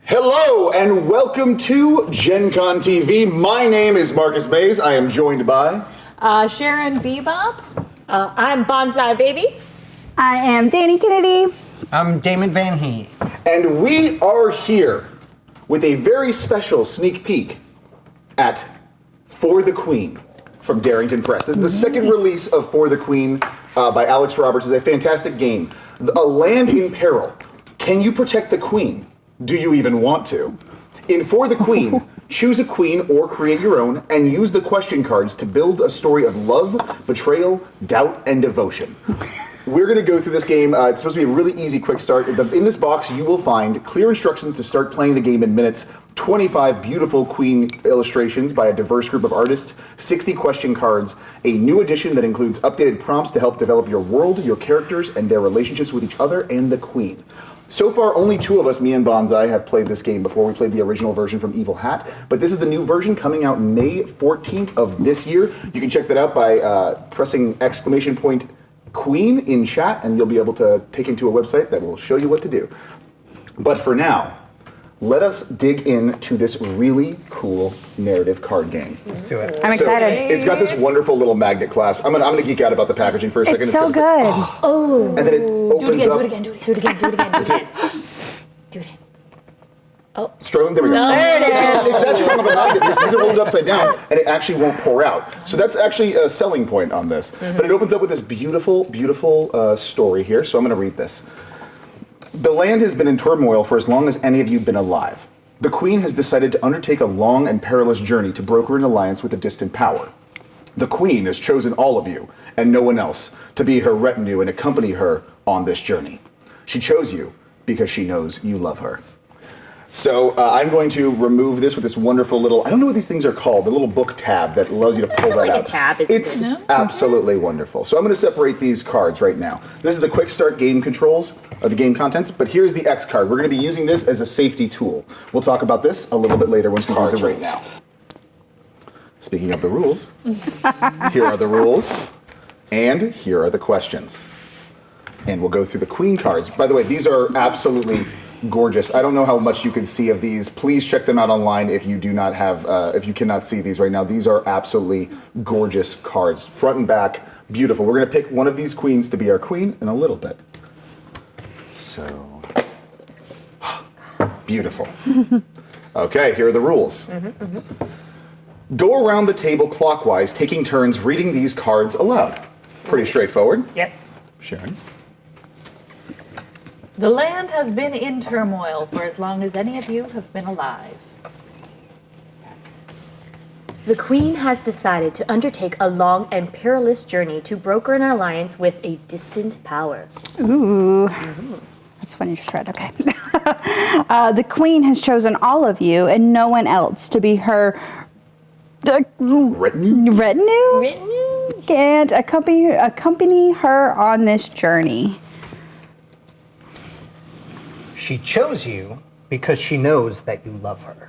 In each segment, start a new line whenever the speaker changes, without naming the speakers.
Hello and welcome to Gen Con TV. My name is Marcus Mays. I am joined by
Sharon Bebop. I'm Bonsai Baby.
I am Danny Kennedy.
I'm Damon Van Heet.
and we are here with a very special sneak peek at For the Queen from Darrington Press. This is the second release of For the Queen by Alex Roberts. It's a fantastic game. A land in peril. Can you protect the queen? Do you even want to? In For the Queen, choose a queen or create your own and use the question cards to build a story of love, betrayal, doubt, and devotion. We're going to go through this game. It's supposed to be a really easy, quick start. In this box, you will find clear instructions to start playing the game in minutes, 25 beautiful queen illustrations by a diverse group of artists, 60 question cards, a new edition that includes updated prompts to help develop your world, your characters, and their relationships with each other and the queen. So far, only two of us, me and Bonsai, have played this game before. We played the original version from Evil Hat, but this is the new version coming out May 14th of this year. You can check that out by pressing ! Queen in chat, and you'll be able to take into a website that will show you what to do. But for now, let us dig into this really cool narrative card game.
Let's do it.
I'm excited.
It's got this wonderful little magnet clasp. I'm gonna geek out about the packaging for a second.
It's so good.
Oh.
And then it opens up.
Do it again. Oh.
Struggling, there we go.
There it is.
It's that strong of a magnet because you can hold it upside down and it actually won't pour out. So that's actually a selling point on this. But it opens up with this beautiful, beautiful story here. So I'm going to read this. The land has been in turmoil for as long as any of you have been alive. The Queen has decided to undertake a long and perilous journey to broker an alliance with a distant power. The Queen has chosen all of you, and no one else, to be her retinue and accompany her on this journey. She chose you because she knows you love her. So I'm going to remove this with this wonderful little, I don't know what these things are called, the little book tab that allows you to pull that
like
out.
a tab, isn't
it's
it?
absolutely wonderful. So I'm going to separate these cards right now. This is the quick start game controls, the game contents, but here's the X card. We're going to be using this as a safety tool. We'll talk about this a little bit later once we do the rules. Speaking of the rules, here are the rules, and here are the questions. And we'll go through the Queen cards. By the way, these are absolutely gorgeous. I don't know how much you can see of these. Please check them out online if you do not have, if you cannot see these right now. These are absolutely gorgeous cards, front and back, beautiful. We're going to pick one of these queens to be our queen in a little bit. So, beautiful. Okay, here are the rules. Go around the table clockwise, taking turns reading these cards aloud. Pretty straightforward.
Yep.
Sharon.
The land has been in turmoil for as long as any of you have been alive.
The Queen has decided to undertake a long and perilous journey to broker an alliance with a distant power.
Ooh. That's one you just read. Okay. The Queen has chosen all of you and no one else to be her retinue and accompany her on this journey.
She chose you because she knows that you love her.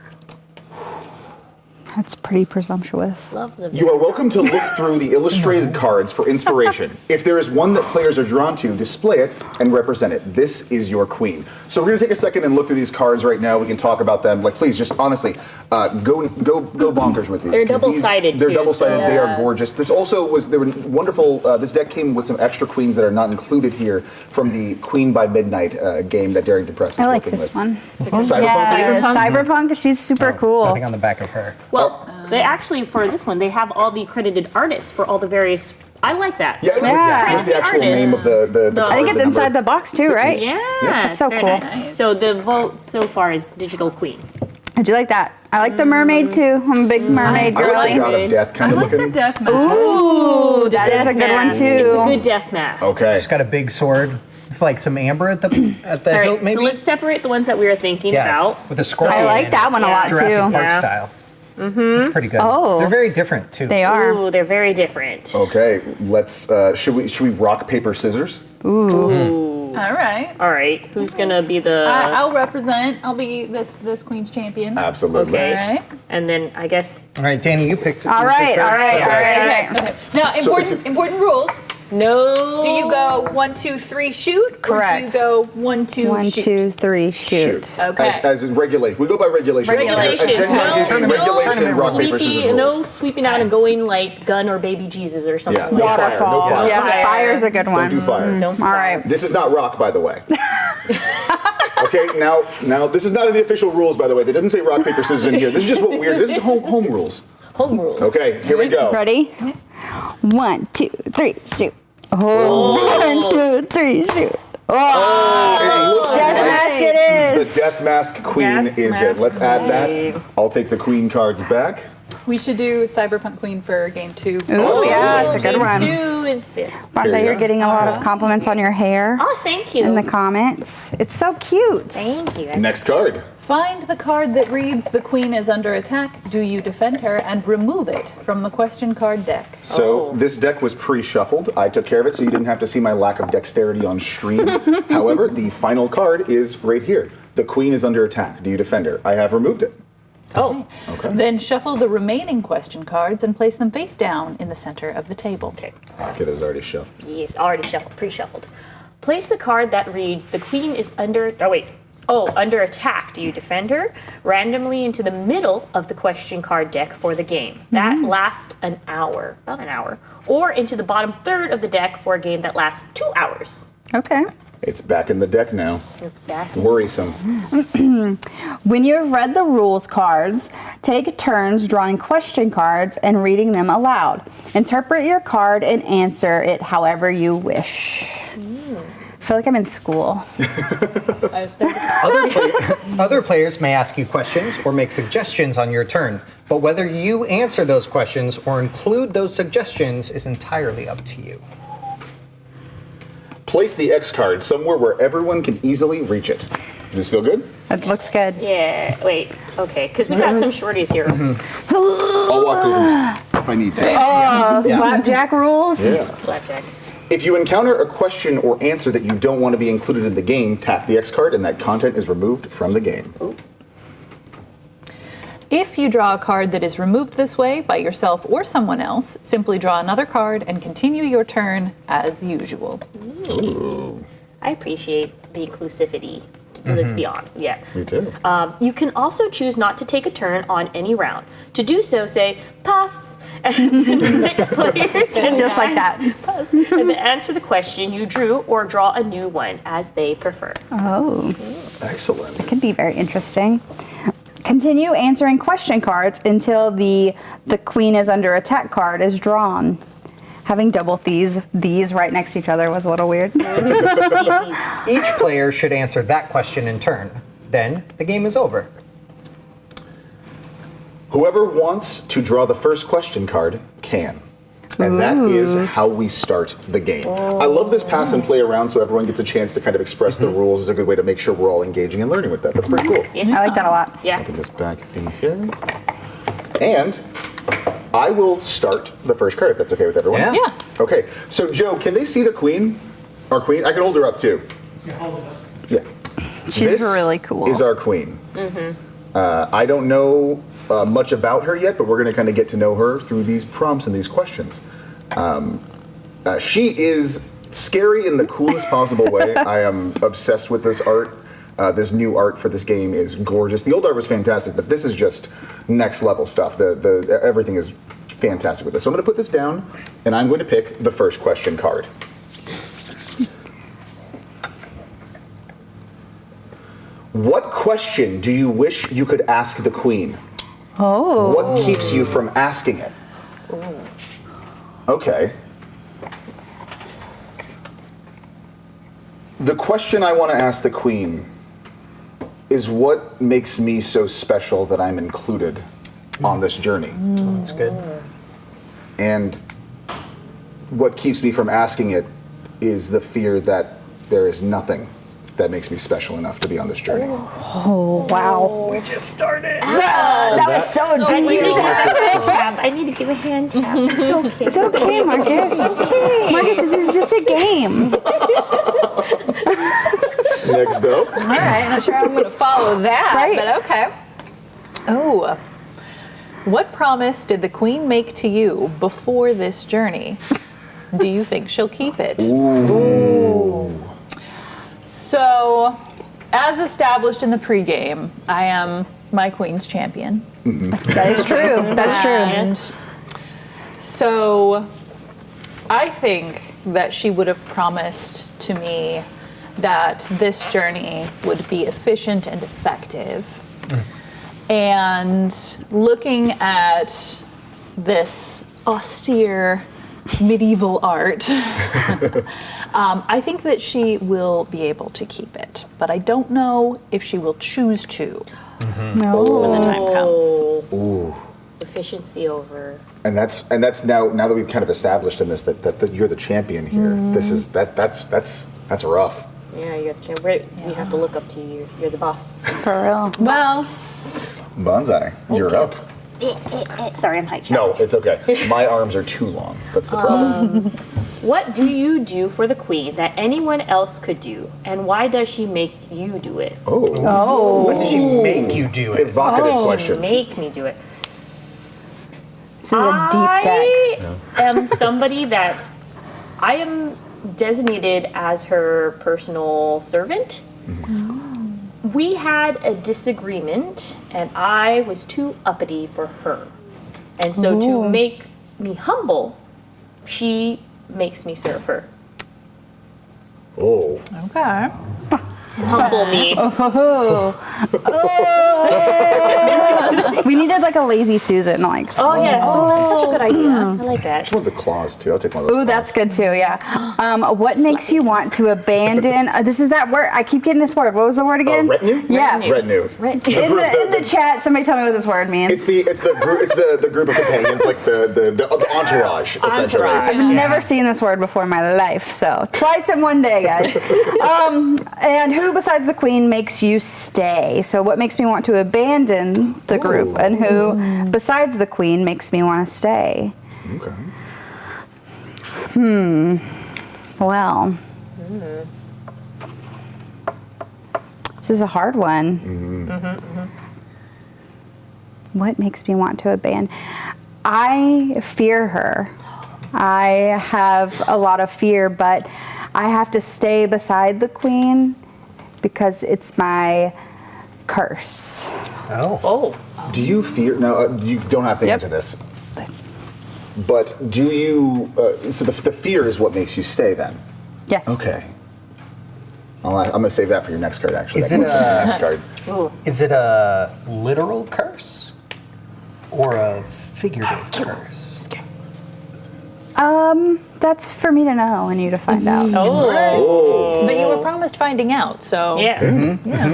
That's pretty presumptuous.
Love the
You are welcome to look through the illustrated cards for inspiration. If there is one that players are drawn to, display it and represent it. This is your queen. So we're going to take a second and look through these cards right now. We can talk about them. Like, please, just honestly, go bonkers with these.
They're double-sided,
They're
too,
double-sided.
so-
They are gorgeous. This also was, they were wonderful. This deck came with some extra queens that are not included here from the Queen by Midnight game that Darrington Press is
I like
working
this
with.
one.
Cyberpunk.
Yeah, Cyberpunk. She's super cool.
Nothing on the back of her.
Well, they actually, for this one, they have all the credited artists for all the various. I like that.
Yeah,
Yeah.
with the actual
Artist.
name of the
I think
card,
it's
the
inside
number.
the box too, right?
Yeah,
That's so
very
cool.
nice. So the vote so far is Digital Queen.
I do like that. I like the mermaid too. I'm a big mermaid
I like the
girly.
God of Death kind
I
of
like
looking.
the death mask.
Ooh, that is a good one
Mask. It's a
too.
good death mask.
Okay.
She's got a big sword with like some amber at the
All
hilt,
right,
maybe.
so let's separate the ones that we were thinking about.
with a scorpion.
I like that one a lot
Jurassic
too.
Park
Yeah.
style. It's pretty good.
Oh.
They're very different too.
They are.
Ooh, they're very different.
Okay, let's. Should we rock paper scissors?
All right.
All right, who's gonna be the?
I'll represent. I'll be this queen's champion.
Absolutely.
Okay.
All right.
And then I guess
All right, Danny, you picked.
All right, all right, all right, all right.
Okay. Now,
So
important rules.
No.
Do you go 1, 2, 3, shoot?
Correct.
Or do you go 1, 2,
1,
shoot?
2, 3, shoot.
Okay.
As in regulation. We go by regulation.
Regulation.
A Gen Con
No,
team,
no
regulation and rock, paper, scissors rules.
No sweeping out and going like gun or baby Jesus or something
Yeah,
like
no
that.
fire, no
Waterfall.
fire.
Yeah,
Fire.
fire's a good one.
Don't do fire.
Don't
All right.
This is not rock, by the way. Okay, now this is not in the official rules, by the way. They doesn't say rock, paper, scissors in here. This is just what weird. This is home rules.
Home rule.
Okay, here we go.
Ready? 1, 2, 3, shoot. Oh, 1, 2, 3, shoot.
It looks
Death
like
mask it
the
is.
Death Mask Queen
Death
is it.
Mask
Let's add
Queen.
that. I'll take the Queen cards back.
We should do Cyberpunk Queen for game 2.
Ooh, yeah, it's a good
Game
one.
2 is this.
Bonza,
Here you
you're
go.
getting a lot of compliments on your hair
Oh, thank you.
in the comments. It's so cute.
Thank you.
Next card.
Find the card that reads the queen is under attack. Do you defend her and remove it from the question card deck?
So this deck was pre-shuffled. I took care of it so you didn't have to see my lack of dexterity on stream. However, the final card is right here. The Queen is under attack. Do you defend her? I have removed it.
Oh,
Okay.
Then shuffle the remaining question cards and place them face down in the center of the table.
okay.
Okay, there's already shuffled.
Yes, already shuffled, pre-shuffled. Place the card that reads, the queen is under, under attack. Do you defend her? Randomly into the middle of the question card deck for the game. That lasts an hour, about an hour. Or into the bottom third of the deck for a game that lasts 2 hours.
Okay.
It's back in the deck now.
It's back.
Worrisome.
When you've read the rules cards, take turns drawing question cards and reading them aloud. Interpret your card and answer it however you wish. I feel like I'm in school.
Other players may ask you questions or make suggestions on your turn, but whether you answer those questions or include those suggestions is entirely up to you.
Place the X card somewhere where everyone can easily reach it. Does this feel good?
It looks good.
Yeah, wait, okay, because we got some shorties here.
I'll walk through them if I need to.
Slapjack rules.
Yeah.
Slapjack.
If you encounter a question or answer that you don't want to be included in the game, tap the X card and that content is removed from the game.
If you draw a card that is removed this way by yourself or someone else, simply draw another card and continue your turn as usual.
I appreciate the inclusivity. Let's be honest. Yeah.
Me too.
You can also choose not to take a turn on any round. To do so, say pass, and the next player can
Just like that.
pass, and then answer the question you drew or draw a new one as they prefer.
Oh,
Excellent.
could be very interesting. Continue answering question cards until the queen is under attack card is drawn. Having double these right next to each other was a little weird.
Each player should answer that question in turn. Then the game is over.
Whoever wants to draw the first question card can. And that is how we start the game. I love this pass and play around so everyone gets a chance to kind of express the rules. It's a good way to make sure we're all engaging and learning with that. That's pretty cool.
Yes.
I like that a lot.
Yeah.
Put this back in here. And I will start the first card if that's okay with everyone.
Yeah.
Yeah.
Okay, so Joe, can they see the queen? Our queen? I can hold her up too. Yeah.
She's
This
really cool.
Is our queen. I don't know much about her yet, but we're going to kind of get to know her through these prompts and these questions. She is scary in the coolest possible way. I am obsessed with this art. This new art for this game is gorgeous. The old art was fantastic, but this is just next level stuff. The everything is fantastic with this. So I'm going to put this down, and I'm going to pick the first question card. What question do you wish you could ask the queen?
Oh.
What keeps you from asking it? Okay. The question I want to ask the queen is what makes me so special that I'm included on this journey?
That's good.
And what keeps me from asking it is the fear that there is nothing that makes me special enough to be on this journey.
Oh, wow.
We just started.
That was so
I need to
deep.
give a hand tap. I need to give a hand tap. It's okay.
It's okay, Marcus. Marcus, this is just a game.
Next up.
All right, not sure how I'm going to follow that,
Right.
but okay. Oh, what promise did the queen make to you before this journey? Do you think she'll keep it?
So, as established in the pregame, I am my queen's champion.
That is true. That's true.
And so, I think that she would have promised to me that this journey would be efficient and effective. And looking at this austere medieval art, I think that she will be able to keep it. But I don't know if she will choose to
No.
when the time comes.
Ooh.
Efficiency over.
And that's now that we've kind of established in this that you're the champion here. This is that's rough.
Yeah, you got to. We have to look up to you. You're the boss.
For real.
Well,
Bonsai, you're up.
Sorry, I'm high.
No, it's okay. My arms are too long. That's the problem.
What do you do for the queen that anyone else could do, and why does she make you do it?
When did she make you do it?
Evocative questions.
Make me do it.
This is a deep deck.
I am somebody that I am designated as her personal servant. We had a disagreement, and I was too uppity for her. And so to make me humble, she makes me serve her.
Oh.
Okay.
Humble me.
We needed like a lazy Susan, like.
Oh yeah. Oh, that's such a good idea. I like that.
I want the claws too. I'll take one of those.
Ooh, that's good too. Yeah. What makes you want to abandon? This is that word. I keep getting this word. What was the word again?
Retinue?
Yeah.
Retinue.
In the chat, somebody tell me what this word means.
It's the group of companions, like the entourage, essentially.
Entourage.
I've never seen this word before in my life, so twice in one day, guys. And who besides the queen makes you stay? So what makes me want to abandon the group, and who besides the queen makes me want to stay?
Okay.
Well, this is a hard one. What makes me want to abandon? I fear her. I have a lot of fear, but I have to stay beside the queen because it's my curse.
Do you fear? Now, you don't have to answer this. But do you? So the fear is what makes you stay, then.
Yes.
Okay. I'm gonna save that for your next card. Actually,
Is
That
it
comes from the next card?
Is it a literal curse or a figurative curse?
That's for me to know and you to find out.
But you were promised finding out, so
Yeah.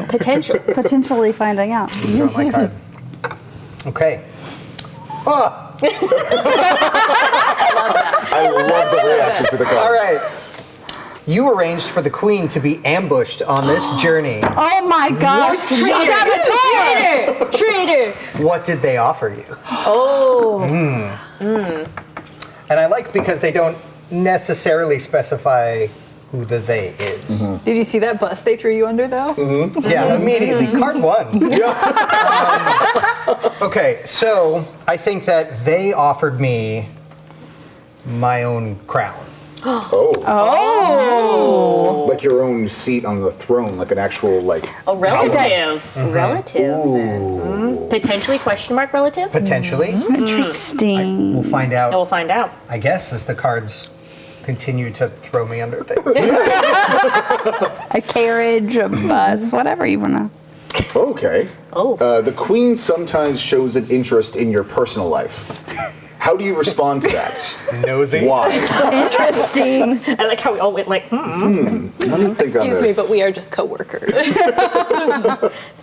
Potential.
Potentially finding out.
Draw my card. Okay.
I love the reaction to the card.
All right. You arranged for the queen to be ambushed on this journey.
Oh my gosh! Saboteur!
Traitor.
What did they offer you? And I like because they don't necessarily specify who the they is.
did you see that bus they threw you under, though?
Yeah, immediately. Card one. Okay, so I think that they offered me my own crown.
Like your own seat on the throne, like an actual like.
A relative. Relative. Then. Potentially question mark relative.
Potentially.
Interesting.
We'll find
And we'll
out,
find out.
I guess, as the cards continue to throw me under things.
A carriage, a bus, whatever you wanna.
Okay. The queen sometimes shows an interest in your personal life. How do you respond to that?
Nosy.
Why?
Interesting.
I like how we all went like,
How do you think on
Excuse me,
this?
but we are just co-workers.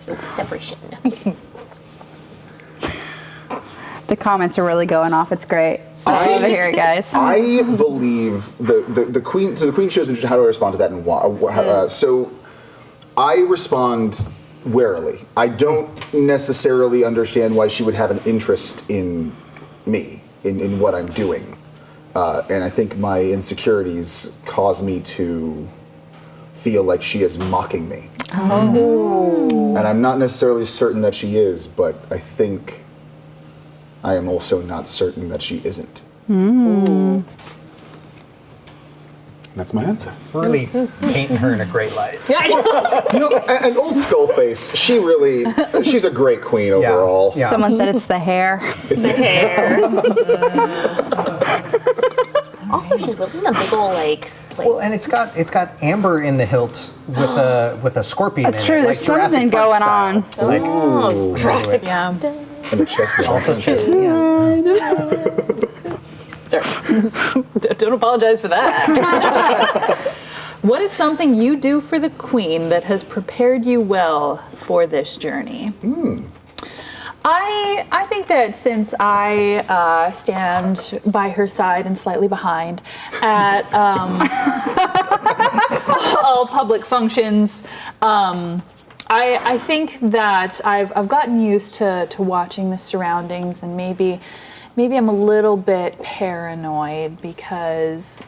separation.
The comments are really going off. It's great. I love to hear it, guys.
I believe the queen. So the queen shows interest. How do I respond to that, and why? So I respond warily. I don't necessarily understand why she would have an interest in me, in what I'm doing, and I think my insecurities cause me to feel like she is mocking me. And I'm not necessarily certain that she is, but I think I am also not certain that she isn't. That's my answer.
Really painting her in a great light.
You know, an old Skullface, she's a great queen overall.
Yeah.
Someone said it's the hair.
It's
The hair. Also, she's really in a big ol' like
Well, and it's got amber in the hilt with a scorpion.
That's
in
true.
It,
There's
like Jurassic
something
Park
going
style.
on.
Like,
oh, Jurassic.
Yeah.
and the chest.
also chest. Yeah.
Sorry.
Don't apologize for that. What is something you do for the queen that has prepared you well for this journey? I think that since I stand by her side and slightly behind at all public functions, I think that I've gotten used to watching the surroundings, and maybe I'm a little bit paranoid because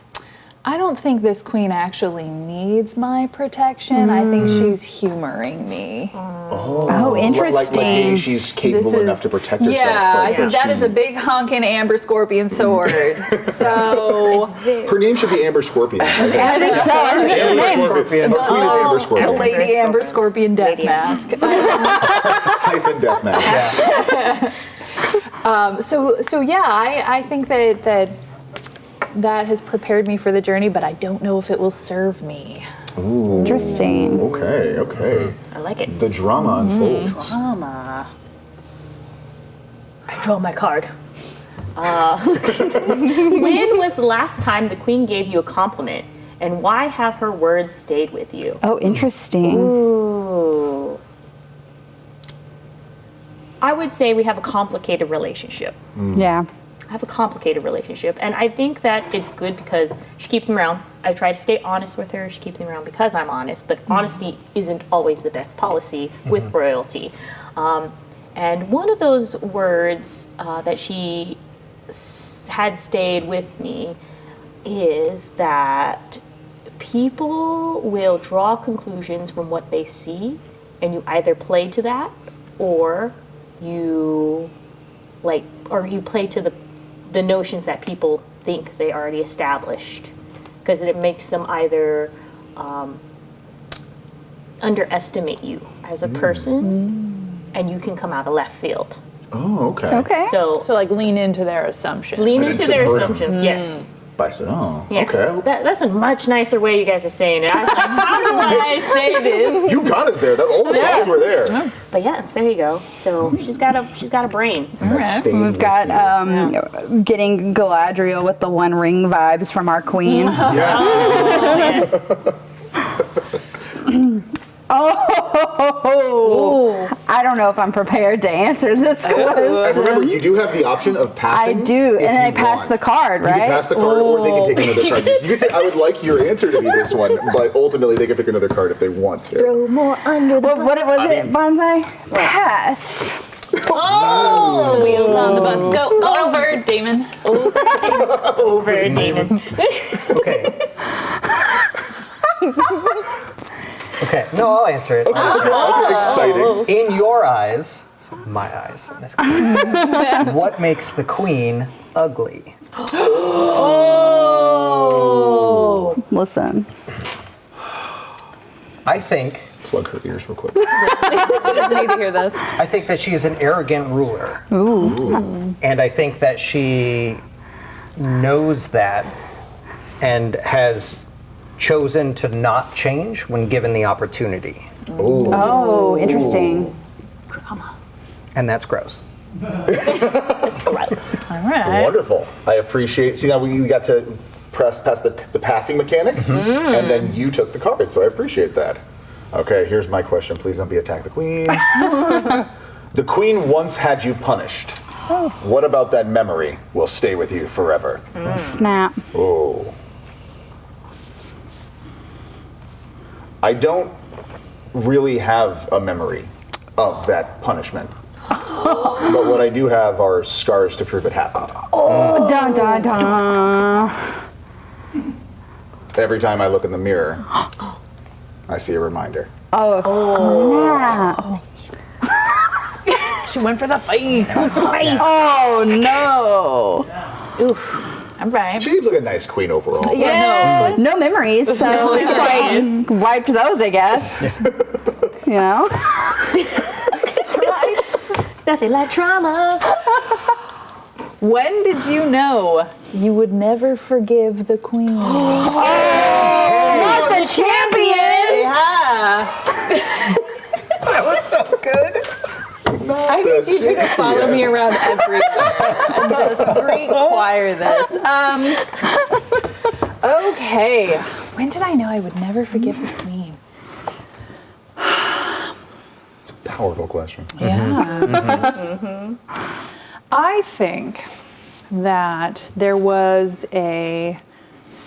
I don't think this queen actually needs my protection. I think she's humoring me.
Oh,
Like
interesting.
maybe she's capable
This is-
enough to protect herself.
Yeah,
but
I think that
she-
is a big honking amber scorpion sword. So
Her name should be Amber Scorpion.
I think so. I think that's her
Amber
name.
Scorpion. Our queen is Amber
the
Scorpion.
Lady Amber Scorpion death
Lady
mask.
Hyphen death mask.
So yeah, I think that has prepared me for the journey, but I don't know if it will serve me.
Interesting.
Okay.
I like it.
The drama unfolds.
I draw my card. When was the last time the queen gave you a compliment, and why have her words stayed with you?
Oh, interesting.
Ooh. I would say we have a complicated relationship.
Yeah.
I have a complicated relationship, and I think that it's good because she keeps him around. I try to stay honest with her. She keeps me around because I'm honest, but honesty isn't always the best policy with royalty. And one of those words that she had stayed with me is that people will draw conclusions from what they see, and you either play to that or you play to the notions that people think they already established, because it makes them either underestimate you as a person, and you can come out of left field.
Oh, okay.
Okay.
So
So like lean into their assumption.
lean
And
into their
subvert 'em.
assumption. Yes. Yeah.
Okay.
That's a much nicer way you guys are saying it. I was like, how do I say this?
You got us there. All the thoughts were there.
But yes, there you go. So she's got a brain.
And that stayed
We've
with
got
you.
getting Galadriel with the One Ring vibes from our queen.
Yes.
Yes.
Oh, I don't know if I'm prepared to answer this
And
question.
remember, you do have the option of
I
passing.
do,
if
and I
you
pass
want.
the card,
You
right?
can pass the card, or they can take another card. You can say, "I would like your answer to be this one," but ultimately they can pick another card if they want to.
Throw more under the
What was it, Bonsai? Pass.
Oh,
Wheels on the bus. Go over, Damon.
over, David.
Okay. Okay. No, I'll answer it.
Exciting.
In your eyes, so my eyes in this case, what makes the queen ugly?
Listen.
I think
Plug her ears real quick.
She doesn't need to hear this.
I think that she is an arrogant ruler. And I think that she knows that and has chosen to not change when given the opportunity.
Oh, interesting.
And that's gross.
All right.
Wonderful. I appreciate. See, now we got to pass the passing mechanic, and then you took the card, so I appreciate that. Okay, here's my question. Please don't be attack the queen. The queen once had you punished. What about that memory will stay with you forever?
Snap.
Oh. I don't really have a memory of that punishment. But what I do have are scars to prove it happened.
Dun dun dun.
Every time I look in the mirror, I see a reminder.
Oh, snap.
She went for the face.
Oh, no.
Oof. All right.
She seems like a nice queen overall.
Yeah, no.
No memories, so it's like wiped those, I guess. You know?
Nothing like trauma.
When did you know you would never forgive the queen?
Not the champion!
Yeah.
That was so good.
I need you two to follow me around everywhere and just require this. Okay. When did I know I would never forgive the queen?
It's a powerful question.
Yeah. I think that there was a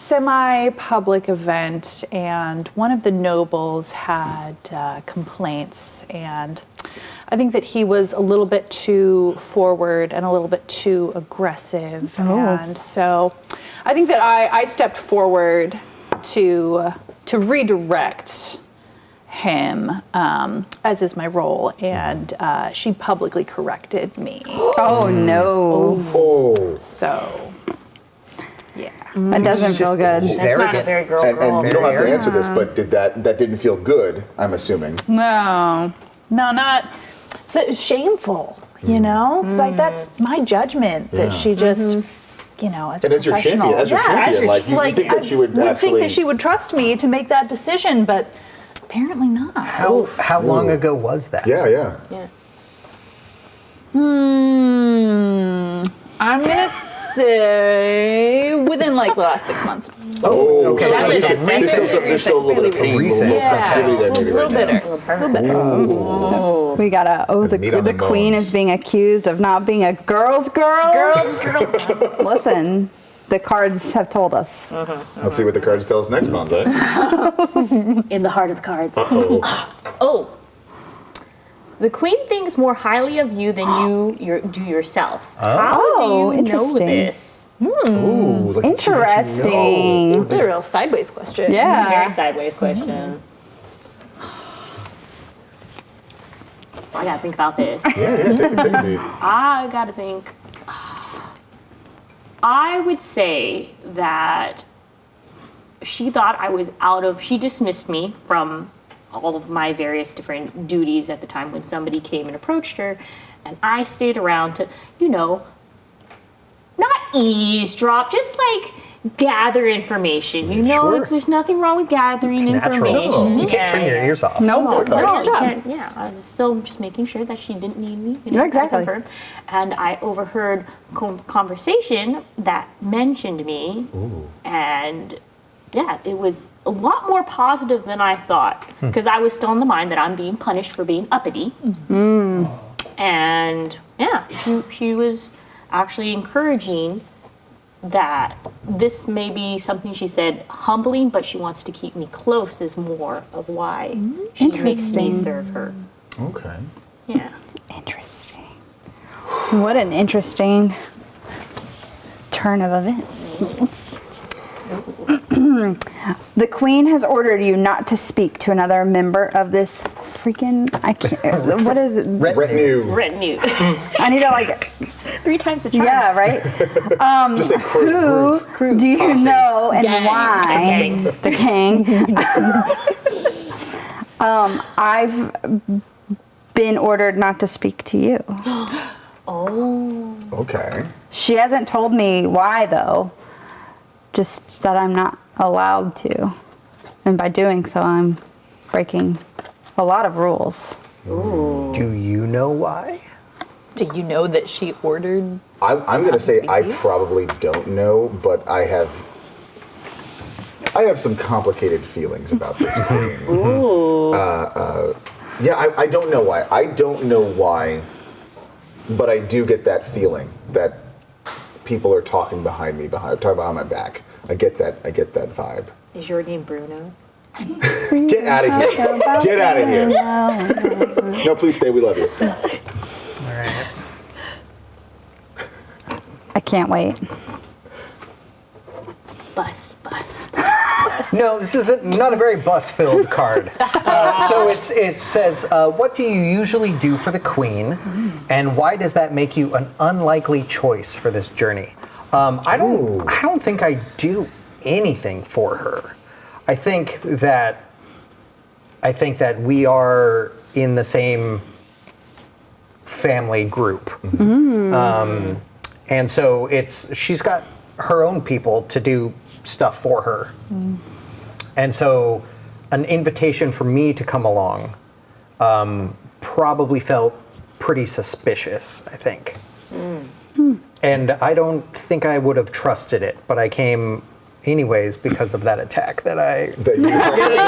semi-public event and one of the nobles had complaints, and I think that he was a little bit too forward and a little bit too aggressive. And so I think that I stepped forward to redirect him, as is my role, and she publicly corrected me.
Oh no.
Oh.
So, yeah.
That doesn't feel good.
She's
That's not a
arrogant.
very girl.
And you don't have to
Very
answer this, but that didn't feel good, I'm assuming.
No, not. It's shameful, you know? It's like, that's my judgment that she just, you know, as
And as your
professional.
champion, you think that she would
I
actually...
think that she would trust me to make that decision, but apparently not.
How long ago was that?
Yeah.
Yeah.
I'm gonna say within like the last 6 months.
Oh,
Okay.
so
That
there's
makes sense.
there's still a little bit of pain, a little
Recent.
sensitivity there maybe
a little
right now.
bitter.
We gotta.
meat on
The
the
queen
bones.
is being accused of not being a girl's girl.
Girls.
Listen, the cards have told us.
Let's see what the cards tell us next, Bonzai.
In the heart of the cards.
Oh.
Oh. The queen thinks more highly of you than you do yourself. How
Oh,
do you know
interesting.
this?
Ooh, like,
Interesting.
It's a real sideways question.
Very
Yeah.
sideways question. I gotta think about this.
Yeah, take a beat.
I gotta think. I would say that she thought I was she dismissed me from all of my various different duties at the time when somebody came and approached her, and I stayed around to, not eavesdrop, just like gather information.
Sure.
There's nothing wrong with gathering
It's natural.
information.
You can't turn your ears off.
Nope.
No,
No,
you can't. Yeah, I was still just making sure that she didn't need me.
Yeah, exactly.
I confirmed. And I overheard conversation that mentioned me, and yeah, it was a lot more positive than I thought, because I was still in the mind that I'm being punished for being uppity. And yeah, she was actually encouraging that this may be something, she said, humbling, but she wants to keep me close is more of why she makes me
Interesting.
serve her.
Okay.
Yeah.
Interesting. What an interesting turn of events. The queen has ordered you not to speak to another member of this freaking. I can't. What is it?
Retinue.
Retinue.
I need to like.
3 times the charm.
Yeah, right.
Just a crew.
Who do you
Posse.
know and
Gang.
why?
Gang.
The gang. I've been ordered not to speak to you.
Okay.
She hasn't told me why though. Just that I'm not allowed to. And by doing so, I'm breaking a lot of rules.
Do you know why?
Do you know that she ordered?
I'm going to say I
Maybe.
probably don't know, but I have some complicated feelings about this queen. Yeah, I don't know why. I don't know why, but I do get that feeling that people are talking behind my back. I get that vibe.
Is your name Bruno?
Get out of here. Get out of here. No, please stay. We love you.
All right.
I can't wait.
Bus.
No, this is not a very bus-filled card. So it says, what do you usually do for the queen, and why does that make you an unlikely choice for this journey? I don't think I do anything for her. I think that we are in the same family group, and so she's got her own people to do stuff for her, and so an invitation for me to come along probably felt pretty suspicious, I think. And I don't think I would have trusted it, but I came anyways because of that attack that
You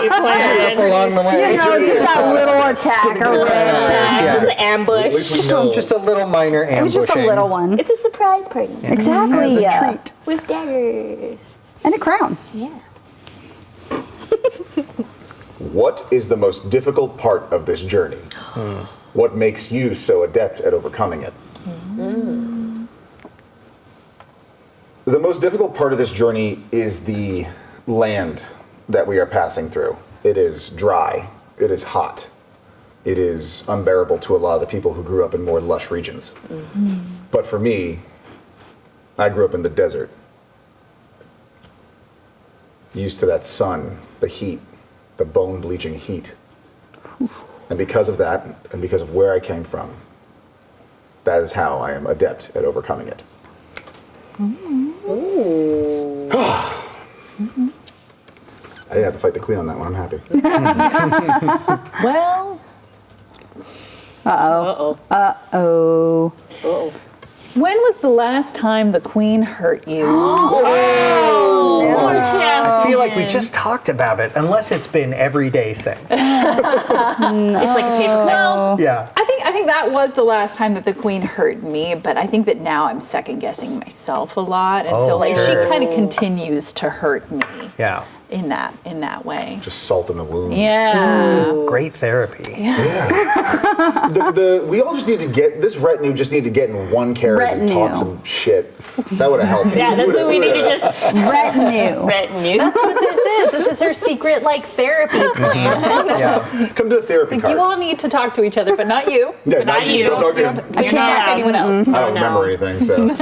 planned.
along the way.
Just that little attack or
It was the ambush.
At least we know.
Just a little minor ambushing.
It was just a little one.
It's a surprise party
Exactly.
As a treat.
with daggers.
And a crown.
Yeah.
What is the most difficult part of this journey? What makes you so adept at overcoming it? The most difficult part of this journey is the land that we are passing through. It is dry. It is hot. It is unbearable to a lot of the people who grew up in more lush regions. But for me, I grew up in the desert. Used to that sun, the heat, the bone-bleaching heat. And because of that, and because of where I came from, that is how I am adept at overcoming it. I didn't have to fight the queen on that one. I'm happy.
Well,
Oh.
when was the last time the queen hurt you?
I feel like we just talked about it, unless it's been every day since.
It's like a paper cut.
Yeah.
I think that was the last time that the queen hurt me, but I think that now I'm second guessing myself a lot, and so like
sure.
she kind of continues to hurt me
Yeah.
in that way.
Just salt in the wound.
Yeah.
Great therapy.
We all just need to get, this retinue just need to get in one carriage and talk
Retinue.
some shit. That would have helped.
Yeah, that's what we need to just
Retinue.
retinue.
That's what this is. This is her secret like therapy plan.
Yeah.
Come to the therapy card.
You all need to talk to each other, but not you.
Yeah,
not you.
Don't talk to him.
You don't talk to anyone else.
I don't
no.
remember anything, so it's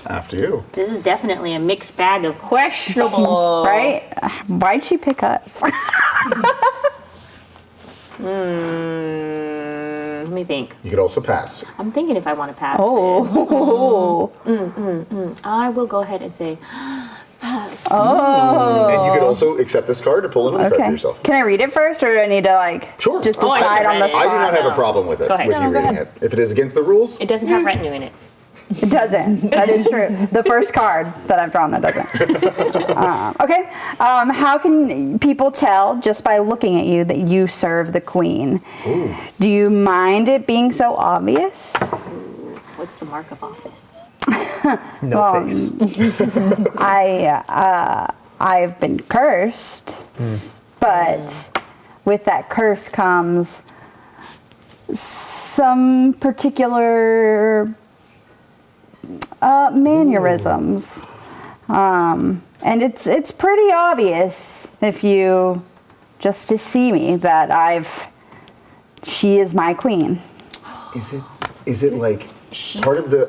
after you.
This is definitely a mixed bag of questionable.
Right? Why'd she pick us?
Let me think.
You could also pass.
I'm thinking if I want to pass
Oh.
this. I will go ahead and say,
And you could also accept this card or pull another card for
Okay.
yourself.
Can I read it first, or do I need to
Sure.
just
Oh, I
decide
can
on the
read it.
I do
spot?
not have a problem with it,
Go ahead.
with
No,
you
go
reading
ahead.
it. If it is against the rules,
it doesn't have retinue in it.
It doesn't. That is true. The first card that I've drawn that doesn't. Okay. How can people tell just by looking at you that you serve the queen? Do you mind it being so obvious?
What's the mark of office?
No face.
I've been cursed, but with that curse comes some particular mannerisms, and it's pretty obvious if you just to see me that she is my queen.
is it like part of the?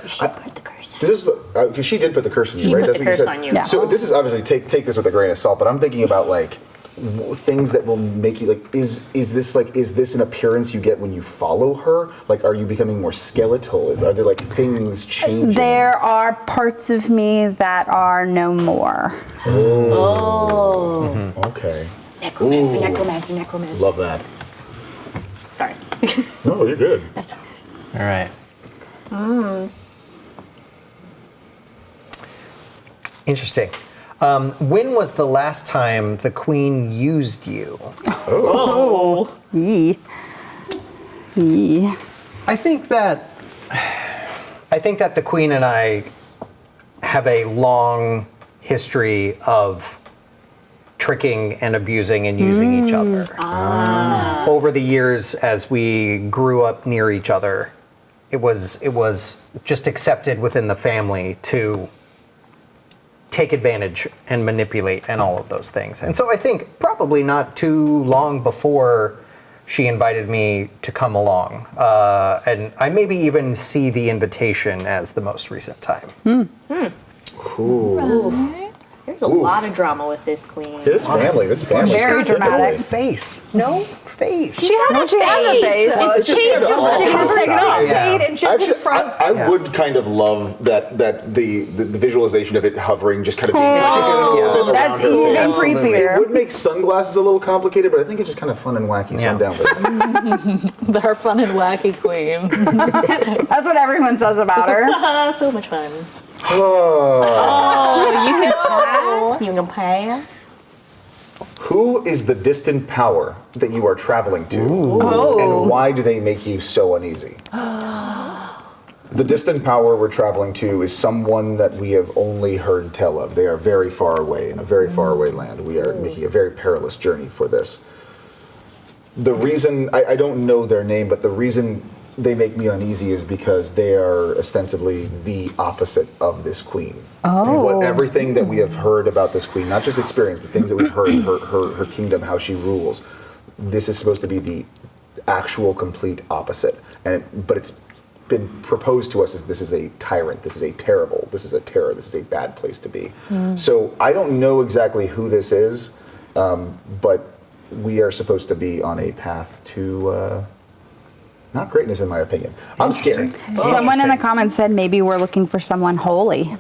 She put the curse on.
This is because she did put the curse on you,
She
right?
put the
what you
curse
said.
on you.
Yeah.
So this is obviously take this with a grain of salt, but I'm thinking about like things that will make you like is this an appearance you get when you follow her? Like, are you becoming more skeletal? Are there like things changing?
There are parts of me that are no more.
Oh.
Okay.
Necromancer,
Ooh.
necromancer.
Love that.
Sorry.
No, you're good.
All right. Interesting. When was the last time the queen used you?
Oh.
Yee. Yee.
I think that the queen and I have a long history of tricking and abusing and using each other. Over the years, as we grew up near each other, it was just accepted within the family to take advantage and manipulate and all of those things. And so I think probably not too long before she invited me to come along. And I maybe even see the invitation as the most recent time.
Cool.
There's a lot of drama with this queen.
This family
Very dramatic.
Face. No face.
She has
a face.
Well, it's just kinda all
She can take it off.
Yeah.
And just in front.
I would kind of love that the visualization of it hovering, just kind of being she's in an orbit
That's
around her
even
face.
creepier.
It would make sunglasses a little complicated, but I think it's just kind of fun and wacky. So I'm down with it.
Her fun and wacky queen.
That's what everyone says about her.
So much fun.
Oh.
You can pass. You can pass.
Who is the distant power that you are traveling to? And why do they make you so uneasy? The distant power we're traveling to is someone that we have only heard tell of. They are very far away, in a very far away land. We are making a very perilous journey for this. The reason, I don't know their name, but the reason they make me uneasy is because they are ostensibly the opposite of this queen. And everything that we have heard about this queen, not just experience, but things that we've heard, her kingdom, how she rules, this is supposed to be the actual complete opposite. But it's been proposed to us as this is a tyrant, this is a terrible, this is a terror, this is a bad place to be. So I don't know exactly who this is, but we are supposed to be on a path to not greatness, in my opinion. I'm scared.
Someone in the comments said maybe we're looking for someone holy.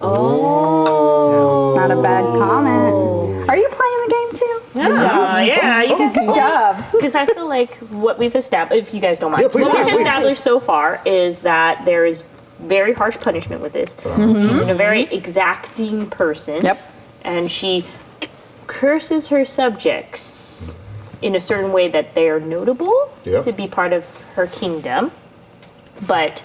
Oh.
Not a bad comment. Are you playing the game too?
Yeah, you guys
Good job.
Because I feel like what we've established, if you guys don't mind,
Yeah, please,
what we've
please.
established so far is that there is very harsh punishment with this. She's a very exacting person.
Yep.
And she curses her subjects in a certain way that they are notable
Yep.
to be part of her kingdom. But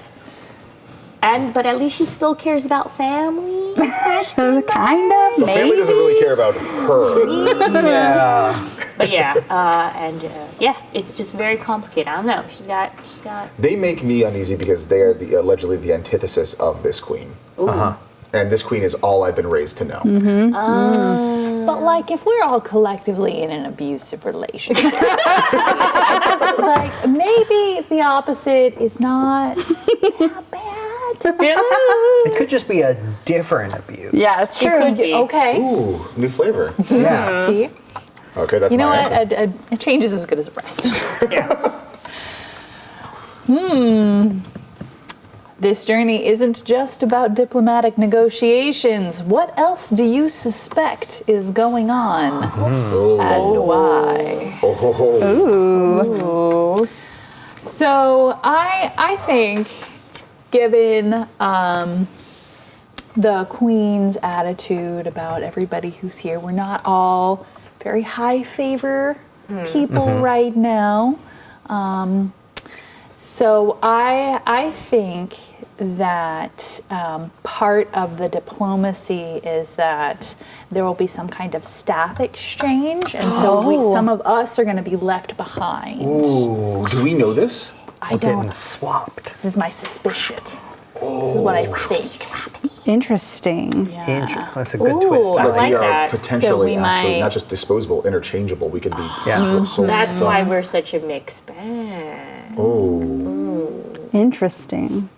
at least she still cares about family.
Kind of,
Family
maybe.
doesn't really care about her.
Yeah.
But yeah, it's just very complicated. I don't know. She's got.
They make me uneasy because they are allegedly the antithesis of this queen. And this queen is all I've been raised to know.
But like, if we're all collectively in an abusive relationship, like maybe the opposite is not that bad.
It could just be a different abuse.
Yeah, it's true.
could be.
Okay.
Ooh, new flavor.
Yeah.
See?
Okay, that's
You know
my
what?
answer.
A change is as good as a rest.
Yeah.
This journey isn't just about diplomatic negotiations. What else do you suspect is going on? And why? So I think, given the Queen's attitude about everybody who's here, we're not all very high favor people right now. So I think that part of the diplomacy is that there will be some kind of staff exchange, and so some of us are going to be left behind.
Ooh, do we know this?
I
Getting
don't.
swapped.
This is my suspicion. This is what I think.
Interesting.
That's a good
Ooh,
twist.
I
That
like
we are
that.
potentially
So we
actually
might-
not just disposable, interchangeable. We could be
Yeah.
sold.
That's why we're such a mixed bag.
Interesting.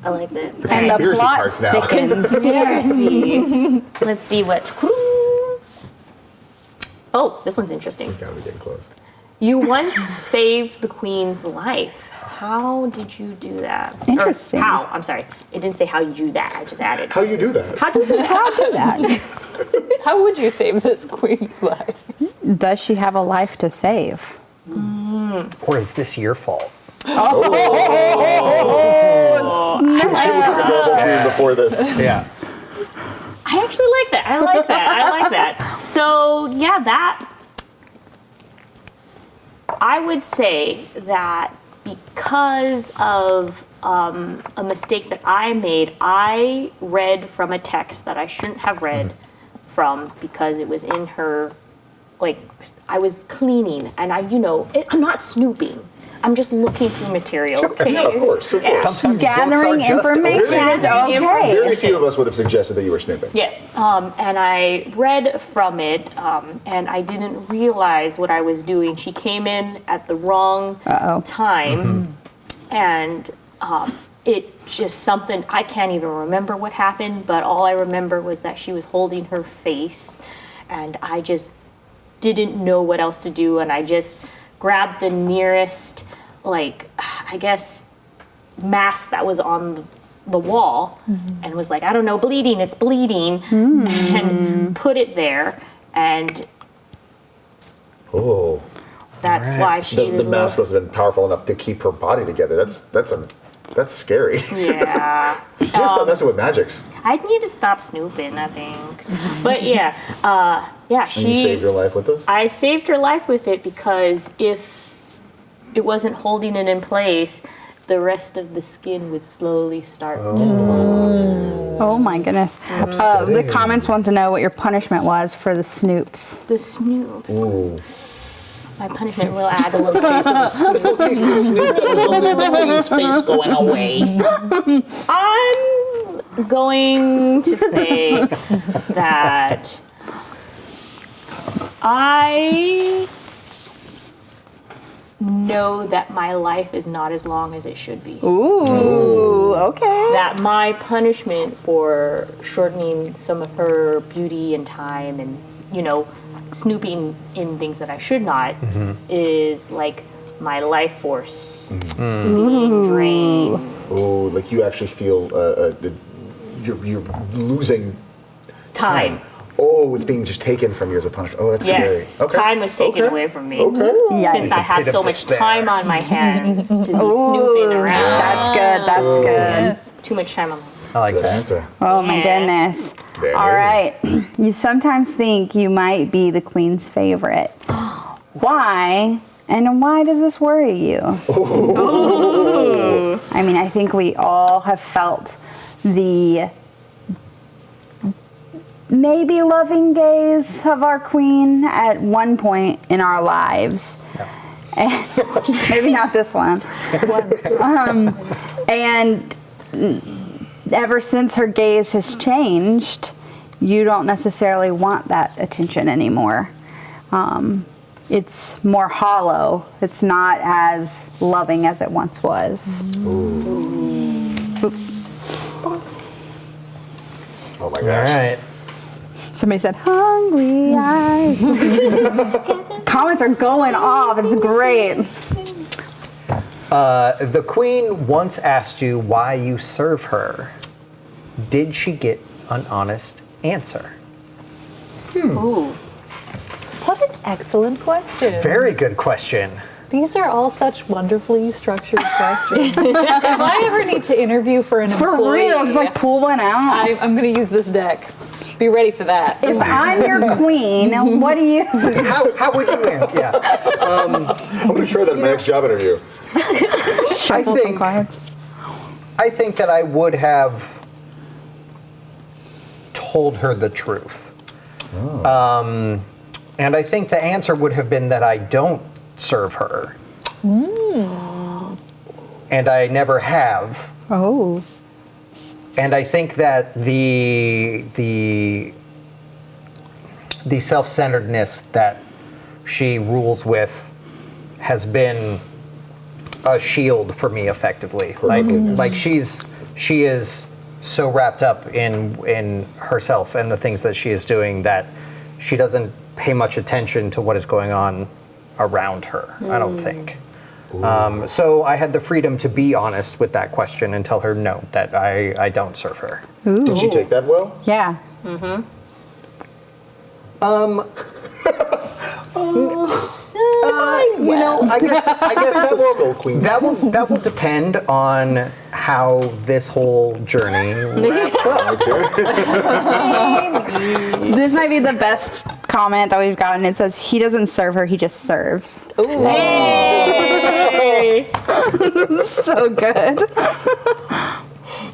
I like that.
And the
Conspiracy
plot
parts now.
thickens.
Conspiracy. Let's see what. Oh, this one's interesting.
Gotta be getting close.
You once saved the queen's life. How did you do that? Or
Interesting.
how? I'm sorry. It didn't say how you do that. I just added.
How do you do that?
How do you do that?
How do that?
How would you save this queen's life?
Does she have a life to save?
Or is this your fault?
Before this.
Yeah.
I actually like that. I like that. I like that. So yeah, that I would say that because of a mistake that I made, I read from a text that I shouldn't have read from because it was in her, like I was cleaning and I'm not snooping, I'm just looking through material. Okay.
Yeah, of course. Of course.
Sometimes
Gathering
books are just
information is
Gathering
okay.
Very few of us would have suggested that you were snooping.
Yes, and I read from it, and I didn't realize what I was doing. She came in at the wrong time, and it just something, I can't even remember what happened, but all I remember was that she was holding her face, and I just didn't know what else to do, and I just grabbed the nearest, like, I guess, mask that was on the wall, and was like, I don't know, bleeding, it's bleeding, and put it there, and that's why she
The mask must have been powerful enough to keep her body together. That's scary.
Yeah.
You can't stop messing with magics.
I need to stop snooping, I think. But yeah,
And you saved your life with this?
I saved her life with it because if it wasn't holding it in place, the rest of the skin would slowly start to
Oh my goodness. The comments want to know what your punishment was for the snoops.
the snoops.
Ooh.
My punishment will add a little piece of the
This little piece of the snoop that was only the queen's face going away.
I'm going to say that I know that my life is not as long as it should be.
Ooh, okay.
That my punishment for shortening some of her beauty and time and, snooping in things that I should not is like my life force being drained.
Oh, like you actually feel you're losing
Time.
Oh, it's being just taken from you as a punishment. Oh, that's
Yes,
scary. Okay.
time was taken away from me.
Okay.
Yikes.
Since I have
Hit
so
of
much
despair.
time on my hands to be snooping around.
That's good. That's good.
Too much time on my hands.
I like
Good
that.
answer.
Oh my
Yeah.
goodness.
Very
All
good.
right. You sometimes think you might be the queen's favorite. Why? And why does this worry you? I mean, I think we all have felt the maybe loving gaze of our queen at one point in our lives. And maybe not this one. And ever since her gaze has changed, you don't necessarily want that attention anymore. It's more hollow. It's not as loving as it once was.
Oh my
All
gosh.
right.
Somebody said, hungry eyes. Comments are going off. It's great.
The queen once asked you why you serve her. Did she get an honest answer?
Ooh.
What an excellent question.
Very good question.
These are all such wonderfully structured questions. If I ever need to interview for an
For
employee,
real, just like pull one out.
I'm going to use this deck. Be ready for that.
If I'm your queen, what do you...
How would you answer? Yeah.
I'm going to try that in my next job interview.
Shuffle some cards.
I think that I would have told her the truth. And I think the answer would have been that I don't serve her. And I never have.
Oh.
And I think that the self-centeredness that she rules with has been a shield for me effectively. Like she is so wrapped up in herself and the things that she is doing that she doesn't pay much attention to what is going on around her, I don't think. So I had the freedom to be honest with that question and tell her no, that I don't serve her.
Did she take that well?
Yeah.
I guess
That's a skull queen.
that will depend on how this whole journey wraps up.
This might be the best comment that we've gotten. It says, he doesn't serve her, he just serves.
Hey!
So good.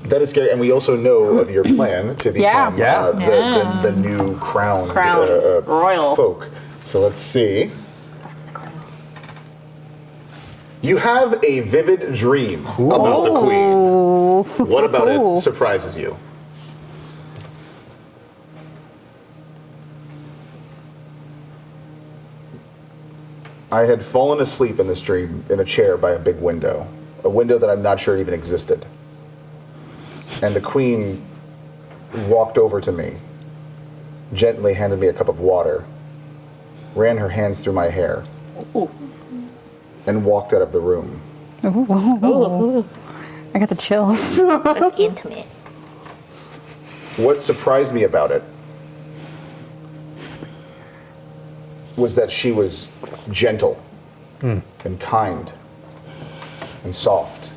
That is scary, and we also know of your plan to become
Yeah.
the new crown
Royal.
folk. So let's see. You have a vivid dream about the queen. What about it surprises you? I had fallen asleep in this dream in a chair by a big window. A window that I'm not sure even existed. And the queen walked over to me, gently handed me a cup of water, ran her hands through my hair, and walked out of the room.
I got the chills.
That's intimate.
What surprised me about it was that she was gentle and kind and soft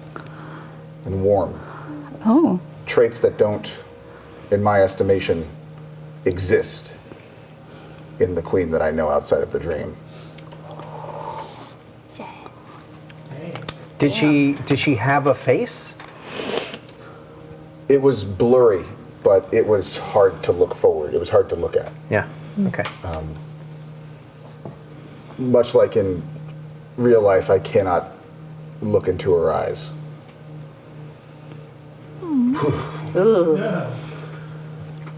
and warm.
Oh.
Traits that don't, in my estimation, exist in the queen that I know outside of the dream.
Did she have a face?
It was blurry, but it was hard to look forward. It was hard to look at.
Yeah. Okay.
Much like in real life, I cannot look into her eyes.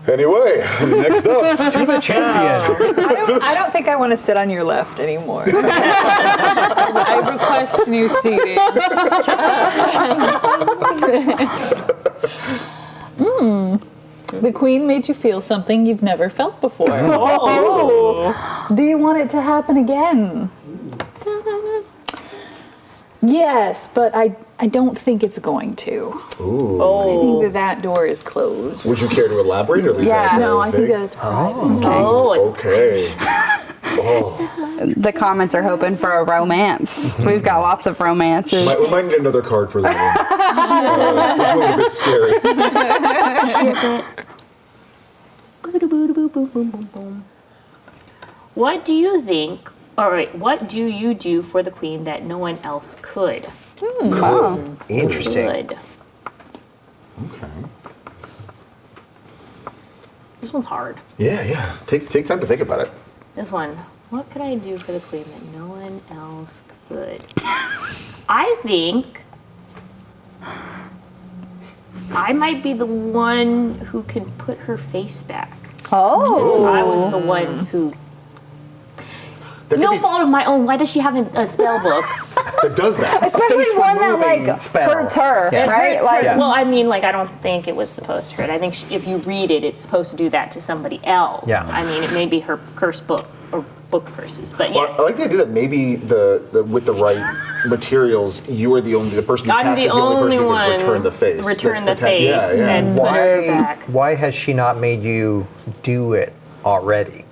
Anyway, next up.
To the champion.
I don't think I want to sit on your left anymore. I request new seating. The queen made you feel something you've never felt before. Do you want it to happen again? Yes, but I don't think it's going to. I think that door is closed.
Would you care to elaborate? Or leave
Yeah.
that
No, I think
vague?
that's private.
Okay.
The comments are hoping for a romance. We've got lots of romances.
We might need another card for that one. This one's a bit scary.
What do you think? All right, what do you do for the queen that no one else could?
Interesting.
Good.
Okay.
This one's hard.
Yeah. Take time to think about it.
This one. What could I do for the queen that no one else could? I think I might be the one who can put her face back. Since I was the one who. No fault of my own. Why does she have a spell book?
That does that.
Especially
Face
one that
removing spell.
hurts her,
Yeah.
right?
Hurts
Like,
her. Well, I mean, I don't think it was supposed to hurt. I think if you read it, it's supposed to do that to somebody else.
Yeah.
I mean, it may be her cursed book or book curses, but
Well,
yes.
I like the idea that maybe the with the right materials, you are the person who
I'm
casts
the
is the only person
only
who
one.
can return the face.
Return
That's
the face and put her back.
Why has she not made you do it already?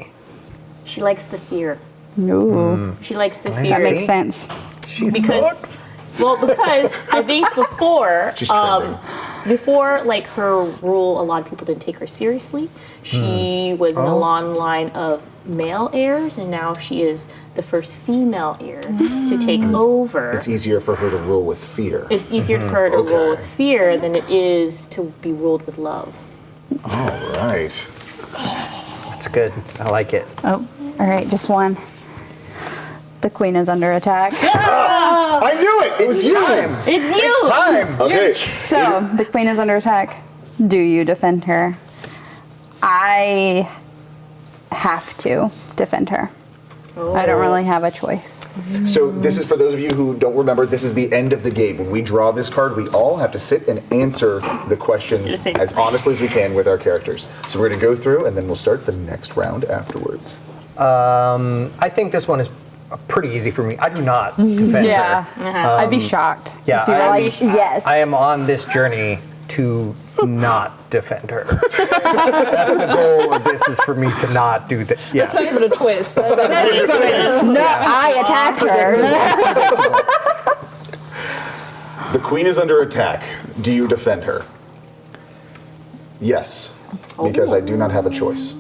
She likes the fear.
ooh,
She likes the
That
fear.
that makes sense.
She
Because-
sucks.
Well, because I think before,
She's trending.
before like her rule, a lot of people didn't take her seriously. She was in a long line of male heirs, and now she is the first female heir to take over.
It's easier for her to rule with fear.
It's easier for her to rule
Okay.
with fear than it is to be ruled with love.
All right.
That's good. I like it.
Oh, all right, just one. The queen is under attack.
I knew it. It was you.
It's you.
It's time.
Okay.
So, the queen is under attack. Do you defend her? I have to defend her. I don't really have a choice.
So this is for those of you who don't remember. This is the end of the game. When we draw this card, we all have to sit and answer the questions as honestly as we can with our characters. So we're going to go through, and then we'll start the next round afterwards.
I think this one is pretty easy for me. I do not defend
Yeah,
her.
I'd be shocked.
yeah,
if you were
I'd
like,
be shocked.
yes.
I am on this journey to not defend her. That's the goal of this, is for me to not do that. Yeah.
That's not even a twist.
No, I attacked her.
The queen is under attack. Do you defend her? Yes, because I do not have a choice.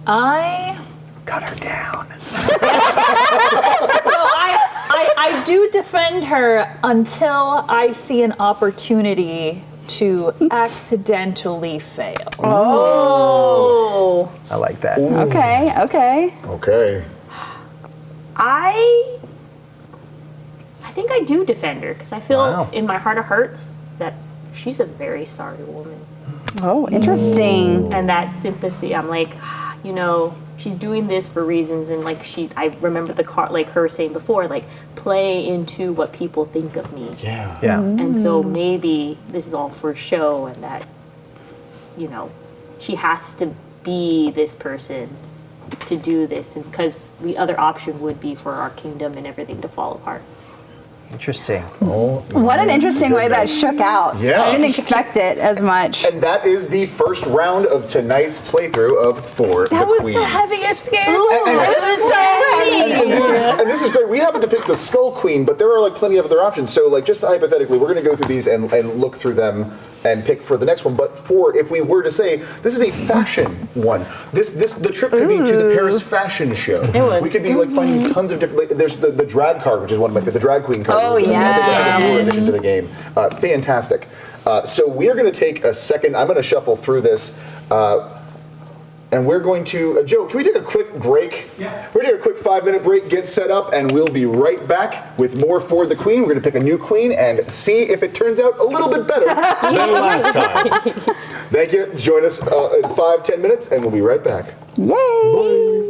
I
Cut her down.
I do defend her until I see an opportunity to accidentally fail.
Oh.
I like that.
Okay.
Okay.
I think I do defend her because I feel
Wow.
in my heart of hearts that she's a very sorry woman.
Oh, interesting.
And that sympathy, I'm like, you know, she's doing this for reasons, and like I remember the car, like her saying before, like play into what people think of me.
Yeah.
Yeah.
And so maybe this is all for show, and that, you know, she has to be this person to do this, and because the other option would be for our kingdom and everything to fall apart.
Interesting.
What an interesting way that shook out.
Yeah.
I didn't expect it as much.
And that is the first round of tonight's playthrough of For
That
the
was
Queen.
the heaviest game.
And this is great. We happen to pick the Skull Queen, but there are like plenty of other options. So like just hypothetically, we're going to go through these and look through them and pick for the next one. But if we were to say this is a fashion one, the trip could be to the Paris fashion show.
It would.
We could be like finding tons of different. Like, there's the drag card, which is one of my favorite. The drag queen card.
Oh,
is, I think,
yeah.
a newer addition to the game. Fantastic. So we are going to take a second. I'm going to shuffle through this. And we're going to, Joe, can we take a quick break?
Yeah.
We're going to take a quick 5-minute break, get set up, and we'll be right back with more For the Queen. We're going to pick a new queen and see if it turns out a little bit better than last time. Thank you. Join us in 5-10 minutes, and we'll be right back.
Yay!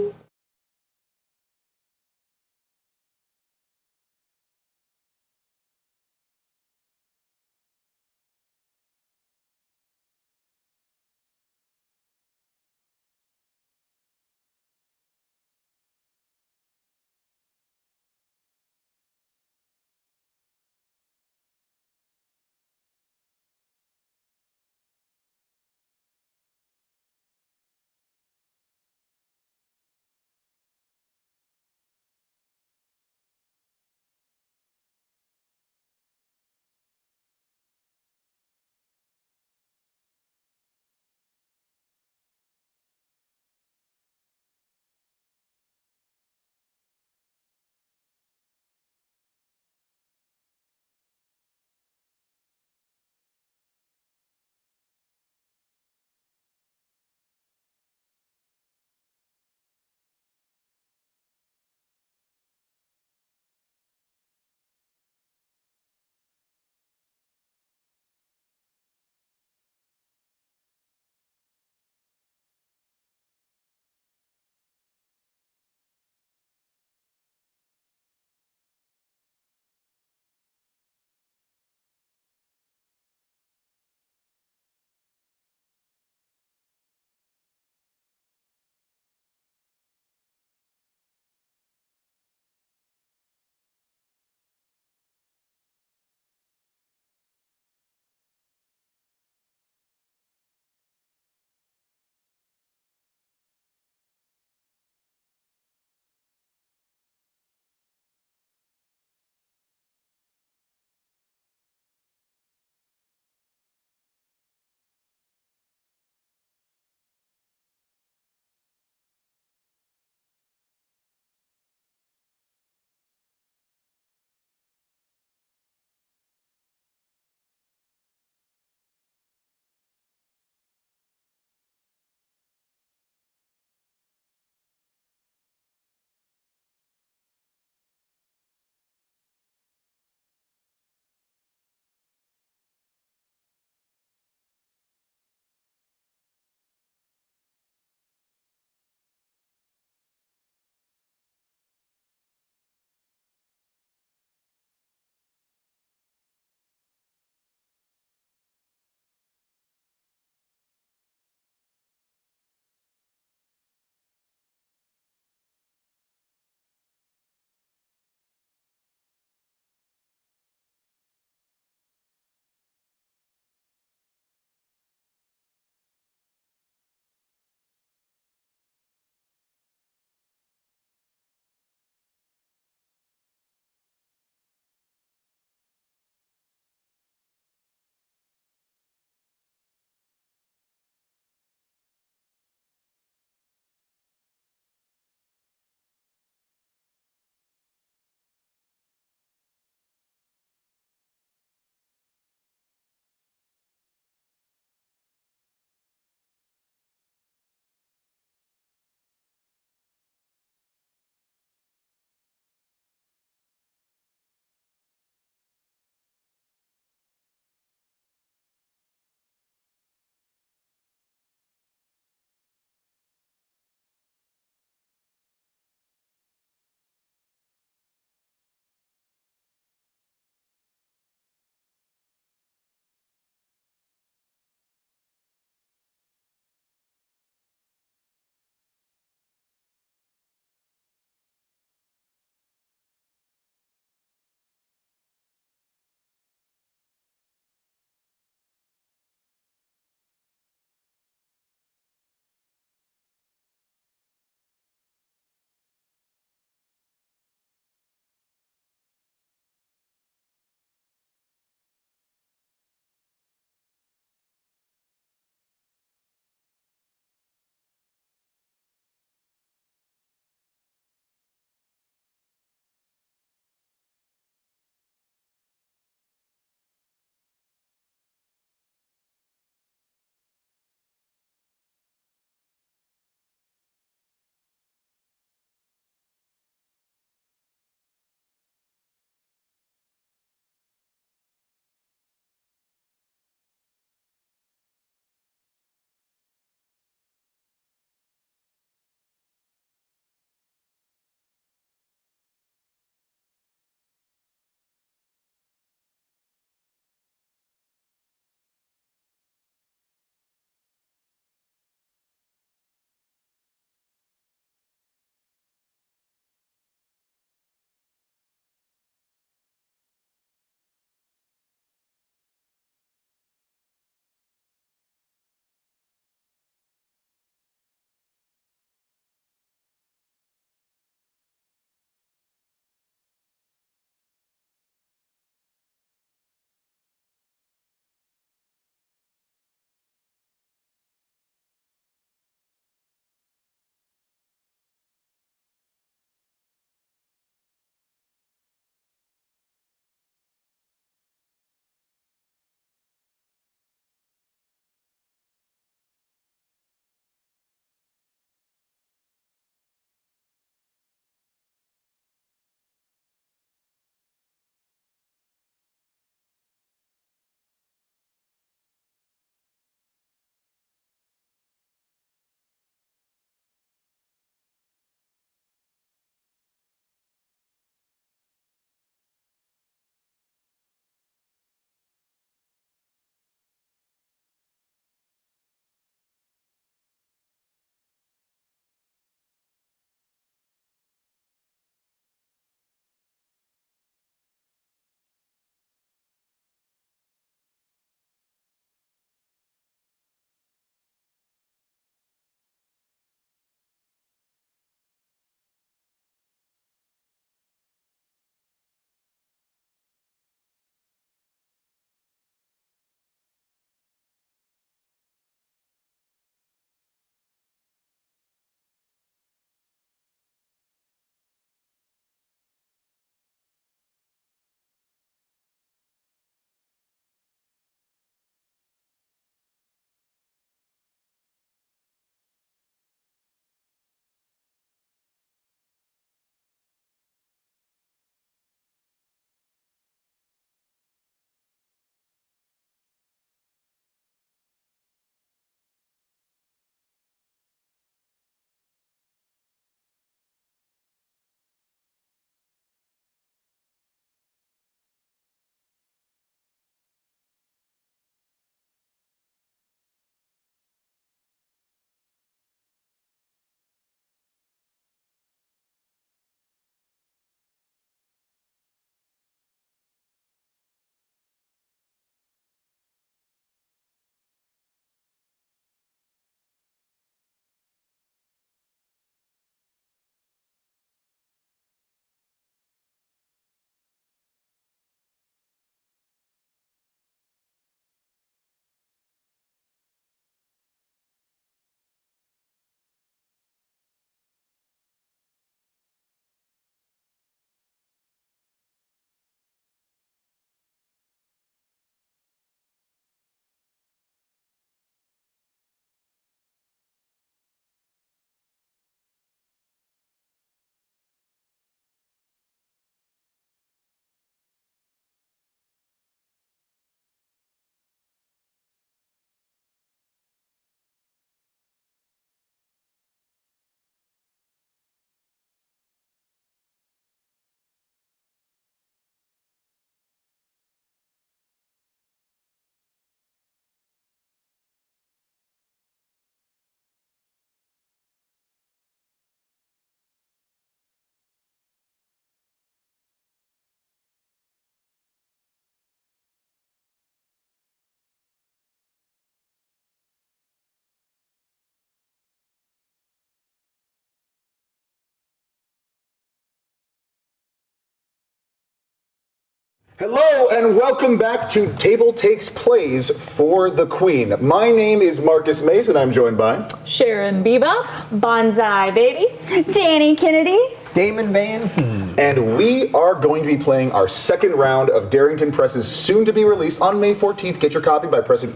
Hello and welcome back to TableTakes Plays for the Queen. My name is Marcus Mace and I'm joined by
Sharon Biba.
Bonsai baby.
Danny Kennedy.
Damon Van Heen.
and we are going to be playing our second round of Darrington Press's soon to be released on May 14th. Get your copy by pressing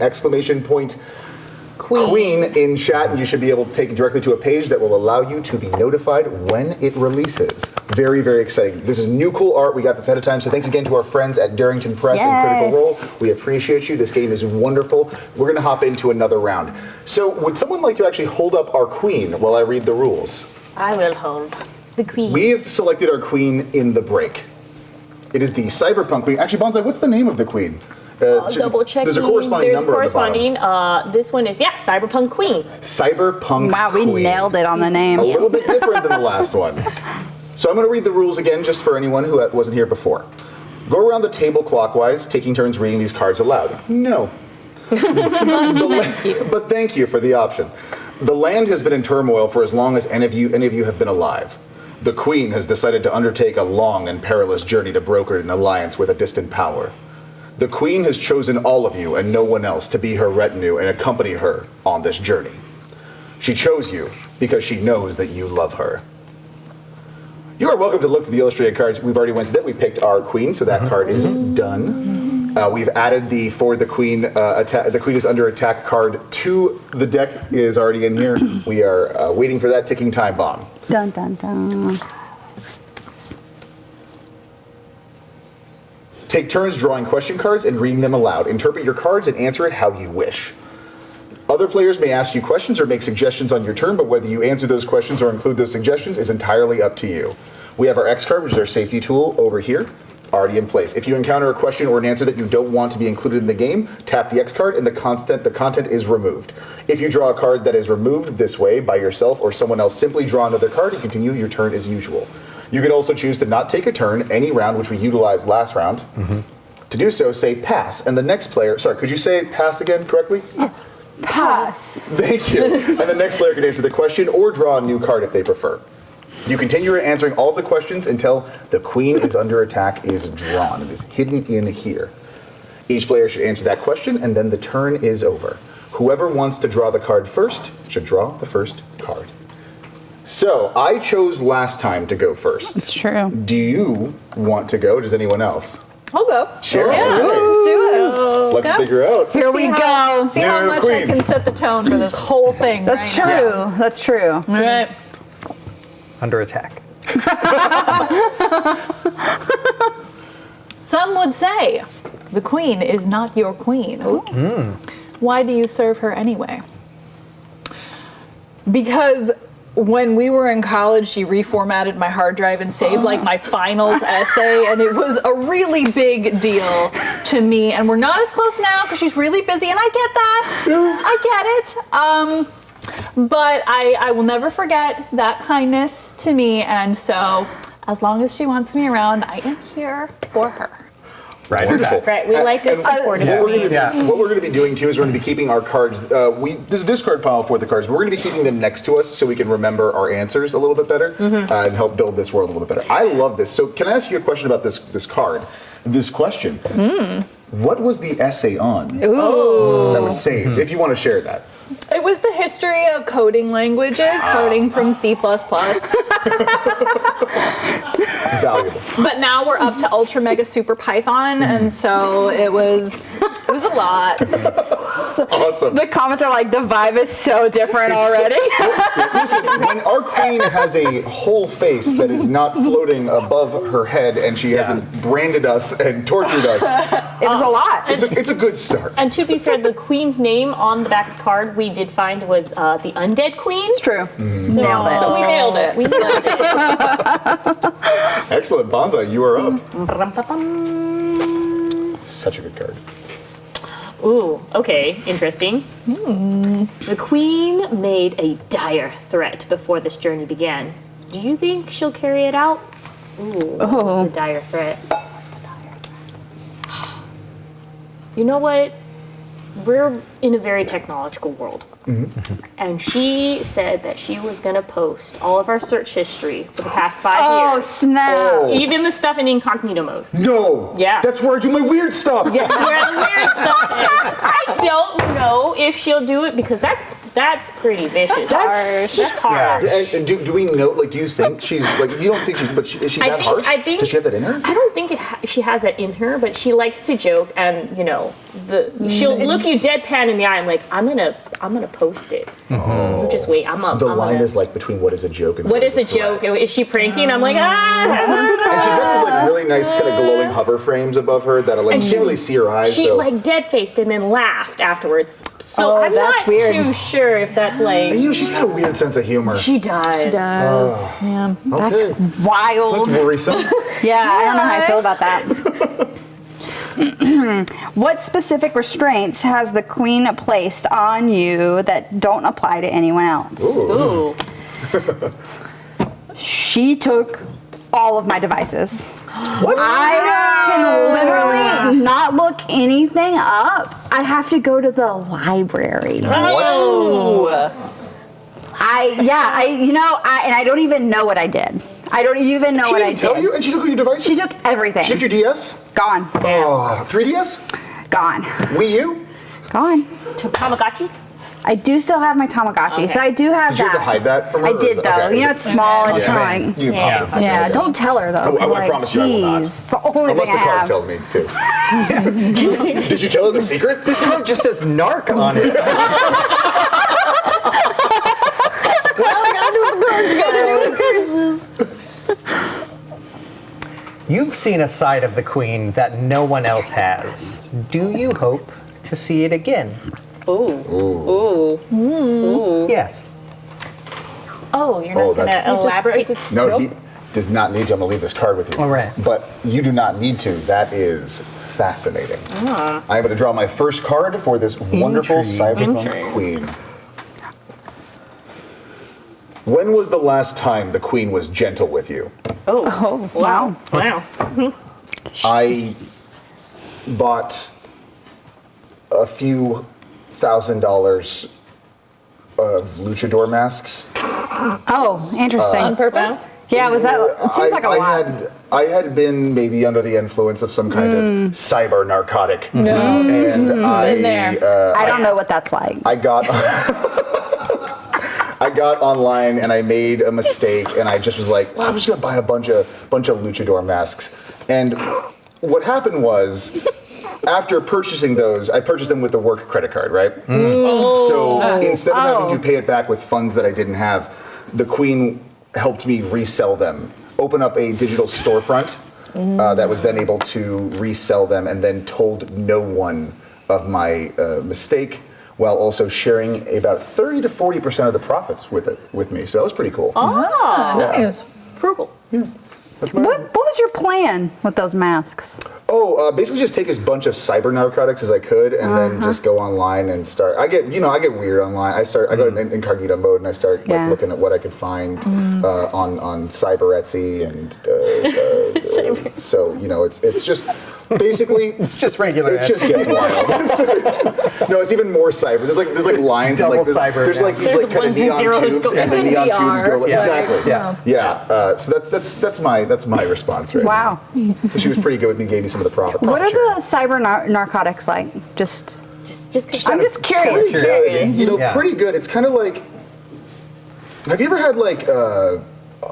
!Queen in chat, and you should be able to take it directly to a page that will allow you to be notified when it releases. Very, very exciting. This is new cool art. We got this ahead of time, so thanks again to our friends at Darrington Press and Critical Role. We appreciate you. This game is wonderful. We're going to hop into another round. So would someone like to actually hold up our queen while I read the rules?
I will hold the queen.
We've selected our queen in the break. It is the Cyberpunk Queen. Actually, Bonsai, what's the name of the queen?
Double checking.
There's a corresponding number at the bottom.
This one is, Cyberpunk Queen.
Cyberpunk
Wow, we
Queen.
nailed it on the name.
A little bit different than the last one. So I'm going to read the rules again just for anyone who wasn't here before. Go around the table clockwise, taking turns reading these cards aloud. No. But thank you for the option. The land has been in turmoil for as long as any of you have been alive. The Queen has decided to undertake a long and perilous journey to broker an alliance with a distant power. The Queen has chosen all of you and no one else to be her retinue and accompany her on this journey. She chose you because she knows that you love her. You are welcome to look through the illustrated cards. We've already went through that. We picked our Queen, so that card is done. We've added the For the Queen, the Queen is under attack card to the deck. Is already in here. We are waiting for that ticking time bomb.
Dun dun dun.
Take turns drawing question cards and reading them aloud. Interpret your cards and answer it how you wish. Other players may ask you questions or make suggestions on your turn, but whether you answer those questions or include those suggestions is entirely up to you. We have our X card, which is our safety tool, over here, already in place. If you encounter a question or an answer that you don't want to be included in the game, tap the X card and the content is removed. If you draw a card that is removed this way by yourself or someone else, simply draw another card and continue your turn as usual. You can also choose to not take a turn any round, which we utilized last round. To do so, say pass, and the next player, sorry, could you say pass again correctly?
Pass.
Thank you. And the next player can answer the question or draw a new card if they prefer. You continue answering all of the questions until the Queen is under attack is drawn. It is hidden in here. Each player should answer that question, and then the turn is over. Whoever wants to draw the card first should draw the first card. So, I chose last time to go first.
It's true.
Do you want to go? Does anyone else?
I'll go.
Sharon,
Yeah,
all right.
let's do it.
Let's figure out.
Here we go.
See how
New
much
Queen.
I can set the tone for this whole thing.
That's
right
true.
now.
That's true.
All right.
Under attack.
Some would say the queen is not your queen. Why do you serve her anyway? Because when we were in college, she reformatted my hard drive and saved like my finals essay, and it was a really big deal to me. And we're not as close now because she's really busy, and I get that. I get it. But I will never forget that kindness to me, and so as long as she wants me around, I am here for her.
Right.
Wonderful.
Right, we like this supportive
What we're
queen.
going to be doing too is we're going to be keeping our cards. There's a discard pile for the cards, but we're going to be keeping them next to us so we can remember our answers a little bit better and help build this world a little bit better. I love this. So, can I ask you a question about this card? This question. What was the essay on? That was saved. If you want to share that.
It was the history of coding languages, starting from C++.
Valuable.
But now we're up to Ultra Mega Super Python, and so it was a lot.
Awesome.
The comments are like, the vibe is so different already.
Listen, when our queen has a whole face that is not floating above her head and she hasn't branded us and tortured us,
It was a lot.
it's a good start.
And to be fair, the queen's name on the back of the card we did find was the Undead Queen.
It's true.
So,
Nailed it.
So we nailed it.
We nailed it.
Excellent. Bonsai, you are up.
Ba-dum-ba-bum.
Such a good card.
Ooh, okay, interesting. The queen made a dire threat before this journey began. Do you think she'll carry it out? Ooh, what's the dire threat? You know what? we're in a very technological world. And she said that she was going to post all of our search history for the past 5
Oh,
years.
snap.
Even the stuff in incognito mode.
No.
Yeah.
That's where I do my weird stuff.
That's where the weird stuff is. I don't know if she'll do it because that's pretty vicious. That's hard.
And do we know? Like, do you think she's like? You don't think she's? But is she that harsh?
I think.
Does she have that in her?
I don't think she has that in her, but she likes to joke, and she'll look you deadpan in the eye. I'm like, I'm gonna post it. Oh. Just wait. I'm
line is like between what is a joke and
what is a joke? Is she pranking? I'm like,
And she's got those like really nice kind of glowing hover frames above her that are like you can't really see her eyes.
She
so.
like dead faced and then laughed afterwards. So I'm
that's
not
weird.
too sure if that's like.
And, she's got a weird sense of humor.
She does.
She does. Yeah.
That's
Okay.
wild.
That's worrisome.
Yeah, I don't know how I feel about that. What specific restraints has the queen placed on you that don't apply to anyone else?
Ooh.
She took all of my devices.
What?
I can literally not look anything up. I have to go to the library. I don't even know what I did. I don't even know
She
what I
didn't tell
did.
you, and she took all your devices.
She took everything.
She took your DS.
Gone.
Oh, 3DS.
Gone.
Wii U.
Gone.
To Tamagotchi?
I do still have my Tamagotchi, so
Okay.
I do have
Did you
that.
have to hide that from her?
I did though.
Okay.
You know, it's small and it's
Yeah.
kind of like.
You can pop it.
Yeah, don't tell her though.
Oh,
'cause,
I promise you I will not.
geez, it's the only
Unless
thing
the
I
card
have.
tells me to. Did you tell her the secret?
This card just says narc on it. You've seen a side of the queen that no one else has. Do you hope to see it again? Yes.
Oh, you're
Oh,
not
that's-
gonna elaborate?
No, he does not need to. I'm gonna leave this card with you.
All right.
But you do not need to. That is fascinating. I'm going to draw my first card for this wonderful
Intrigue.
cyberpunk
Intrigue.
queen. When was the last time the queen was gentle with you?
Oh,
Wow.
wow.
I bought a few $1,000s of luchador masks.
Oh, interesting.
On purpose?
Yeah, was that? It seems like a lot.
I had been maybe under the influence of some kind of cyber narcotic.
No.
And I,
Been there.
I don't know what that's like.
I got I got online and I made a mistake and I just was like, well, I'm just gonna buy a bunch of luchador masks. And what happened was, after purchasing those, I purchased them with the work credit card, right? So instead of having to pay it back with funds that I didn't have, the queen helped me resell them, open up a digital storefront that was then able to resell them, and then told no one of my mistake, while also sharing about 30 to 40% of the profits with me. So that was pretty cool.
Nice.
Frugal.
That's my
What was your plan with those masks?
basically just take as bunch of cyber narcotics as I could, and then just go online and start. I get weird online. I go in incognito mode and I start
Yeah.
looking at what I could find on Cyber Etsy, and so it's just basically
It's just regular
It just
Etsy.
gets wild. No, it's even more cyber. There's like lines. and,
Double
there's,
cyber
There's
now.
like these
There's
like kind of
ones and
neon
zeros
tubes,
going
and the
in
neon
VR.
tubes go like
Yeah.
exactly.
Yeah.
So that's my response right
Wow.
now. So she was pretty good with me, gave me some of the profit.
What are
sharing.
the cyber narcotics like? Just
Just
I'm just curious.
curious.
Yeah.
Pretty good. It's kind of like. Have you ever had like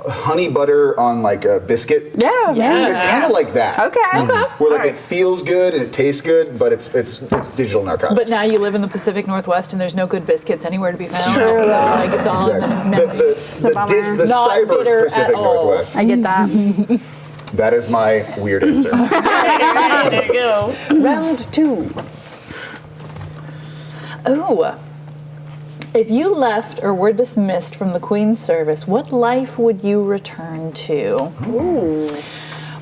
honey butter on like a biscuit?
Yeah.
Yeah.
It's kind of like that.
Okay.
Where like it feels good and it tastes good, but it's digital narcotics.
But now you live in the Pacific Northwest and there's no good biscuits anywhere to be found.
true, though.
Like it's all
Exactly.
bummer.
The
Not
cyber
bitter
Pacific
at all.
Northwest.
I get that.
That is my weird answer.
There you go.
Round 2. Oh. If you left or were dismissed from the Queen's service, what life would you return to? Ooh.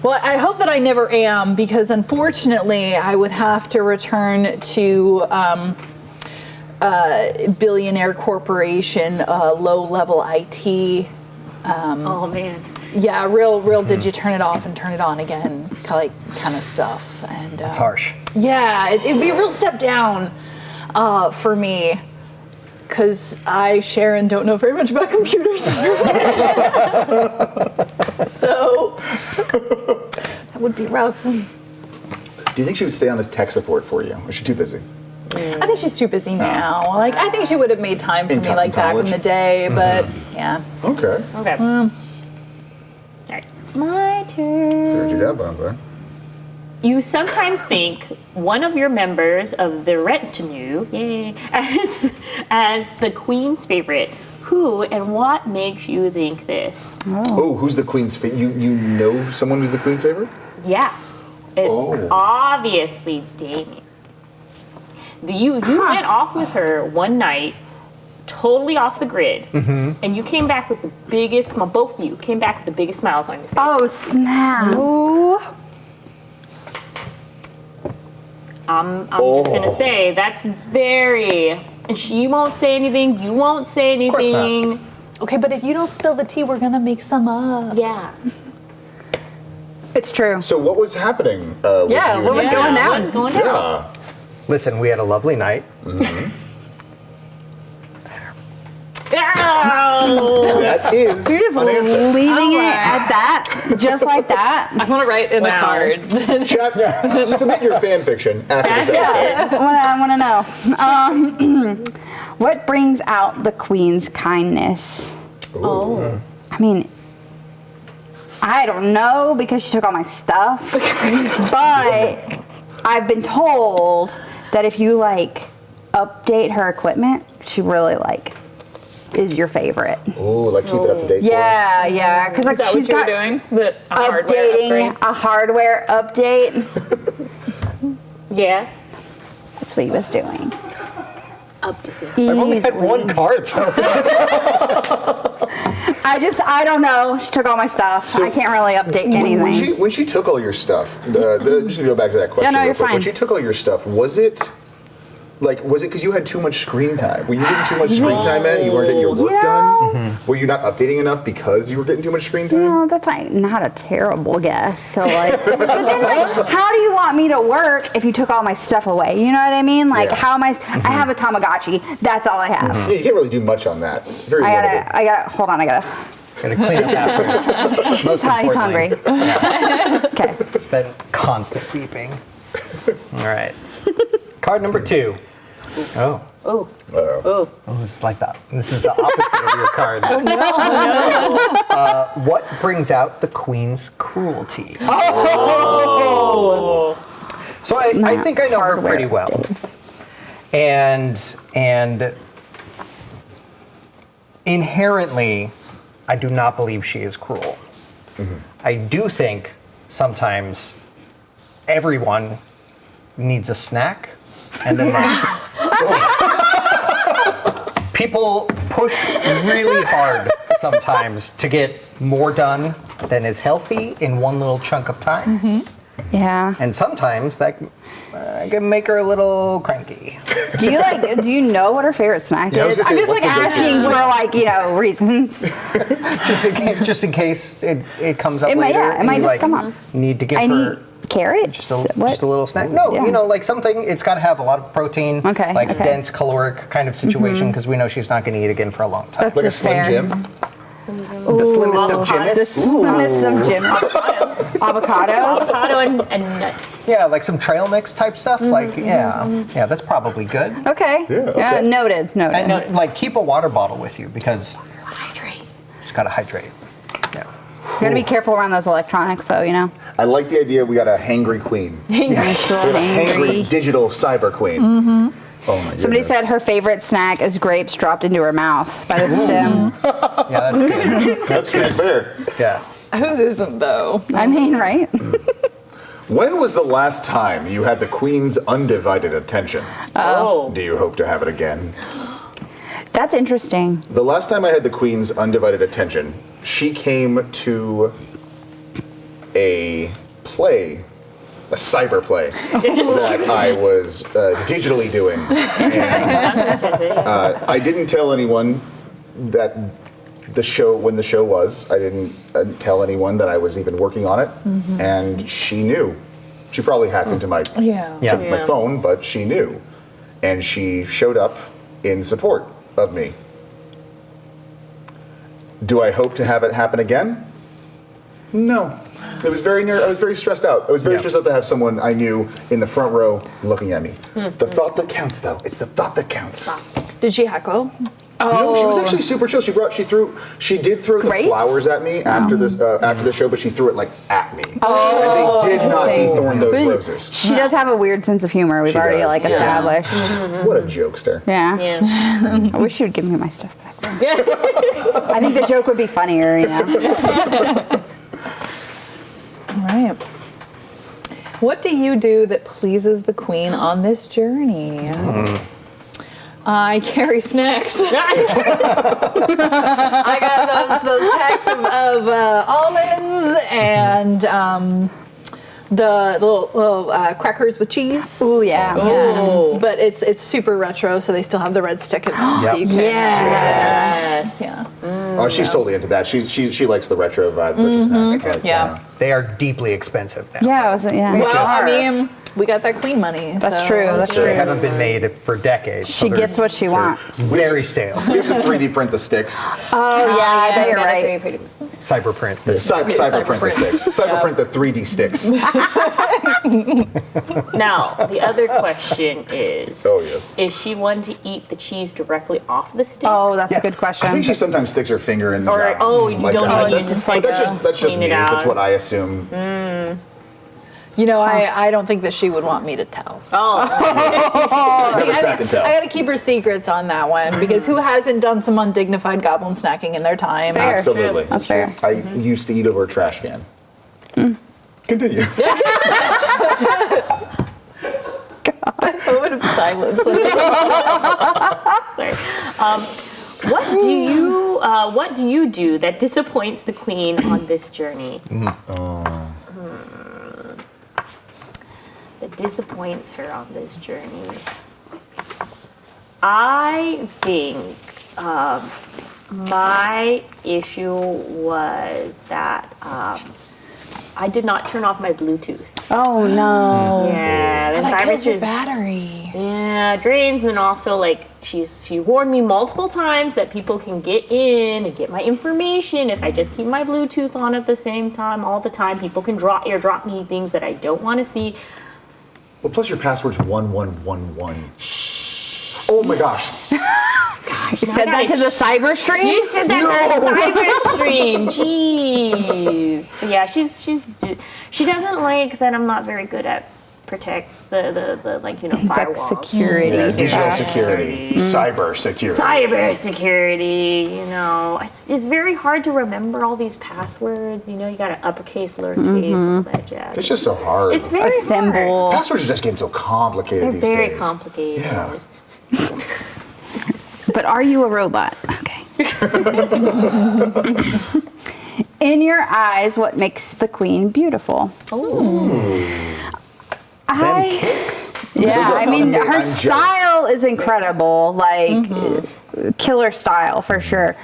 Well, I hope that I never am, because unfortunately I would have to return to billionaire corporation, low-level IT.
Oh man.
Yeah, real did you turn it off and turn it on again kind of stuff. And
It's harsh.
Yeah, it'd be a real step down. For me, because I, Sharon, don't know very much about computers. So that would be rough.
Do you think she would stay on as tech support for you? Or is she too busy?
I think she's too busy now. Like, I think she would have made time for me, like, back in
college?
the day, but yeah.
Okay.
Okay. All right. My turn.
So what you got, Bonza?
You sometimes think one of your members of the retinue, as the queen's favorite. Who and what makes you think this?
Oh, who's the queen's favorite? You know someone who's the queen's favorite?
Yeah, it's obviously Damien. You went off with her one night, totally off the grid, and you came back with the biggest smile. Both of you came back with the biggest smiles on your face.
Oh, snap. Ooh.
I'm just gonna say that's very. And she won't say anything. You won't say anything.
Okay, but if you don't spill the tea, we're gonna make some up.
Yeah.
It's true.
So what was happening? With
Yeah,
you
what
and
was
Damien?
going down?
What is going down?
Yeah.
Listen, we had a lovely night.
Ow!
That is
You're just
an answer.
leaving it at that, just like that.
I want to write in
Wow.
a card.
Chat, submit your fan fiction after this episode.
I want to know. What brings out the queen's kindness?
Oh.
I mean, I don't know because she took all my stuff. But I've been told that if you like update her equipment, she really like is your favorite.
Oh, like keep it up to date.
Yeah, yeah, because like
Is that
she's
what you were
got
doing? The hardware
updating
upgrade?
a hardware update.
Yeah.
That's what he was doing.
Updated.
I've only had
Easily.
one card so far.
I don't know. She took all my stuff. I can't really update anything.
When she took all your stuff, I'm just gonna go back to that question.
Yeah, no,
real
you're
quick.
fine.
When she took all your stuff, was it because you had too much screen time? Were you getting too much screen time in? You weren't getting your work done? Were you not updating enough because you were getting too much screen time?
No, that's like not a terrible guess. So like, but then like, how do you want me to work if you took all my stuff away? You know what I mean? Like,
Yeah.
how am I? I have a Tamagotchi. That's all I have.
Yeah, you can't really do much on that. Very limited.
I gotta. Hold on. I gotta.
Gotta clean up after. Most
He's hungry.
importantly,
Okay.
it's that constant beeping. All right. Card number 2. Oh.
Oh.
Uh-oh.
Oh, it's like that. This is the opposite of your card. What brings out the queen's cruelty?
Oh.
So I think I know her
Hardware
pretty well.
updates.
And inherently, I do not believe she is cruel. I do think sometimes everyone needs a snack, and then people push really hard sometimes to get more done than is healthy in one little chunk of time.
Yeah.
And sometimes that can make her a little cranky.
Do you know what her favorite snack
Yeah, I was
is?
gonna
I'm
say,
just like
what's the go-to?
asking for reasons.
just in case it comes up
It might-
later.
yeah, it
and
might
you,
just
like,
come up.
Need to give
I
her
need carrots.
just a
What?
little snack. No,
Yeah.
like something. It's got to have a lot of protein.
Okay,
Like
okay.
dense caloric kind of situation because we know she's not going to eat again for a long time.
That's
Like a
just
Slim
fair.
Jim?
The slimmest of
The
gymnasts.
slimmest of gym avocados.
Avocado and nuts.
Yeah, like some trail mix type stuff. Like yeah, that's probably good.
Okay.
Yeah, okay.
Noted.
And like keep a water bottle with you because
Hydrate.
she's got to hydrate. Yeah.
You gotta be careful around those electronics, though. You know.
I like the idea we got a hangry queen.
Make sure
We have a hangry
hangry.
digital cyber queen. Oh my goodness.
Somebody said her favorite snack is grapes dropped into her mouth by the stem.
Yeah, that's good.
That's pretty fair.
Yeah.
Whose isn't though?
I mean, right?
When was the last time you had the queen's undivided attention?
Oh.
Do you hope to have it again?
That's interesting.
The last time I had the queen's undivided attention, she came to a play, a cyber play that I was digitally doing. And, I didn't tell anyone that when the show was. I didn't tell anyone that I was even working on it, and she knew. She probably hacked into my
Yeah.
Yeah.
my phone, but she knew. and she showed up in support of me. Do I hope to have it happen again? No. It was very near. I was very stressed out. I was very stressed out to have someone I knew in the front row looking at me. The thought that counts, though. It's the thought that counts.
Did she heckle?
No, she was actually super chill. She did throw the
Grapes?
flowers at me after the show, but she threw it like at me. And they did not dethorn those roses.
She does have a weird sense of humor. We've
She
already
does,
like
yeah.
established.
What a jokester.
Yeah.
Yeah.
I wish she would give me my stuff back. I think the joke would be funnier, you know.
All right. What do you do that pleases the queen on this journey? I carry snacks. I got those packs of almonds and the little crackers with cheese.
Ooh, yeah.
Oh.
But it's super retro, so they still have the red stick in them. So you can-
Yes.
Yeah.
Oh, she's totally into that. She likes the retro vibe. Which snacks. Like,
Yeah.
They are deeply expensive now.
Yeah, yeah.
Well, I mean, we got that queen money.
That's
so-
true. That's
They
true.
haven't been made for decades.
She gets what she wants.
Very stale.
We have to 3D print the sticks.
Oh yeah, I bet you're right.
Cyberprint. This.
Cyberprint the sticks. Cyberprint the 3D sticks.
Now, the other question is,
Oh, yes.
is she one to eat the cheese directly off the stick?
Oh, that's a good question.
I think she sometimes sticks her finger in the
Or-
jar.
oh, you don't
that.
even just like
that's just
clean
me.
it out.
That's what I assume.
You know, I don't think that she would want me to tell.
Oh,
Never snack and tell.
I gotta keep her secrets on that one because who hasn't done some undignified goblin snacking in their time?
Fair.
Absolutely.
That's fair.
I used to eat over a trash can. Continue.
Moment of silence.
sorry. What do you do that disappoints the queen on this journey? That disappoints her on this journey. I think my issue was that I did not turn off my Bluetooth.
Oh no.
Yeah, the
That kills your
vibrations.
battery.
Yeah, it drains, and then also like she warned me multiple times that people can get in and get my information if I just keep my Bluetooth on at the same time all the time. People can airdrop me things that I don't want to see.
Well, plus your password's 1111. Oh my gosh.
You said that to the cyber stream?
You said that on the cyber stream. Jeez. Yeah, she doesn't like that I'm not very good at protect the like firewalls.
security.
Yeah, digital
stuff.
security. Cyber security.
Cyber security, it's very hard to remember all these passwords. You gotta uppercase, lowercase, all that jazz.
It's just so hard.
It's very
A symbol.
Passwords are just getting so complicated
They're
these
very
days.
complicated.
Yeah.
But are you a robot? Okay. In your eyes, what makes the queen beautiful?
Them kicks.
Yeah, I mean,
I'm
her
jealous.
style is incredible, like killer style for sure.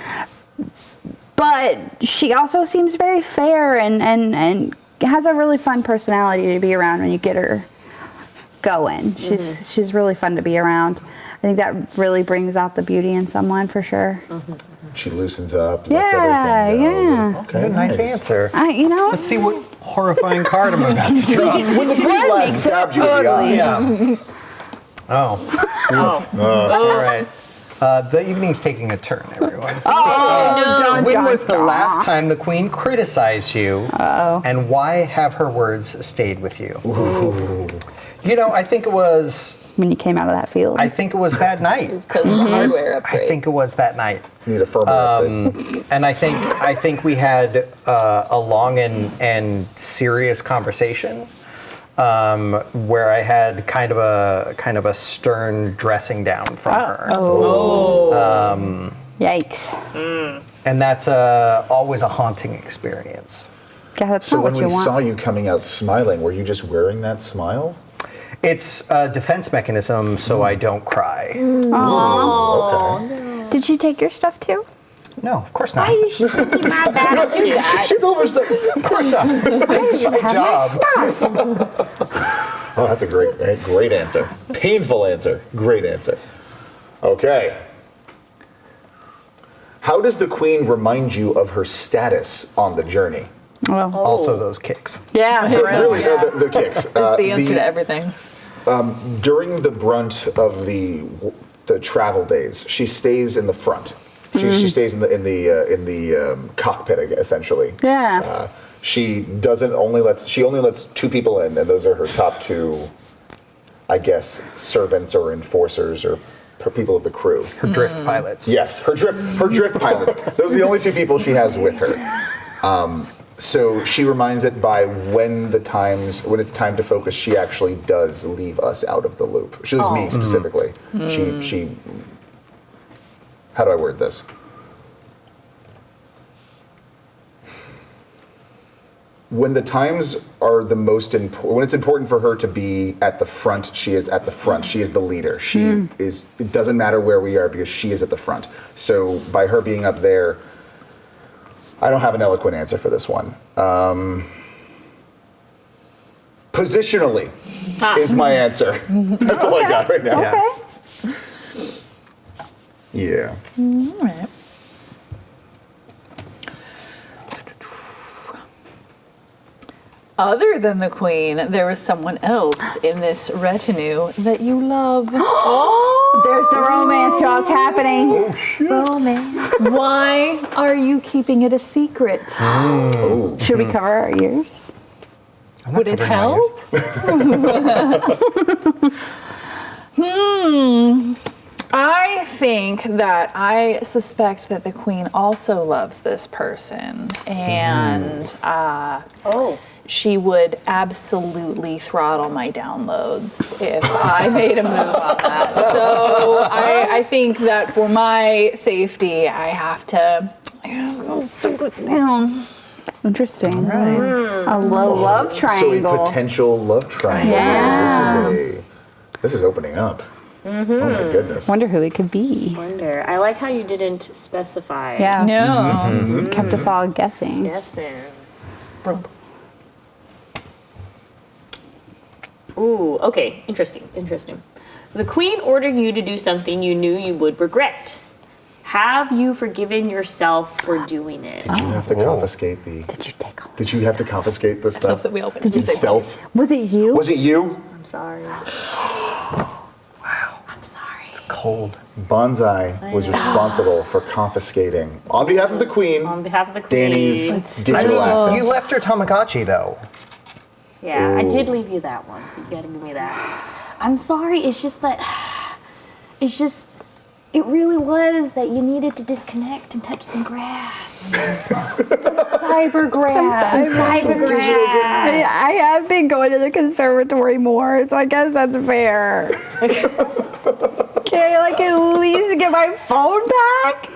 But she also seems very fair and has a really fun personality to be around when you get her going. She's really fun to be around. I think that really brings out the beauty in someone for sure.
She loosens up.
Yeah,
lets everything go.
yeah.
Okay,
Nice answer.
Let's
Let's see what horrifying card I'm about to draw.
When the queen last stabbed you in the eye.
Yeah. Oh. All right. The evening's taking a turn, everyone. When was the last time the queen criticized you? And why have her words stayed with you? I think it was.
when you came out of that field?
I think it was that night.
Because of the hardware
I
upgrade.
think it was that night.
Need a firmware update.
And I think we had a long and serious conversation where I had kind of a stern dressing down from her.
Yikes.
And that's always a haunting experience.
Yeah, that's
So
not
when
what you
we
want.
saw you coming out smiling, were you just wearing that smile?
It's a defense mechanism so I don't cry.
Okay.
Did she take your stuff too?
No, of course not.
Why you should be mad about it?
She overstepped.
Of course not.
I should have
job.
my stuff.
Oh, that's a great answer. Painful answer. Great answer. Okay. How does the queen remind you of her status on the journey?
Well,
Also those kicks.
yeah.
Really, the kicks.
That's the answer to everything.
During the brunt of the travel days, she stays in the front. She stays in the cockpit, essentially.
Yeah.
She only lets 2 people in, and those are her top 2, I guess, servants or enforcers or people of the crew.
Her drift pilots.
Yes, her drift pilot. Those are the only 2 people she has with her. So she reminds it by when it's time to focus, she actually does leave us out of the loop. She leaves me specifically. She. How do I word this? When the times are the most important, when it's important for her to be at the front, she is at the front. She is the leader. She is. It doesn't matter where we are because she is at the front. So by her being up there, I don't have an eloquent answer for this one. Positionally is my answer. That's all I got right now.
Okay.
Yeah.
All right. Other than the queen, there was someone else in this retinue that you love.
There's the romance, y'all. It's happening.
Romance.
Why are you keeping it a secret?
Should we cover our ears?
Would it help? I think that I suspect that the queen also loves this person, and she would absolutely throttle my downloads if I made a move on that. So I think that for my safety, I have to stick it down.
Interesting. A love triangle.
So a potential love triangle.
Yeah.
This is opening up. Oh my goodness.
Wonder who it could be.
Wonder. I like how you didn't specify.
Yeah.
No.
Kept us all guessing.
Guessing. Ooh, okay. Interesting. The queen ordered you to do something you knew you would regret. Have you forgiven yourself for doing it?
Did you have to confiscate the?
Did you take all?
Did you have to confiscate the stuff?
That we all went
Did
to
you
say
stealth?
Was it you?
Was it you?
I'm sorry.
I'm sorry.
Cold.
Bonsai was responsible for confiscating, on behalf of the queen,
On behalf of the queen.
Danny's digital assets.
You left your Tamagotchi though.
Yeah, I did leave you that one, so you gotta give me that. I'm sorry, it's just that. It really was that you needed to disconnect and touch some grass. Cyber grass. Cyber grass.
I have been going to the conservatory more, so I guess that's fair. Can I at least get my phone back?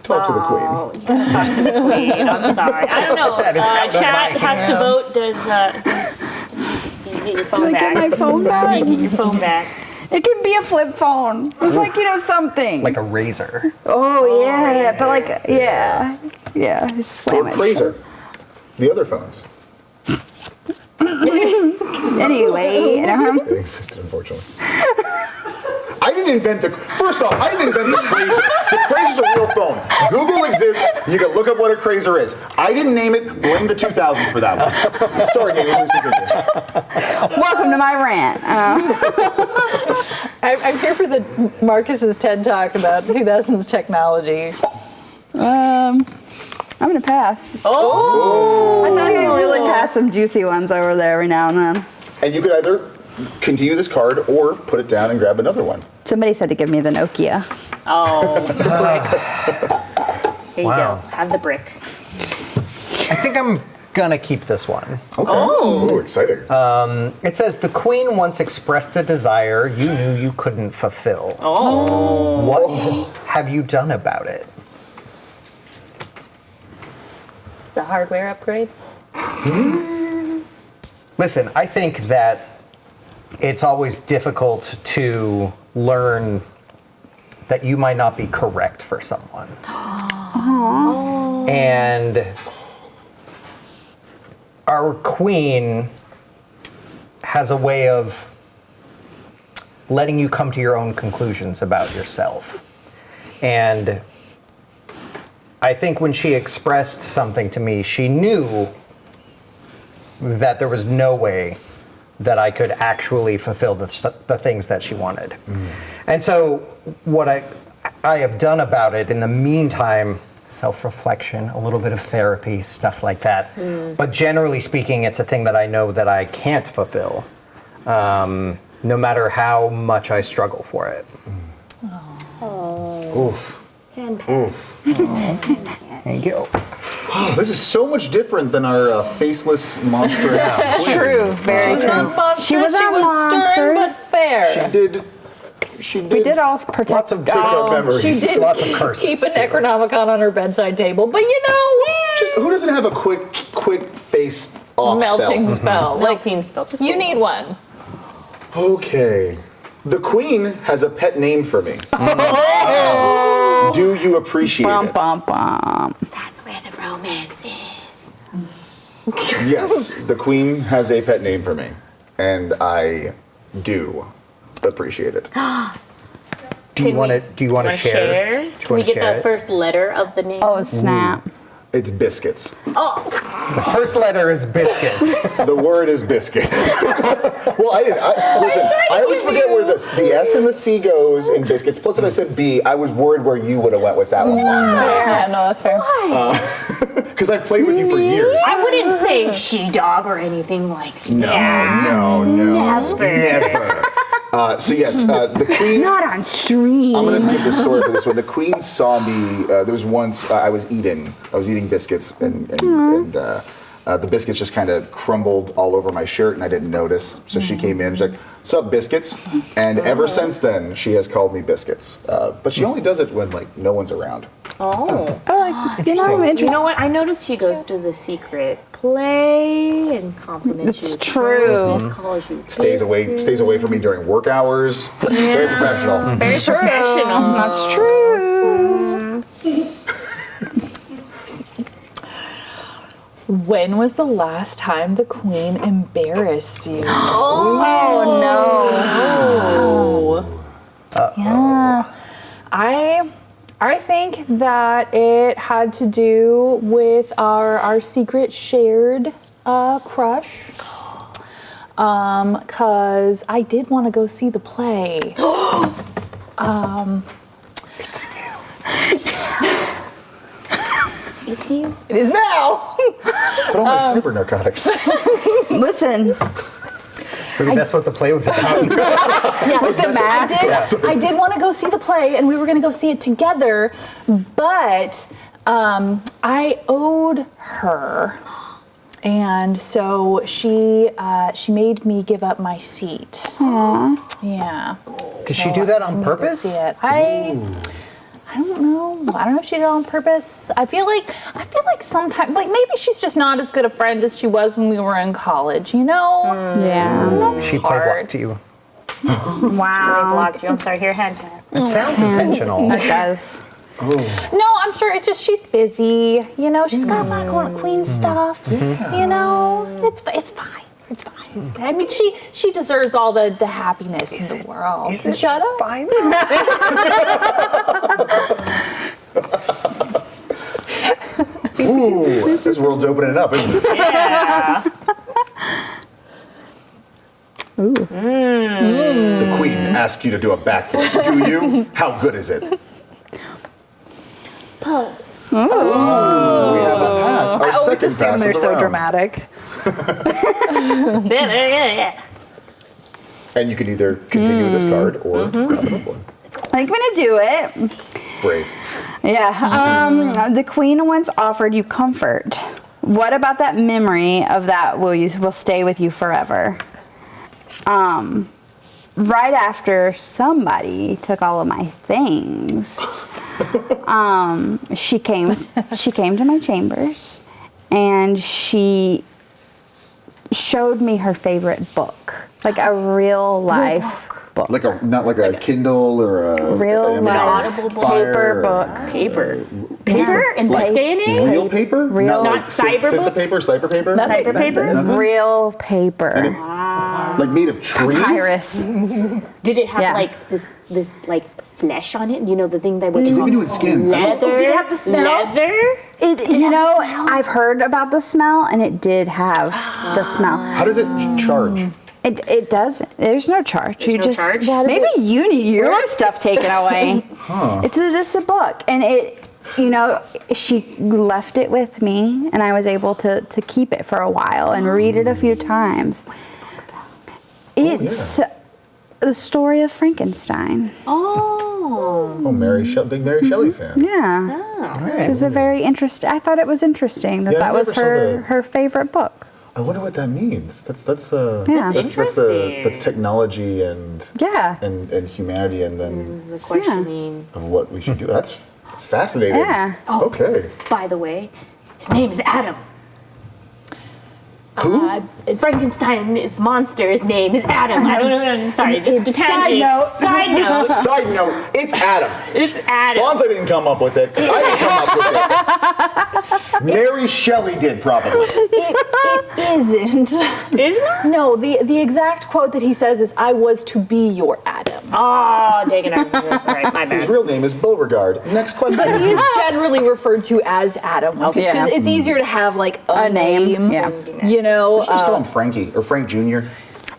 Talk to the queen.
Oh, you gotta talk to the queen. I'm sorry. I don't know. Chat has to vote. Do you get your phone
Do I
back?
get my phone back?
Do you get your phone back?
It can be a flip phone. It's something.
Like a razor.
Oh yeah, but yeah, just slam
Or
it.
Fraser. The other phones.
Anyway,
They existed, unfortunately. I didn't invent the Crazer. The Crazer's a real phone. Google exists. You can look up what a Crazer is. I didn't name it. Blame the 2000s for that one. Sorry, Danny. Please continue.
welcome to my rant.
I'm here for the Marcus's TED Talk about 2000s technology.
I'm gonna pass.
Oh.
I feel like I can really pass some juicy ones over there every now and then.
And you could either continue this card or put it down and grab another one.
Somebody said to give me the Nokia.
Oh, the brick. Here you
Wow.
go. Have the brick.
I think I'm gonna keep this one.
Okay. Oh. Ooh, exciting.
It says the queen once expressed a desire you knew you couldn't fulfill.
Oh.
What have you done about it?
It's a hardware upgrade.
Listen, I think that it's always difficult to learn that you might not be correct for someone. And our queen has a way of letting you come to your own conclusions about yourself. And I think when she expressed something to me, she knew that there was no way that I could actually fulfill the things that she wanted. And so what I have done about it in the meantime, self-reflection, a little bit of therapy, stuff like that. But generally speaking, it's a thing that I know that I can't fulfill, no matter how much I struggle for it.
Oof. Oof.
Thank you.
Oh, this is so much different than our faceless monstrous.
It's true. Very true. She was a
stern
monster.
but fair.
She did.
We did all protect.
Lots of
memories.
She did
Lots of curses.
keep a Necronomicon on her bedside table, but you know,
Just who doesn't have a quick face off
melting
spell?
spell. Like,
Melting spell. Just
you need one.
Okay. The queen has a pet name for me. Do you appreciate
Bum
it?
bum bum.
That's where the romance is.
Yes, the queen has a pet name for me, and I do appreciate it.
Do you want to share? Do you
Can we
wanna
get
share
the
it?
first letter of the name?
Oh snap!
It's biscuits.
The first letter is biscuits.
The word is biscuits. Well, listen, I always forget where the S and the C goes in biscuits. Plus, if I said B, I was worried where you would have went with that one.
Yeah, no, that's fair.
Because I've played with you for years.
I wouldn't say she-dog or anything like that.
No. Never. So yes, the queen.
Not on stream.
I'm gonna give the story for this one. The queen saw me. There was once I was eating biscuits, and the biscuits just kind of crumbled all over my shirt, and I didn't notice. So she came in, she's like, "Sup, biscuits?" And ever since then, she has called me biscuits. But she only does it when like no one's around.
Oh.
You know,
You know what? I noticed she goes to the secret play and compliments you.
It's true.
Calls you
Stays away from me during work hours. Very professional.
Very professional.
That's true.
When was the last time the queen embarrassed you?
Oh no.
Yeah. I think that it had to do with our secret shared crush. Cause I did want to go see the play.
It's you.
It is now.
Put on my cyber narcotics.
Listen,
Maybe that's what the play was about.
with the mask.
I did want to go see the play, and we were going to go see it together, but I owed her, and so she made me give up my seat.
Aww.
Yeah.
Did she do that on
Go
purpose?
see it. I don't know. I don't know if she did it on purpose. I feel like sometimes, like maybe she's just not as good a friend as she was when we were in college. You know?
Yeah.
She play blocked you.
I
Wow.
blocked you. I'm sorry. Here, hand pad.
It sounds intentional.
It does.
No, I'm sure it's just she's busy. You know, she's got a lot going on, queen stuff. You know, it's fine. It's fine. I mean, she deserves all the happiness in the world. Shut up.
Fine.
Ooh, this world's opening up, isn't it?
Yeah.
The queen asks you to do a backflip. Do you? How good is it?
Puss.
We have a pass. Our
I always
second
assume
pass
they're
of the
so
round.
dramatic.
And you can either continue with this card or grab another one.
I'm gonna do it.
Brave.
Yeah. The queen once offered you comfort. What about that memory of that will stay with you forever? Right after somebody took all of my things, she came to my chambers and she showed me her favorite book, like a real life book.
Not like a Kindle or a
Real
Amazon
life
Audible book.
Fire
paper
or-
book.
Paper in this day and age?
Real paper?
Real-
Not
Not
like
cyber
Cinta
books?
paper, cyber paper?
Cyber paper?
Real paper.
Like made of trees?
Papyrus.
Did it have
Yeah.
like this like flesh on it? You know, the thing that would
Because they've been doing skin.
leather.
Did it have the smell?
Leather.
I've heard about the smell, and it did have the smell.
How does it charge?
It doesn't. There's no charge. You
no
just
charge?
maybe you need your stuff taken away. It's just a book, and she left it with me, and I was able to keep it for a while and read it a few times. What's the book about? It's the story of Frankenstein.
Oh.
Big Mary Shelley fan.
Yeah, which was a very interesting. I thought it was interesting that
Yeah, I
that was
never saw
her favorite book.
I wonder what that means. That's
Yeah.
that's technology and
Yeah.
and humanity, and then
The questioning.
of what we should do. That's fascinating.
Yeah.
Okay.
By the way, his name is Adam. Frankenstein's monster's name is Adam. I don't know. Sorry, just a tangent. Side note.
Side note, it's Adam.
It's Adam.
Bonza didn't come up with it. I didn't come up with it. Mary Shelley did, probably.
It isn't.
Isn't it?
No, the exact quote that he says is, "I was to be your Adam."
Oh, dang it. Right, my
His
bad.
real name is Beauregard. Next question.
But he is generally referred to as Adam. Because
Yeah.
it's easier to have like a
name,
name.
yeah.
You know.
Let's just call him Frankie or Frank Jr.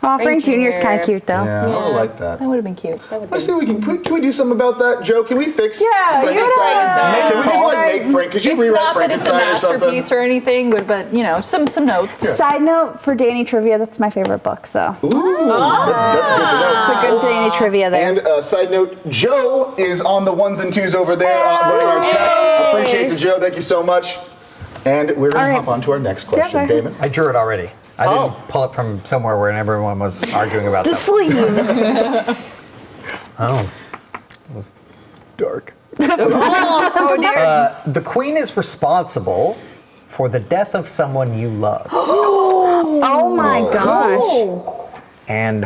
Oh, Frank Jr. is kind of cute though.
Yeah, I would like that.
That would have been cute.
Let's see. Can we do something about that, Joe? Can we fix?
Yeah,
Frankenstein? Can we just like make Frank? Could you
It's
rewrite
not that it's a
Frankenstein or something?
masterpiece or anything, but you know, some notes.
Side note for Danny trivia, that's my favorite book. So
Ooh, that's good to know.
it's a good Danny trivia there.
And side note, Joe is on the ones and twos over there running our tech. Appreciate the Joe. Thank you so much. And we're going to hop on to our next question,
bye.
Damon.
I drew it already. I didn't pull it from somewhere where everyone was arguing about
The
something.
sleeve.
Oh, it was dark.
Oh dear.
The queen is responsible for the death of someone you loved.
Oh my gosh.
And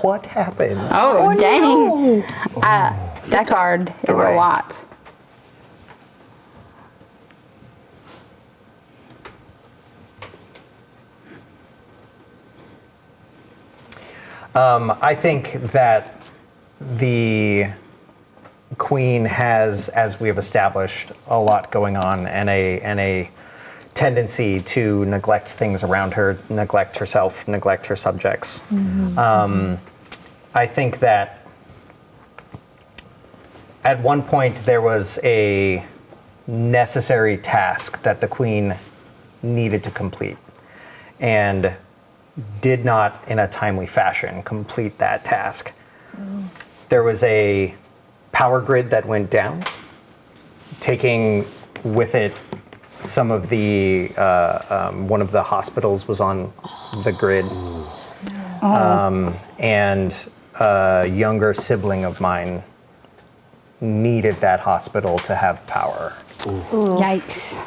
what happened?
Oh, dang. That card is
Right.
a lot.
I think that the queen has, as we have established, a lot going on and a tendency to neglect things around her, neglect herself, neglect her subjects. I think that at one point there was a necessary task that the queen needed to complete and did not in a timely fashion complete that task. There was a power grid that went down, taking with it some of the, one of the hospitals was on the grid. And a younger sibling of mine needed that hospital to have power.
Yikes.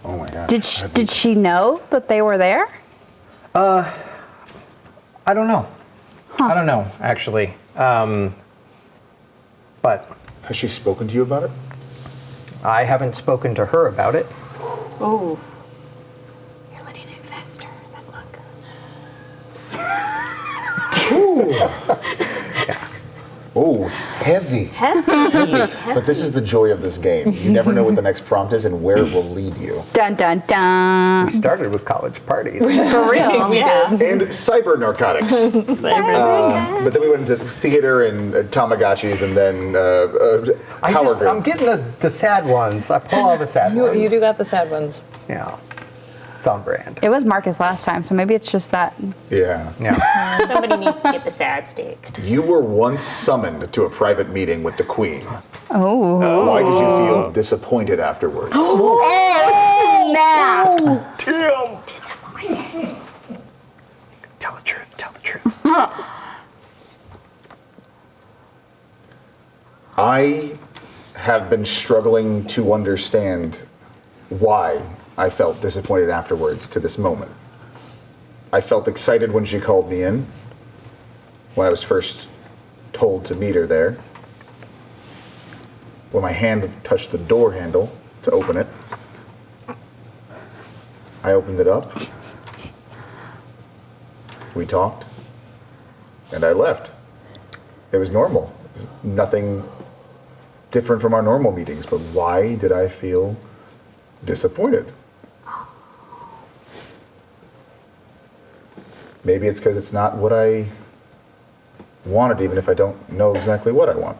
Oh my God.
Did she know that they were there?
I don't know. I don't know, actually. But
Has she spoken to you about it?
I haven't spoken to her about it.
Oh. You're letting it fester. That's not good.
Oh, heavy.
Heavy.
But this is the joy of this game. You never know what the next prompt is and where it will lead you.
Dun dun dun.
We started with college parties.
For real. Yeah.
And cyber narcotics. But then we went into theater and Tamagotchis and then power grids.
I'm getting the sad ones. I pull all the sad ones.
You do got the sad ones.
Yeah. It's on brand.
It was Marcus last time, so maybe it's just that.
Yeah.
Yeah.
Somebody needs to get the sad staked.
You were once summoned to a private meeting with the Queen.
Oh.
Why did you feel disappointed afterwards?
Snap.
Tim! Tell the truth. Tell the truth.
I have been struggling to understand why I felt disappointed afterwards to this moment. I felt excited when she called me in, when I was first told to meet her there. When my hand touched the door handle to open it, I opened it up. We talked. and I left. It was normal. Nothing different from our normal meetings, but why did I feel disappointed? Maybe it's because it's not what I wanted, even if I don't know exactly what I want.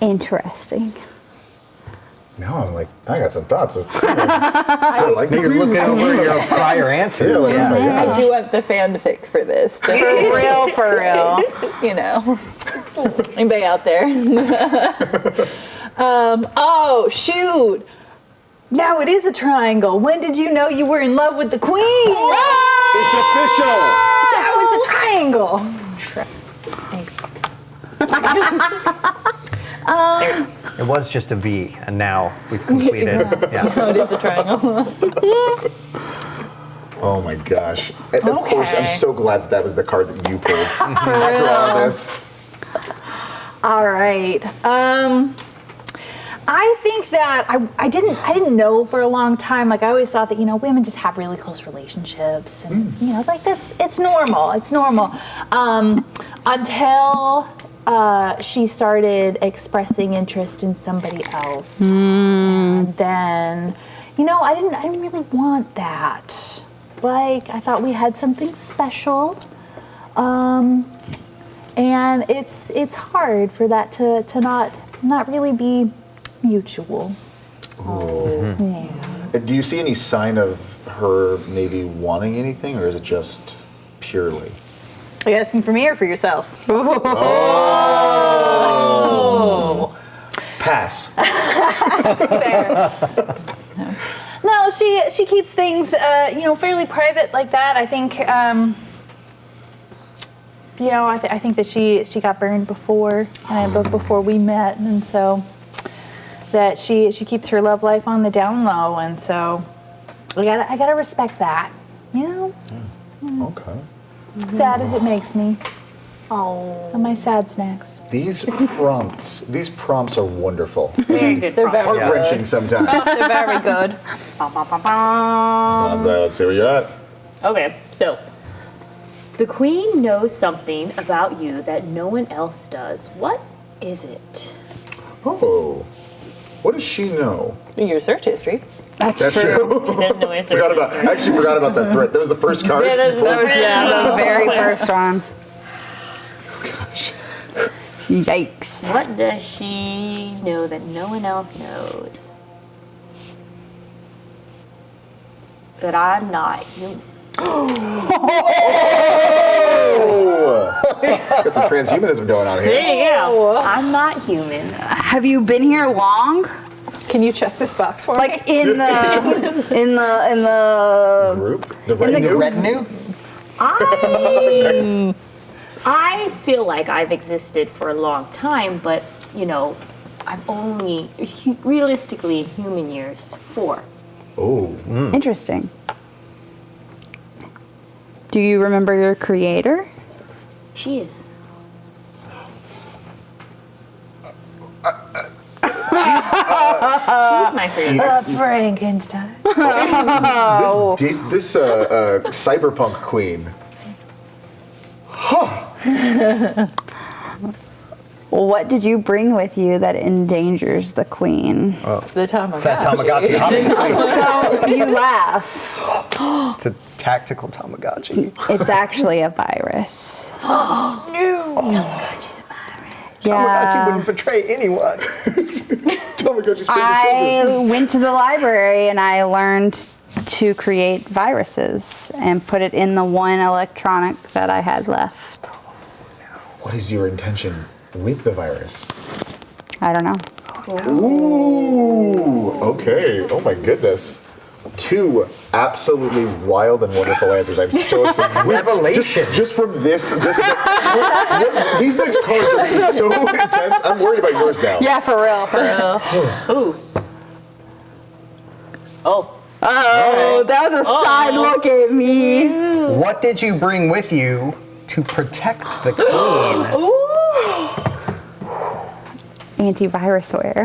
Interesting.
Now I'm like, I got some thoughts. I like
You're looking over your prior answers.
Yeah, like, oh my
I
gosh.
do want the fanfic for this.
For real, for real.
You know, anybody out there?
Oh, shoot. Now it is a triangle. When did you know you were in love with the queen?
It's official!
That was a triangle.
It was just a V, and now we've completed. Yeah.
No, it is a triangle.
Oh my gosh. And of course, I'm
Okay.
so glad that was the card that you pulled after all of this.
All right. I think that I didn't know for a long time. Like I always thought that women just have really close relationships, and like that's it's normal. It's normal until she started expressing interest in somebody else, and then I didn't really want that. Like I thought we had something special, and it's hard for that to not really be mutual. Yeah.
Do you see any sign of her maybe wanting anything, or is it just purely?
Are you asking for me or for yourself?
Pass.
Fair. No, she keeps things fairly private like that. I think I think that she got burned before before we met, and so that she keeps her love life on the down low, and so I gotta respect that.
Okay.
Sad as it makes me. Oh, my sad snacks.
These prompts are wonderful.
Very good.
They're very
prompt.
Heart-wrenching sometimes.
They're very good.
Bonsai, let's see where you're at.
Okay, so the queen knows something about you that no one else does. What is it?
Oh. What does she know?
Your search history.
That's
Doesn't know his
I actually forgot about that threat. That was the first card.
Yeah, that's
the very first one.
Gosh.
Yikes.
What does she know that no one else knows? That I'm not human.
Got some transhumanism going on here.
There you go. I'm not human.
Have you been here long?
Can you check this box for me?
Like in the
Group? The retinue?
Retinue?
I feel like I've existed for a long time, but I've only realistically in human years 4.
Oh.
Interesting. Do you remember your creator?
She is. She's my favorite.
Frankenstein.
This cyberpunk queen.
What did you bring with you that endangers the queen?
The Tamagotchi.
It's that Tamagotchi, obviously.
So you laugh.
It's a tactical Tamagotchi.
It's actually a virus.
Tamagotchi
Yeah.
wouldn't betray anyone.
Tamagotchi's favorite children.
I went to the library and I learned to create viruses and put it in the one electronic that I had left.
What is your intention with the virus?
I don't know.
Ooh, okay. Oh my goodness. 2 absolutely wild and wonderful answers. I'm so excited.
Revelations.
Just from this these next cards are gonna be so intense. I'm worried about yours now.
Yeah, for real, for real.
Ooh. Oh.
Oh, that was a side look at me.
What did you bring with you to protect the queen?
Antivirusware.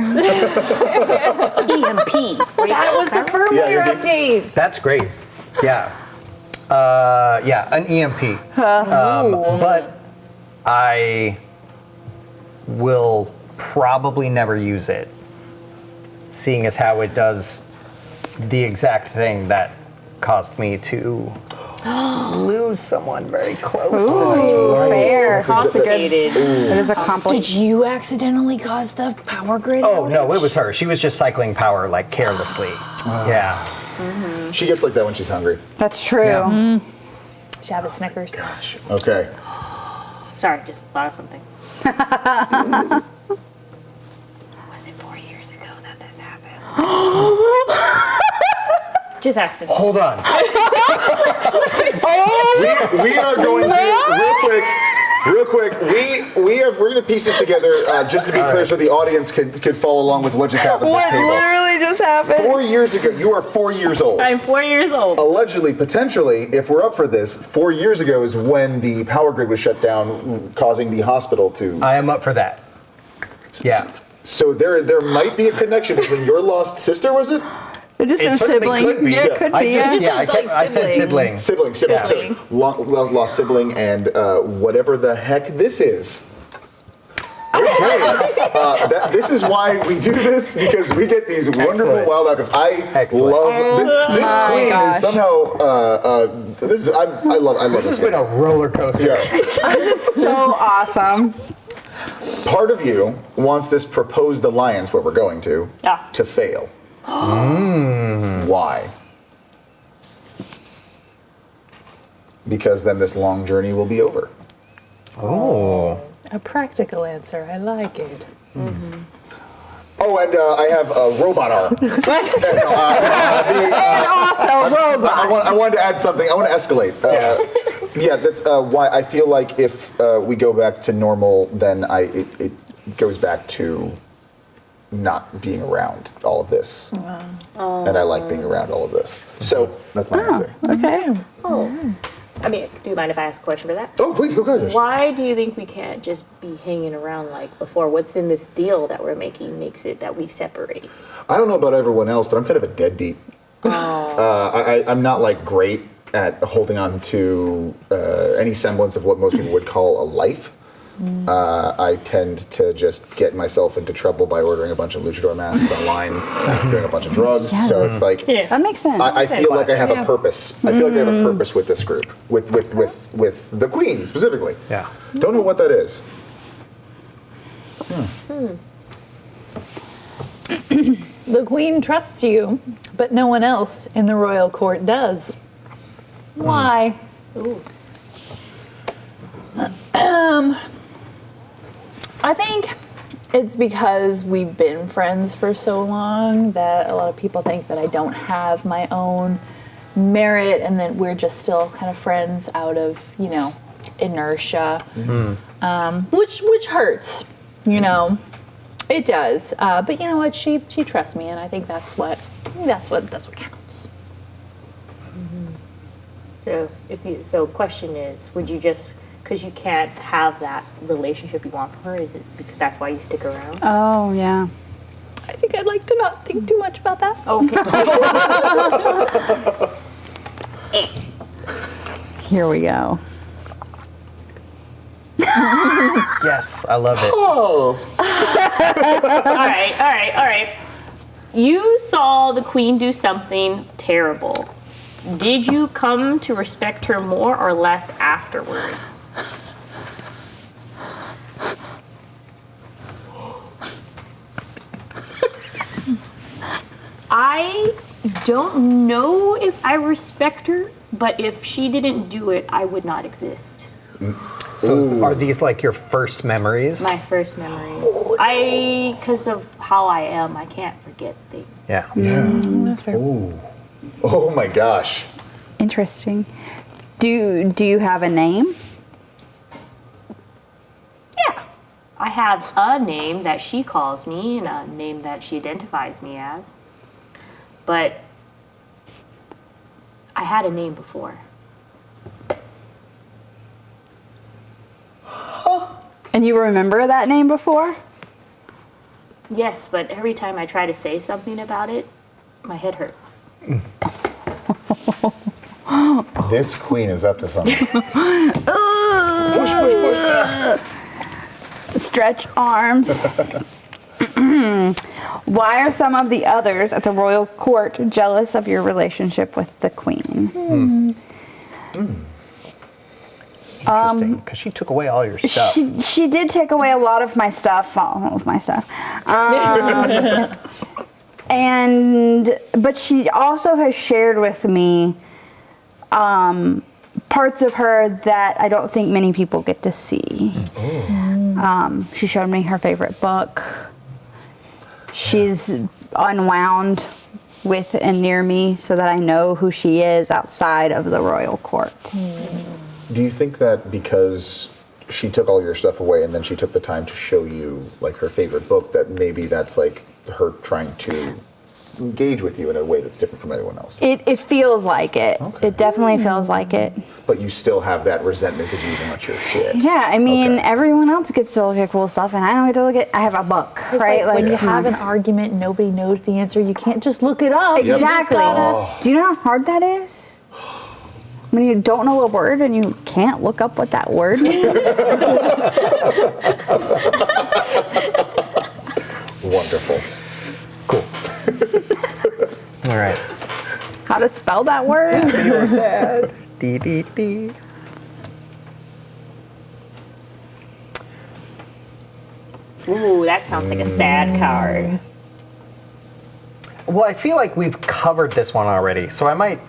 EMP.
That was the firmware update.
That's great. Yeah. Yeah, an EMP. But I will probably never use it, seeing as how it does the exact thing that caused me to lose someone very close to me.
Fair. That's a good.
Complicated.
It is a complicated.
Did you accidentally cause the power grid?
Oh,
outage?
no, it was her. She was just cycling power, like, carelessly. Yeah.
She gets like that when she's hungry.
That's true.
Yeah.
Should have a Snickers.
Okay.
Sorry, just thought of something. Was it 4 years ago that this happened? Just asking.
Hold on.
We are going to real quick. We're going to piece this together just to be clear, so the audience could follow along with what just happened at this table.
literally just happened?
4 years ago, you are 4 years old.
I'm 4 years old.
Allegedly, potentially, if we're up for this, 4 years ago is when the power grid was shut down, causing the hospital to.
I am up for that. Yeah.
So there might be a connection between your lost sister, was it?
It just says
certainly
sibling.
could be.
Yeah, it could
I
be.
just,
Yeah.
I said sibling.
Sibling.
Sibling.
Lost sibling, and whatever the heck this is. Okay. This is why we do this, because we get these wonderful
Excellent.
wild outcomes. I
Excellent.
love this
my
queen
gosh.
is somehow. I love
This has been
game.
a roller coaster.
Yeah.
So awesome.
Part of you wants this proposed alliance, where we're going to fail. Why? Because then this long journey will be over.
Oh.
A practical answer. I like it.
Oh, and I have a robot arm.
And also robot.
I wanted to add something. I want to escalate. Yeah, that's why I feel like if we go back to normal, then it goes back to not being around all of this. And I like being around all of this. So that's my answer.
Okay.
I mean, do you mind if I ask a question for that?
Oh, please go ahead.
Why do you think we can't just be hanging around like before? What's in this deal that we're making makes it that we separate?
I don't know about everyone else, but I'm kind of a deadbeat. I'm not like great at holding on to any semblance of what most people would call a life. I tend to just get myself into trouble by ordering a bunch of luchador masks online, doing a bunch of drugs. So it's like
That makes sense.
I feel like I have a purpose. I feel like I have a purpose with this group, with the queen specifically.
Yeah.
Don't know what that is.
The queen trusts you, but no one else in the royal court does. Why? I think it's because we've been friends for so long that a lot of people think that I don't have my own merit and that we're just still kind of friends out of, inertia, which hurts, It does. But you know what? She trusts me, and I think that's what counts.
So question is, would you just, because you can't have that relationship you want from her, is it because that's why you stick around?
Oh, yeah.
I think I'd like to not think too much about that.
Okay.
Here we go.
Yes, I love it.
Oh,
All right. You saw the queen do something terrible. Did you come to respect her more or less afterwards? I don't know if I respect her, but if she didn't do it, I would not exist.
So are these like your first memories?
My first memories. Because of how I am, I can't forget things.
Yeah.
Oh my gosh.
Interesting. Do you have a name?
Yeah. I have a name that she calls me and a name that she identifies me as. But I had a name before.
And you remember that name before?
Yes, but every time I try to say something about it, my head hurts.
This queen is up to something.
Stretch arms. Why are some of the others at the royal court jealous of your relationship with the queen?
Interesting, because she took away all your stuff.
She did take away a lot of my stuff, all of my stuff. But she also has shared with me parts of her that I don't think many people get to see. She showed me her favorite book. She's unwound with and near me so that I know who she is outside of the royal court.
Do you think that because she took all your stuff away and then she took the time to show you like her favorite book, that maybe that's like her trying to engage with you in a way that's different from anyone else?
It feels like it.
Okay.
It definitely feels like it.
But you still have that resentment because you even want your shit.
Yeah, I mean,
Okay.
everyone else gets to look at cool stuff, and I don't get to look at. I have a book, right?
Like when you
come
have
on.
an argument and nobody knows the answer, you can't just look it up.
Exactly. Do you know how hard that is? When you don't know a word and you can't look up what that word means.
Wonderful.
Cool. All right.
How to spell that word?
You're sad. Dee dee dee.
Ooh, that sounds like a sad card.
Well, I feel like we've covered this one already, so I might.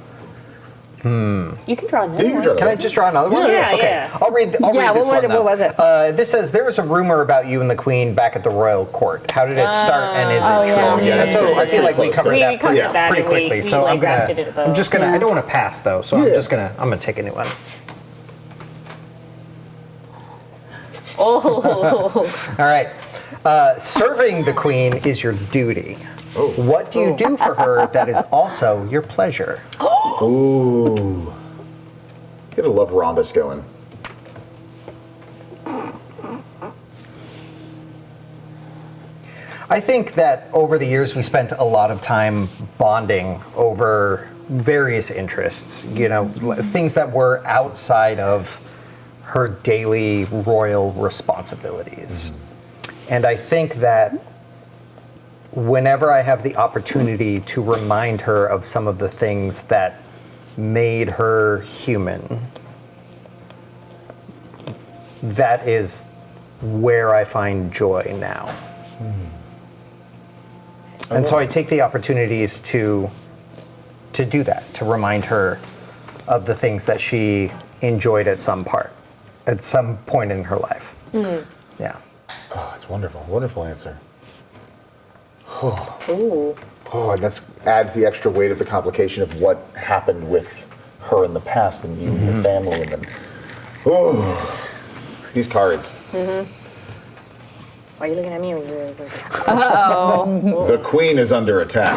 You can draw another
You can
one.
draw
Can I just draw another one?
Yeah,
Okay.
yeah.
I'll read this
what
one. Though.
was it?
This says there was a rumor about you and the queen back at the royal court. How did it start, and is it true?
yeah.
And so I feel like we
Pretty
covered
close
that
We covered that
pretty
and we-
quickly.
we,
So
like,
I'm
drafted it
gonna. I'm
above.
just gonna.
Yeah.
I don't want to pass though, so
Yeah.
I'm gonna take a new one.
Oh,
All right. Serving the queen is your duty.
Oh.
What do you do for her that is also your pleasure?
Ooh. Get a love rhombus going.
I think that over the years we spent a lot of time bonding over various interests, you know, things that were outside of her daily royal responsibilities. And I think that whenever I have the opportunity to remind her of some of the things that made her human, that is where I find joy now. And so I take the opportunities to do that, to remind her of the things that she enjoyed at some point in her life. Yeah.
Oh, that's wonderful. Wonderful answer.
ooh.
Oh, and that adds the extra weight of the complication of what happened with her in the past and you and your family, and then, oh, these cards.
Why are you looking at me when you're
The queen is under attack.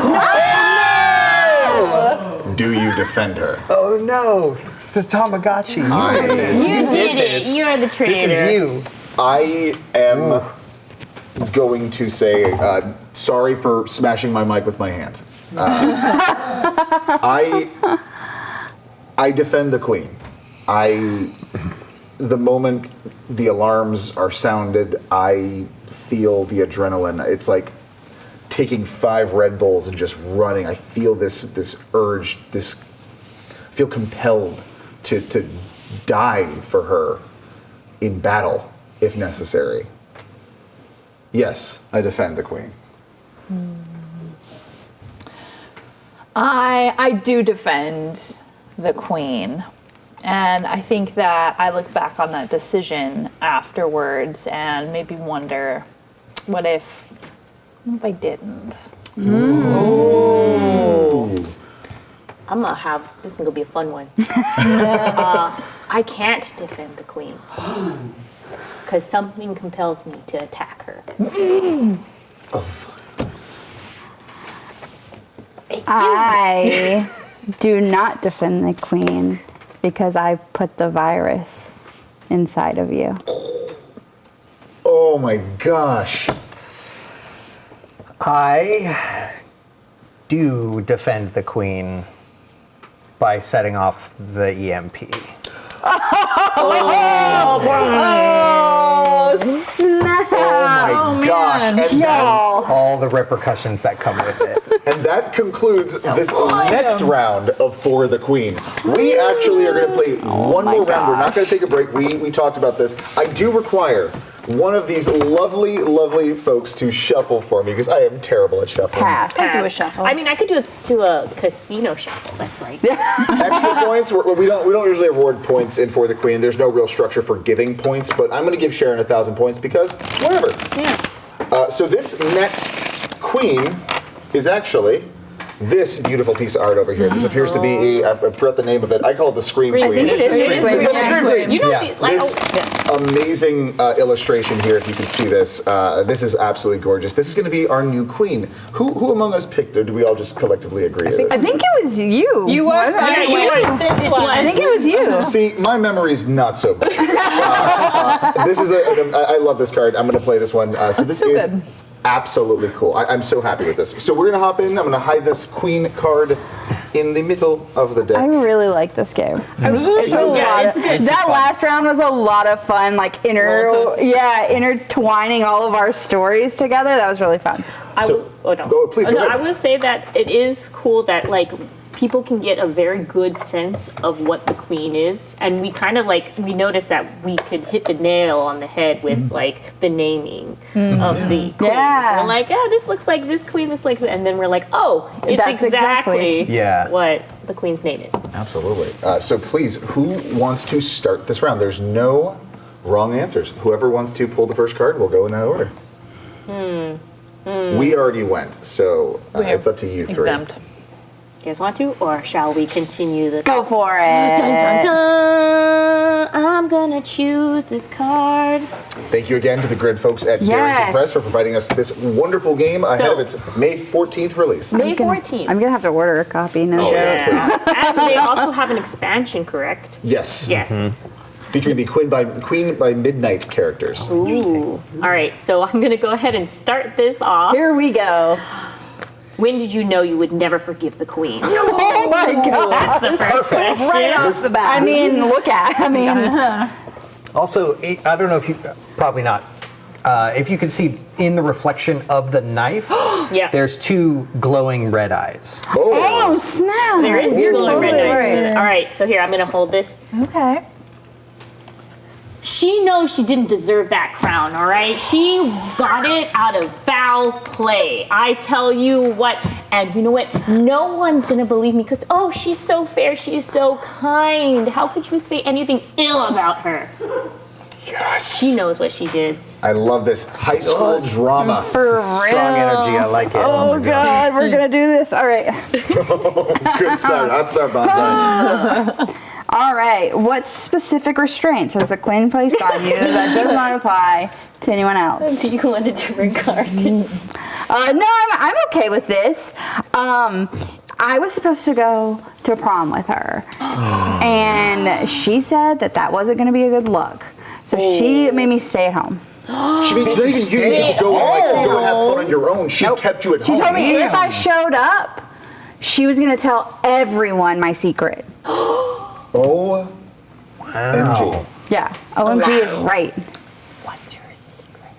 Do you defend her?
Oh no, it's the Tamagotchi. You did this.
You did it.
this.
You're the traitor.
This is you.
I am going to say sorry for smashing my mic with my hand. I defend the queen. The moment the alarms are sounded, I feel the adrenaline. It's like taking 5 Red Bulls and just running. I feel this urge, feel compelled to die for her in battle if necessary. Yes, I defend the queen.
I do defend the queen. And I think that I look back on that decision afterwards and maybe wonder, what if I didn't?
I'm gonna have this is gonna be a fun one. I can't defend the queen because something compels me to attack her.
I do not defend the queen because I put the virus inside of you.
Oh my gosh.
I do defend the queen by setting off the EMP.
Snap!
Oh my gosh. And
Y'all.
All the repercussions that come with it.
And that concludes this next round of For the Queen. We actually are going to play one more round. We're not going to take a break. We talked about this. I do require one of these lovely, lovely folks to shuffle for me because I am terrible at shuffling.
Pass.
Do a shuffle.
I mean, I could do a casino shuffle. That's like
Extra points. We don't usually award points in For the Queen. There's no real structure for giving points, but I'm going to give Sharon 1,000 points because whatever.
yeah.
So this next queen is actually this beautiful piece of art over here. This appears to be I forgot the name of it. I call it the Scream Queen.
I think it is
It
the
is
Scream
the
Queen.
Scream Queen. You know,
Yeah.
like
This amazing illustration here, if you can see this, this is absolutely gorgeous. This is going to be our new queen. Who among us picked her? Do we all just collectively agree to this?
I think it was you.
You were.
Wasn't it?
you were this one.
I think it was you.
See, my memory's not so good. This is I love this card. I'm going to play this one. So this
so
is
good.
absolutely cool. I'm so happy with this. So we're going to hop in. I'm going to hide this queen card in the middle of the deck.
I really like this game. It's a lot of, that last round was a lot of fun, like intertwining all of our stories together. That was really fun.
Please go ahead.
I would say that it is cool that like people can get a very good sense of what the queen is, and we kind of like we noticed that we could hit the nail on the head with like the naming of the queens.
Yeah.
We're like, this looks like this queen, this like, and then we're like, oh, it's
That's exactly.
Yeah.
what the queen's name is.
Absolutely. So please, who wants to start this round? There's no wrong answers. Whoever wants to pull the first card, we'll go in that order. We already went, so it's up to you three.
Exempt.
You guys want to, or shall we continue the?
Go for it.
Dun, dun, dun. I'm gonna choose this card.
Thank you again to the Grid folks at Darrington Press for providing us this wonderful game ahead of its May 14th release.
May 14th.
I'm gonna have to order a copy. No joke.
Yeah. And they also have an expansion, correct?
Yes.
Yes.
Featuring the Queen by Midnight characters.
Ooh. All right, so I'm gonna go ahead and start this off.
Here we go.
When did you know you would never forgive the queen?
Oh my god.
That's the first question.
Right off the bat. I mean,
Also, I don't know if you, probably not. If you can see in the reflection of the knife,
Yeah.
there's two glowing red eyes.
Oh snap.
There is
You're
two glowing red
totally
knives.
right.
All right, so here I'm gonna hold this.
Okay.
She knows she didn't deserve that crown, all right? She got it out of foul play. I tell you what, and you know what? No one's gonna believe me because, oh, she's so fair, she's so kind. How could you say anything ill about her?
Yes.
She knows what she did.
I love this high school drama.
For
Strong
real.
energy, I like it.
Oh god, we're gonna do this. All right.
Good start. Hot start, Bob. Sorry.
All right. What specific restraints has the queen placed on you that does not apply to anyone else?
Do you want a different card?
No, I'm okay with this. I was supposed to go to prom with her, and she said that wasn't going to be a good look. So she made me stay at home.
She didn't even use it to go and have fun on your own. She kept you at home.
She told me if I showed up, she was going to tell everyone my secret.
Oh, wow.
Yeah, OMG is right.
What's your secret?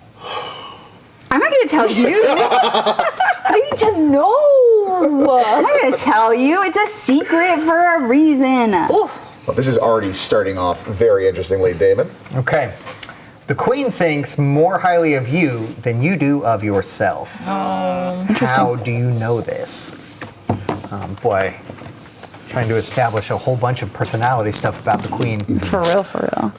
I'm not going to tell you. I need to know. I'm not going to tell you. It's a secret for a reason.
Well, this is already starting off very interestingly, Damon.
Okay. The queen thinks more highly of you than you do of yourself. How do you know this? Boy, trying to establish a whole bunch of personality stuff about the queen.
For real, for real.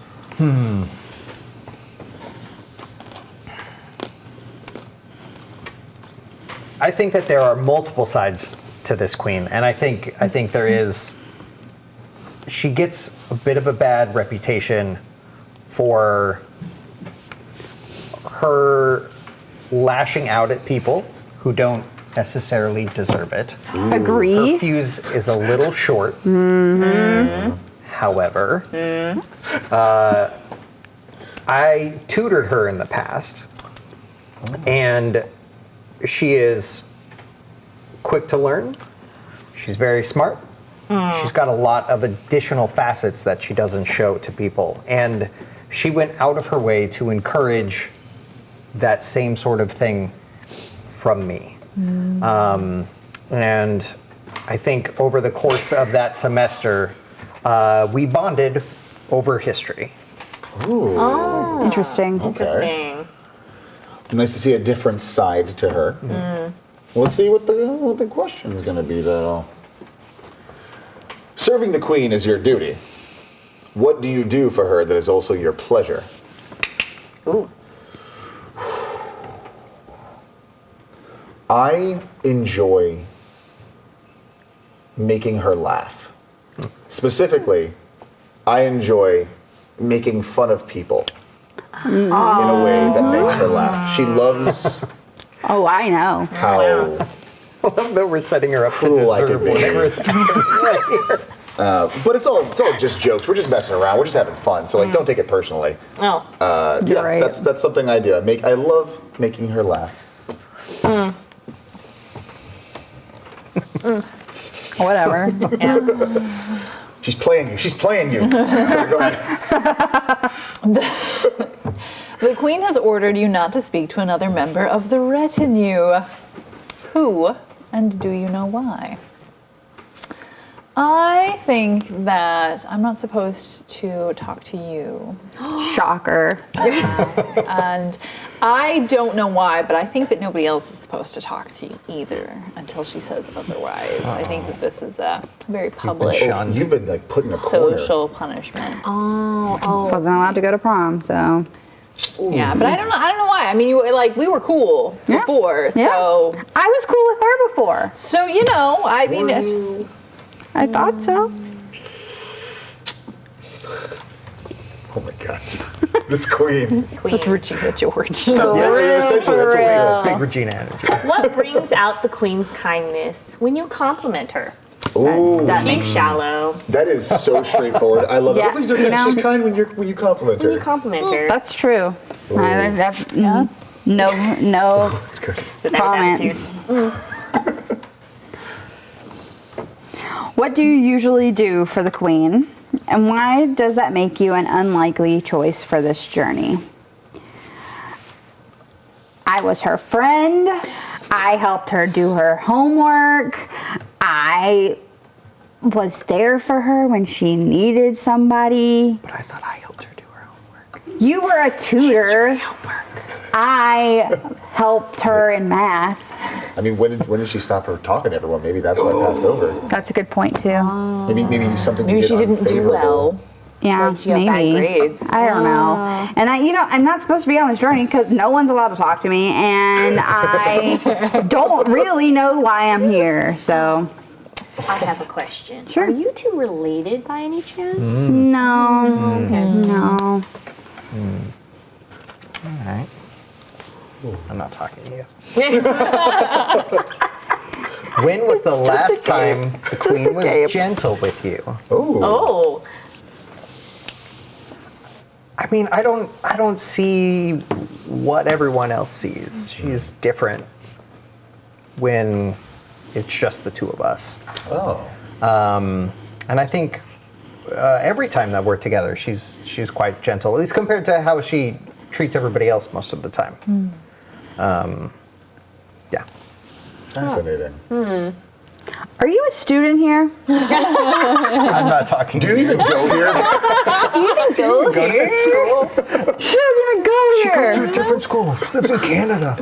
I think that there are multiple sides to this queen, and I think there is. She gets a bit of a bad reputation for her lashing out at people who don't necessarily deserve it.
Agree.
Her fuse is a little short. However, I tutored her in the past, and she is quick to learn. She's very smart. She's got a lot of additional facets that she doesn't show to people. And she went out of her way to encourage that same sort of thing from me. And I think over the course of that semester, we bonded over history.
Interesting.
Interesting.
Nice to see a different side to her. Let's see what the question is going to be, though. Serving the queen is your duty. What do you do for her that is also your pleasure?
Ooh.
I enjoy making her laugh. Specifically, I enjoy making fun of people in a way that makes her laugh. She loves
Oh, I know.
how
That we're setting her up to
Cruel I
deserve
can be.
whatever is happening right here.
but it's all just jokes. We're just messing around. We're just having fun. So like, don't take it personally.
Oh.
You're right.
That's something I do. I love making her laugh.
Whatever.
Yeah.
She's playing you. She's playing you. Sorry, go ahead.
The queen has ordered you not to speak to another member of the retinue. Who, and do you know why? I think that I'm not supposed to talk to you.
Shocker.
And I don't know why, but I think that nobody else is supposed to talk to you either until she says otherwise. I think that this is a very public
shunned.
You've been like put in a corner.
social punishment.
Wasn't allowed to go to prom, so.
Yeah, but I don't know why. I mean, we were cool
Yeah.
before,
Yeah.
so
I was cool with her before.
I mean, it's
I thought so.
Oh my god. This queen.
this Regina George.
Essentially, that's what we are.
Big Regina energy.
What brings out the queen's kindness when you compliment her?
Ooh,
That
She's
makes
shallow.
that is so straightforward. I love it.
Yeah,
What brings her
you
kindness?
know-
She's kind when you compliment
When you
her.
compliment her.
That's true. No,
That's good.
It's a negative
comments.
attitude.
What do you usually do for the queen? And why does that make you an unlikely choice for this journey? I was her friend. I helped her do her homework. I was there for her when she needed somebody.
But I thought I helped her do her homework.
You were a tutor. I helped her in math.
I mean, when did she stop her talking to everyone? Maybe that's why I passed over.
That's a good point too.
Maybe something.
Maybe
you
she
did
didn't do
unfavorable.
well.
Yeah,
Like, she got bad
maybe.
grades.
I don't know. And I'm not supposed to be on this journey because no one's allowed to talk to me, and I don't really know why I'm here. So
I have a question.
Sure.
Are you two related by any chance?
no, no.
All right. I'm not talking to you. When was the last time the queen was gentle with you?
Oh.
I mean, I don't see what everyone else sees. She's different when it's just the two of us.
Oh.
And I think every time that we're together, she's quite gentle, at least compared to how she treats everybody else most of the time. Yeah.
Fascinating.
Are you a student here?
I'm not talking
Do
to
you even go here?
Do you even go
go
here?
to school.
She doesn't even go here.
To a different school. She lives in Canada.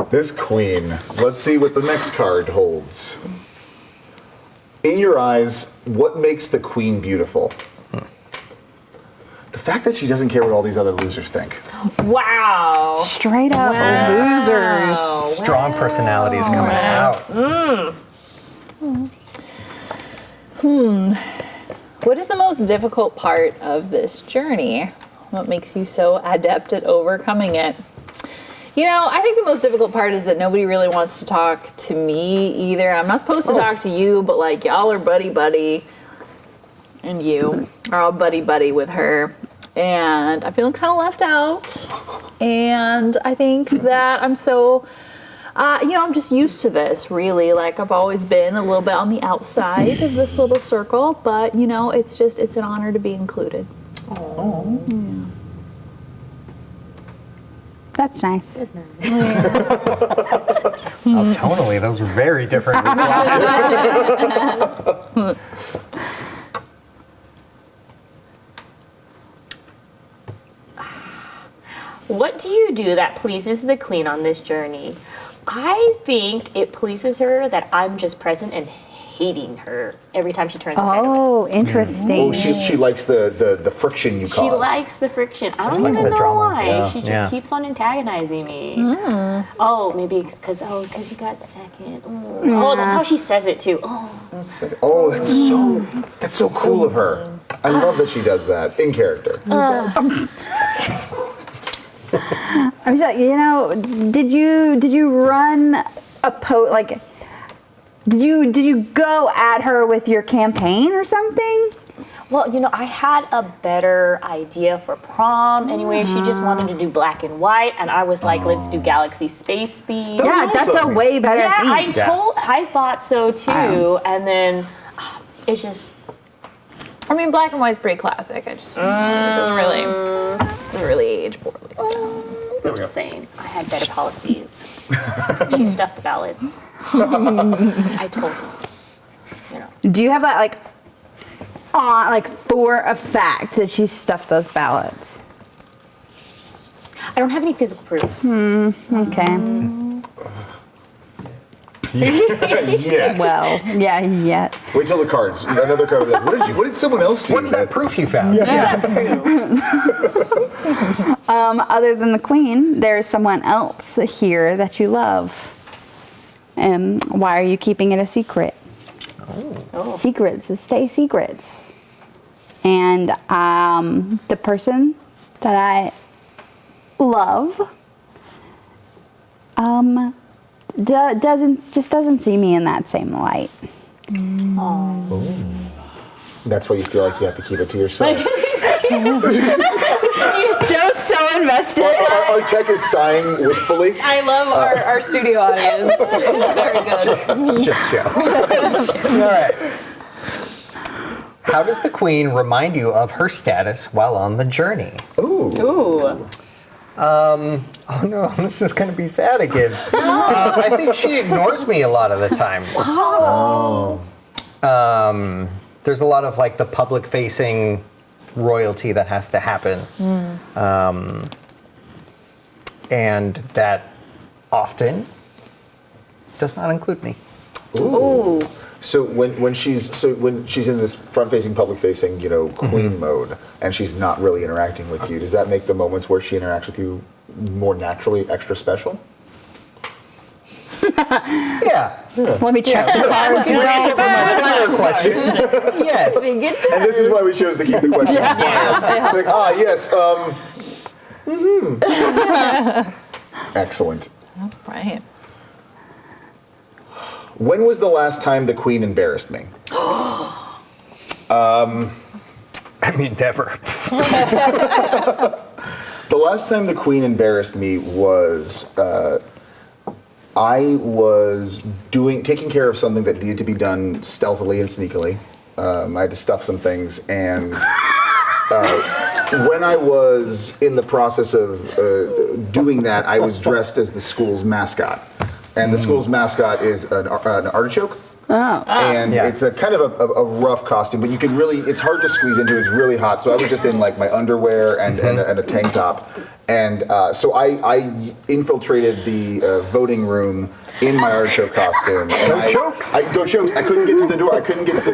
This queen. Let's see what the next card holds. In your eyes, what makes the queen beautiful? The fact that she doesn't care what all these other losers think.
Wow.
Straight up losers.
Strong personalities coming out.
What is the most difficult part of this journey? What makes you so adept at overcoming it? I think the most difficult part is that nobody really wants to talk to me either. I'm not supposed to talk to you, but y'all are buddy-buddy. And you are all buddy-buddy with her.
and I'm feeling kind of left out. And I think that I'm so, I'm just used to this, really. Like, I've always been a little bit on the outside of this little circle, but, it's an honor to be included.
Oh.
Yeah.
That's nice.
Isn't it?
Tonally, those were very different replies.
What do you do that pleases the queen on this journey? I think it pleases her that I'm just present and hating her every time she turns her head away.
Oh, interesting.
Oh, she likes the friction you cause.
She likes the friction. I don't
likes
even
the
know
drama.
why.
Yeah.
She just
Yeah.
keeps on antagonizing me. Oh, maybe because you got second. Oh, that's how she says it too. Oh,
Oh, that's so cool of her. I love that she does that in character.
I'm just, did you run a did you go at her with your campaign or something?
well, I had a better idea for prom. Anyway, she just wanted to do black and white, and I was like, let's do galaxy space theme.
Yeah, that's a way better
Yeah,
theme.
I thought so too, and then it's just.
I mean, black and white's pretty classic. It doesn't really age poorly.
I'm just saying, I had better policies. She stuffed the ballots. I told her.
Do you have that for a fact that she stuffed those ballots?
I don't have any physical proof.
Okay.
Yes.
Well, yeah.
Wait till the cards. Another card. Like, what did someone else do?
What's that proof you found?
Other than the queen, there's someone else here that you love. Why are you keeping it a secret? Secrets stay secrets. And the person that I love doesn't see me in that same light.
That's why you feel like you have to keep it to yourself.
Joe's so invested.
Our tech is sighing wistfully.
I love our studio audience. Very good.
It's just Joe. All right. How does the queen remind you of her status while on the journey?
Ooh.
Oh no, this is going to be sad again. I think she ignores me a lot of the time. There's a lot of the public-facing royalty that has to happen, and that often does not include me.
Ooh.
So when she's in this front-facing, public-facing, queen mode, and she's not really interacting with you, does that make the moments where she interacts with you more naturally extra special?
Yeah.
Let me check the cards real fast.
Minor questions. Yes.
And this is why we chose to keep the question biased. Yes. Excellent.
Right.
When was the last time the queen embarrassed me?
I mean, never.
The last time the queen embarrassed me was I was taking care of something that needed to be done stealthily and sneakily. I had to stuff some things, and when I was in the process of doing that, I was dressed as the school's mascot. And the school's mascot is an artichoke. And it's a kind of a rough costume, but it's hard to squeeze into. It's really hot. So I was just in my underwear and a tank top. And so I infiltrated the voting room in my artichoke costume. And
Go Chokes!
I couldn't get to the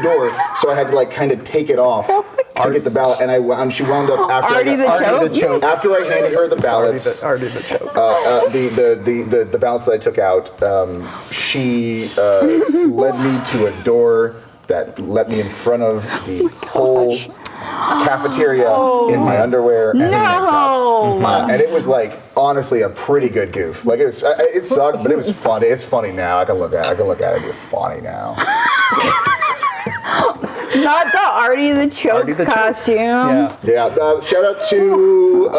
door. So I had to kind of take it off to get the ballot. And she wound up after
Artie the Choke?
After I handed her the ballots.
Artie the Choke.
The ballots that I took out, she led me to a door that let me in front of the whole cafeteria in my underwear and a tank top. And it was honestly a pretty good goof. It sucked, but it was funny. It's funny now. I can look at it. It's funny now.
Not the Artie the Choke
Artie the Choke.
costume.
Yeah.
Yeah. Shout out to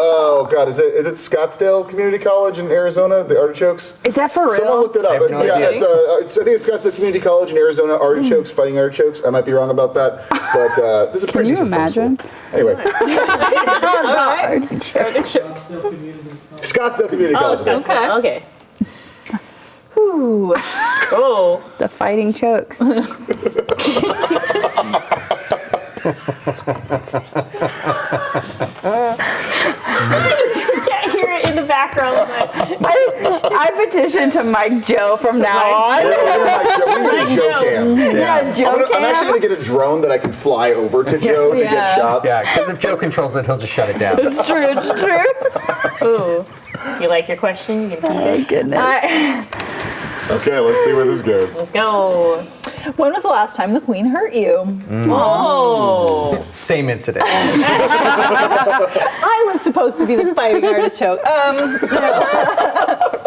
is it Scottsdale Community College in Arizona? The artichokes.
Is that for real?
Someone looked it up.
I have no idea.
I think it's Scottsdale Community College in Arizona. Artichokes, fighting artichokes. I might be wrong about that, but this is a pretty
you
decent film
imagine?
school. Anyway, Scottsdale Community College.
that's
Okay.
okay.
Ooh.
Oh,
The fighting chokes.
can't hear it in the background. But
I petition to Mike Joe from now on.
We need a Joe cam.
Yeah, Joe
I'm actually going to get a drone that I can fly over to Joe to get
Yeah.
shots.
Yeah, because if Joe controls it, he'll just shut it down.
It's true, it's true.
ooh, you like your question? You can keep it.
Goodness.
Okay, let's see where this goes.
Let's go.
When was the last time the queen hurt you?
Oh,
Same incident.
I was supposed to be the fighting artichoke.
I've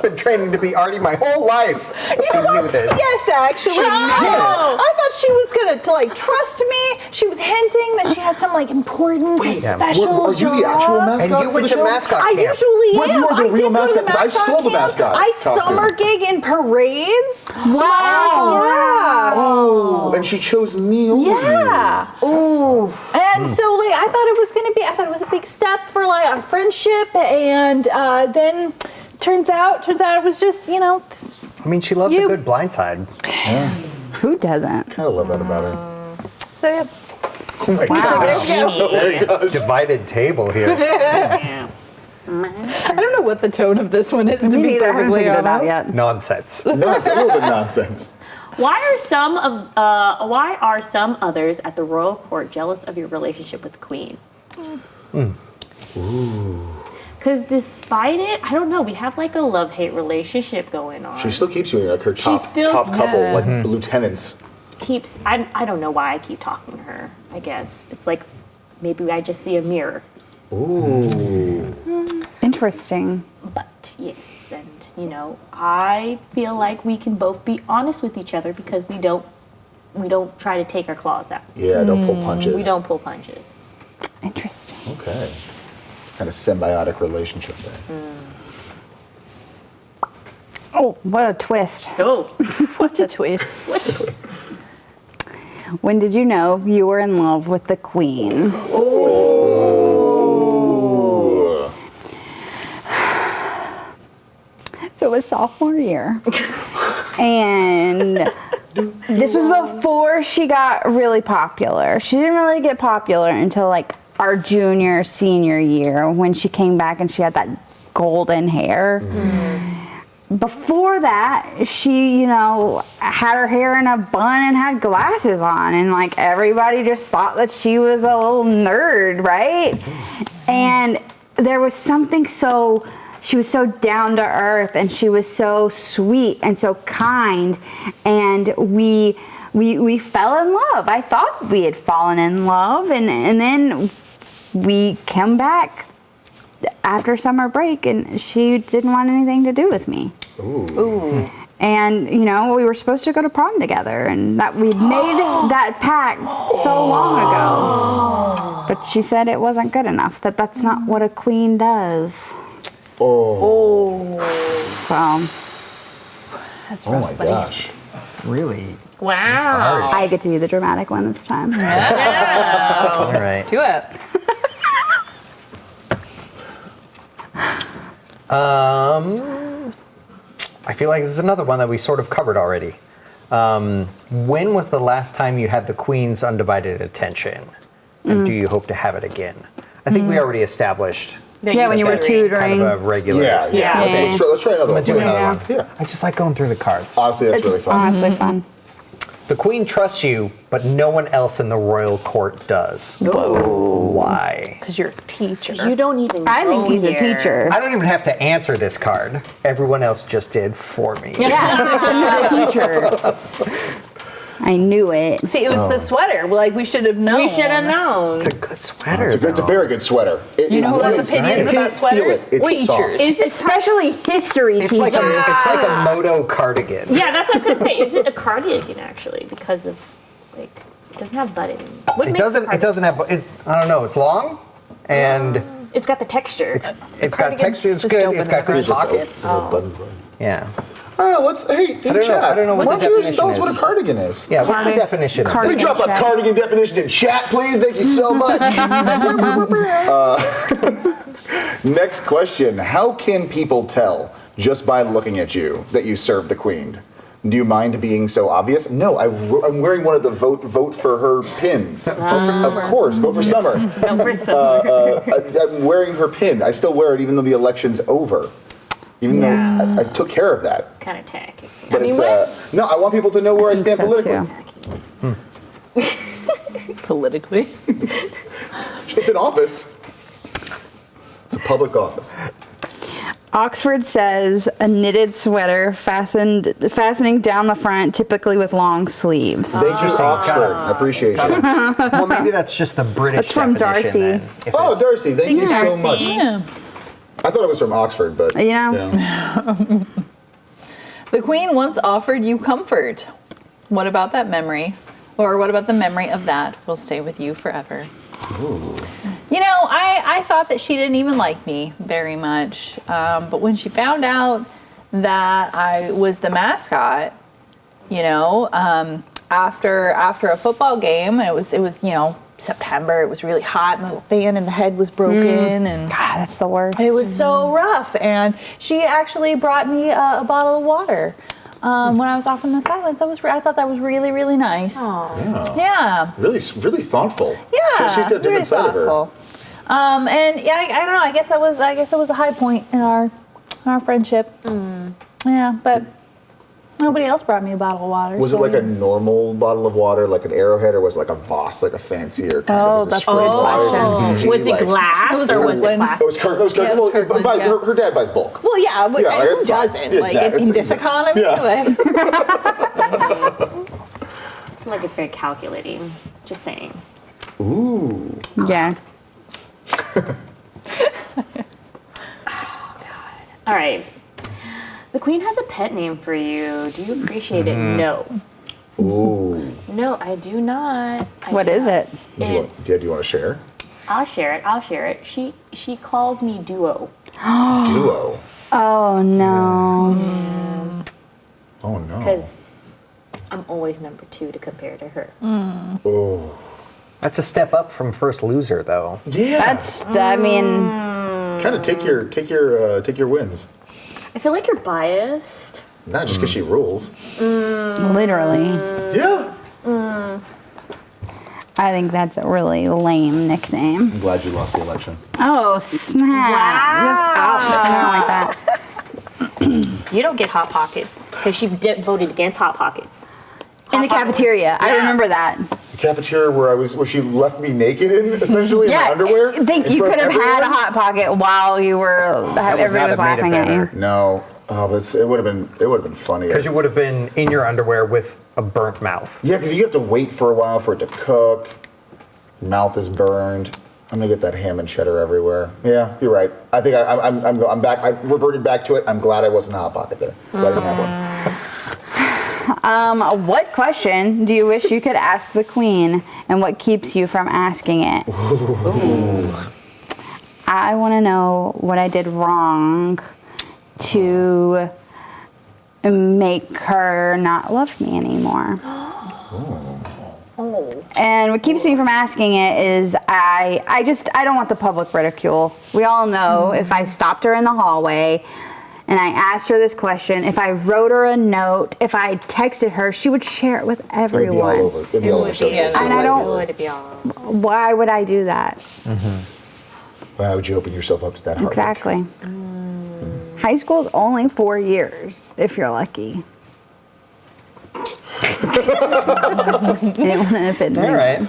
been training to be Artie my whole life. She knew this.
Yes, actually. I thought she was gonna like trust me. She was hinting that she had some like important and special
Are you the actual
job.
mascot?
And you
for
went
the
to
show?
mascot
I
camp.
usually
Well,
am.
you are the
I
real
did go to
mascot, 'cause I stole the
camp.
mascot
I
costume.
summer gig in parades.
Wow.
Yeah.
Oh, and she chose me over
Yeah. Ooh. And so like I thought it was a big step for like our friendship, and then turns out it was just,
I mean, she loves a
You-
good blindside.
Who doesn't?
I kind of love that about her.
so yeah.
Oh my gosh.
Divided table here.
I don't know what the tone of this one is, to
Me
be
neither. I haven't
perfectly
figured it out
honest.
yet.
Nonsense.
No, it's a little bit nonsense.
why are some others at the royal court jealous of your relationship with the queen? Because despite it, I don't know, we have like a love-hate relationship going on.
She still keeps you like her top,
still-
top couple,
yeah.
like lieutenants.
Keeps I don't know why I keep talking to her. I guess it's like maybe I just see a mirror.
Interesting.
But yes, and I feel like we can both be honest with each other because we don't try to take our claws out.
Yeah, don't pull punches.
We don't pull punches.
Interesting.
Okay. Kind of symbiotic relationship there.
Oh, what a twist.
Oh,
What a twist.
what's the twist?
When did you know you were in love with the queen? So it was sophomore year. And this was before she got really popular. She didn't really get popular until like our junior, senior year when she came back and she had that golden hair. Before that, she, had her hair in a bun and had glasses on, and like everybody just thought that she was a little nerd, right? And there was something she was so down to earth, and she was so sweet and so kind, and we fell in love. I thought we had fallen in love, and then we came back after summer break, and she didn't want anything to do with me.
Ooh.
And we were supposed to go to prom together, and that we'd made that pact so long ago. But she said it wasn't good enough. That's not what a queen does.
Oh.
So
Oh my gosh.
Really?
Wow.
I get to be the dramatic one this time.
All right.
Do it.
I feel like this is another one that we sort of covered already. When was the last time you had the Queen's undivided attention? And do you hope to have it again? I think we already established
Yeah, when you were tutoring.
kind of a regular.
Yeah.
Yeah.
Okay, let's try another one.
Do another
Yeah.
one.
Yeah.
I just like going through the cards.
Honestly, that's really fun.
Honestly fun.
The Queen trusts you, but no one else in the royal court does. Why?
Because you're a teacher.
You don't even.
I think
go
he's a
here.
teacher.
I don't even have to answer this card. Everyone else just did for me.
Yeah, he's a teacher. I knew it.
See, it was the sweater. Like, we should have known.
We should have known.
It's a good sweater.
It's a very good sweater.
You know who has
is
opinions
nice.
about sweaters?
It's
Teachers.
soft.
Is it?
Especially history
It's
teachers.
like a moto cardigan.
Yeah, that's what I was gonna say. Is it a cardigan actually? Because of like Doesn't have buttons. What
It
makes
doesn't.
the
It doesn't have. I don't know. It's long, and
It's got the texture.
it's got
cardigan's
texture. It's
just
good.
open
It's got
in the
good
front.
pockets.
Buttons.
Yeah.
I don't know. Let's. Hey,
don't know.
chat.
I don't know what
Why
the
don't you just tell us
definition
what a
is.
cardigan is?
Yeah. What's the definition? of
Can we
Cardigan
drop a
chat.
cardigan definition in chat, please? Thank you so much. Next question. How can people tell just by looking at you that you serve the queen? Do you mind being so obvious? No, I'm wearing one of the vote for her pins. Of course, vote for Summer.
No, for some.
I'm wearing her pin. I still wear it even though the election's over. Even though I took care of that.
Kind of tacky.
But it's no, I want people to know where I stand
so,
politically.
too.
Politically.
It's an office. It's a public office.
Oxford says a knitted sweater fastening down the front, typically with long sleeves.
Thank you, Oxford. I appreciate you.
Well, maybe that's just the British.
That's from
definition,
Darcy.
then, if
Oh,
it's-
Darcy, thank you so
Darcy.
much.
Yeah.
I thought it was from Oxford, but
You know?
yeah.
The Queen once offered you comfort. What about that memory? Or what about the memory of that will stay with you forever? You know, I thought that she didn't even like me very much. But when she found out that I was the mascot, you know, after a football game, it was you know, September, it was really hot, and the fan in the head was broken, and
God, that's the worst.
it was so rough. And she actually brought me a bottle of water when I was off in the silence. I thought that was really, really nice. Yeah.
Really thoughtful.
Yeah,
She's got a different
really
side of her.
thoughtful. And yeah, I don't know. I guess it was a high point in our friendship. Yeah, but nobody else brought me a bottle of water.
Was it
so-
like a normal bottle of water, like an Arrowhead, or was it like a Voss, like a fancier kind
Oh,
of? Was it
that's
straight
a good
waters and
question.
Fiji,
Was it
like-
glass
It was
or was it
Kirkland.
plastic?
It was Kirk. It was Kirk.
Yeah, it was
Well,
Kirkland,
buys,
yeah.
her dad buys bulk.
Well, yeah, but
Yeah, like,
who
it's fine.
doesn't?
Yeah,
Like
exactly.
in this economy.
Yeah.
I feel like it's very calculating. Just saying.
Ooh.
Yeah.
All right. The Queen has a pet name for you. Do you appreciate it? No.
Ooh.
No, I do not.
What is it?
Do you want to share?
I'll share it. She calls me Duo.
Duo.
Oh, no.
Oh no.
Because I'm always number 2 to compare to her.
Oh.
That's a step up from first loser, though.
Yeah.
That's, I mean,
kind of take your wins.
I feel like you're biased.
Not just because she rules.
literally.
Yeah.
I think that's a really lame nickname.
I'm glad you lost the election.
Oh, snap. Just out like that.
You don't get Hot Pockets because she voted against Hot Pockets.
In the cafeteria. I remember that.
The cafeteria where she left me naked in, essentially, in my
Yeah,
underwear.
think
in
you
front
could
of
have had a
everyone.
Hot Pocket while you were, everybody was laughing at you.
No. Oh, but it would have been funny.
Because you would have been in your underwear with a burnt mouth.
Yeah, because you have to wait for a while for it to cook. Mouth is burned. I'm gonna get that ham and cheddar everywhere. Yeah, you're right. I think I'm back. I reverted back to it. I'm glad I wasn't a Hot Pocket there. Glad I didn't have one.
What question do you wish you could ask the Queen, and what keeps you from asking it? I want to know what I did wrong to make her not love me anymore. And what keeps me from asking it is I don't want the public ridicule. We all know if I stopped her in the hallway and I asked her this question, if I wrote her a note, if I texted her, she would share it with
It'd be all
everyone.
over. It'd be all over social media.
And I don't-
It would be all.
Why would I do that?
Why would you open yourself up to that heartache?
Exactly. High school's only 4 years, if you're lucky. If it
All right.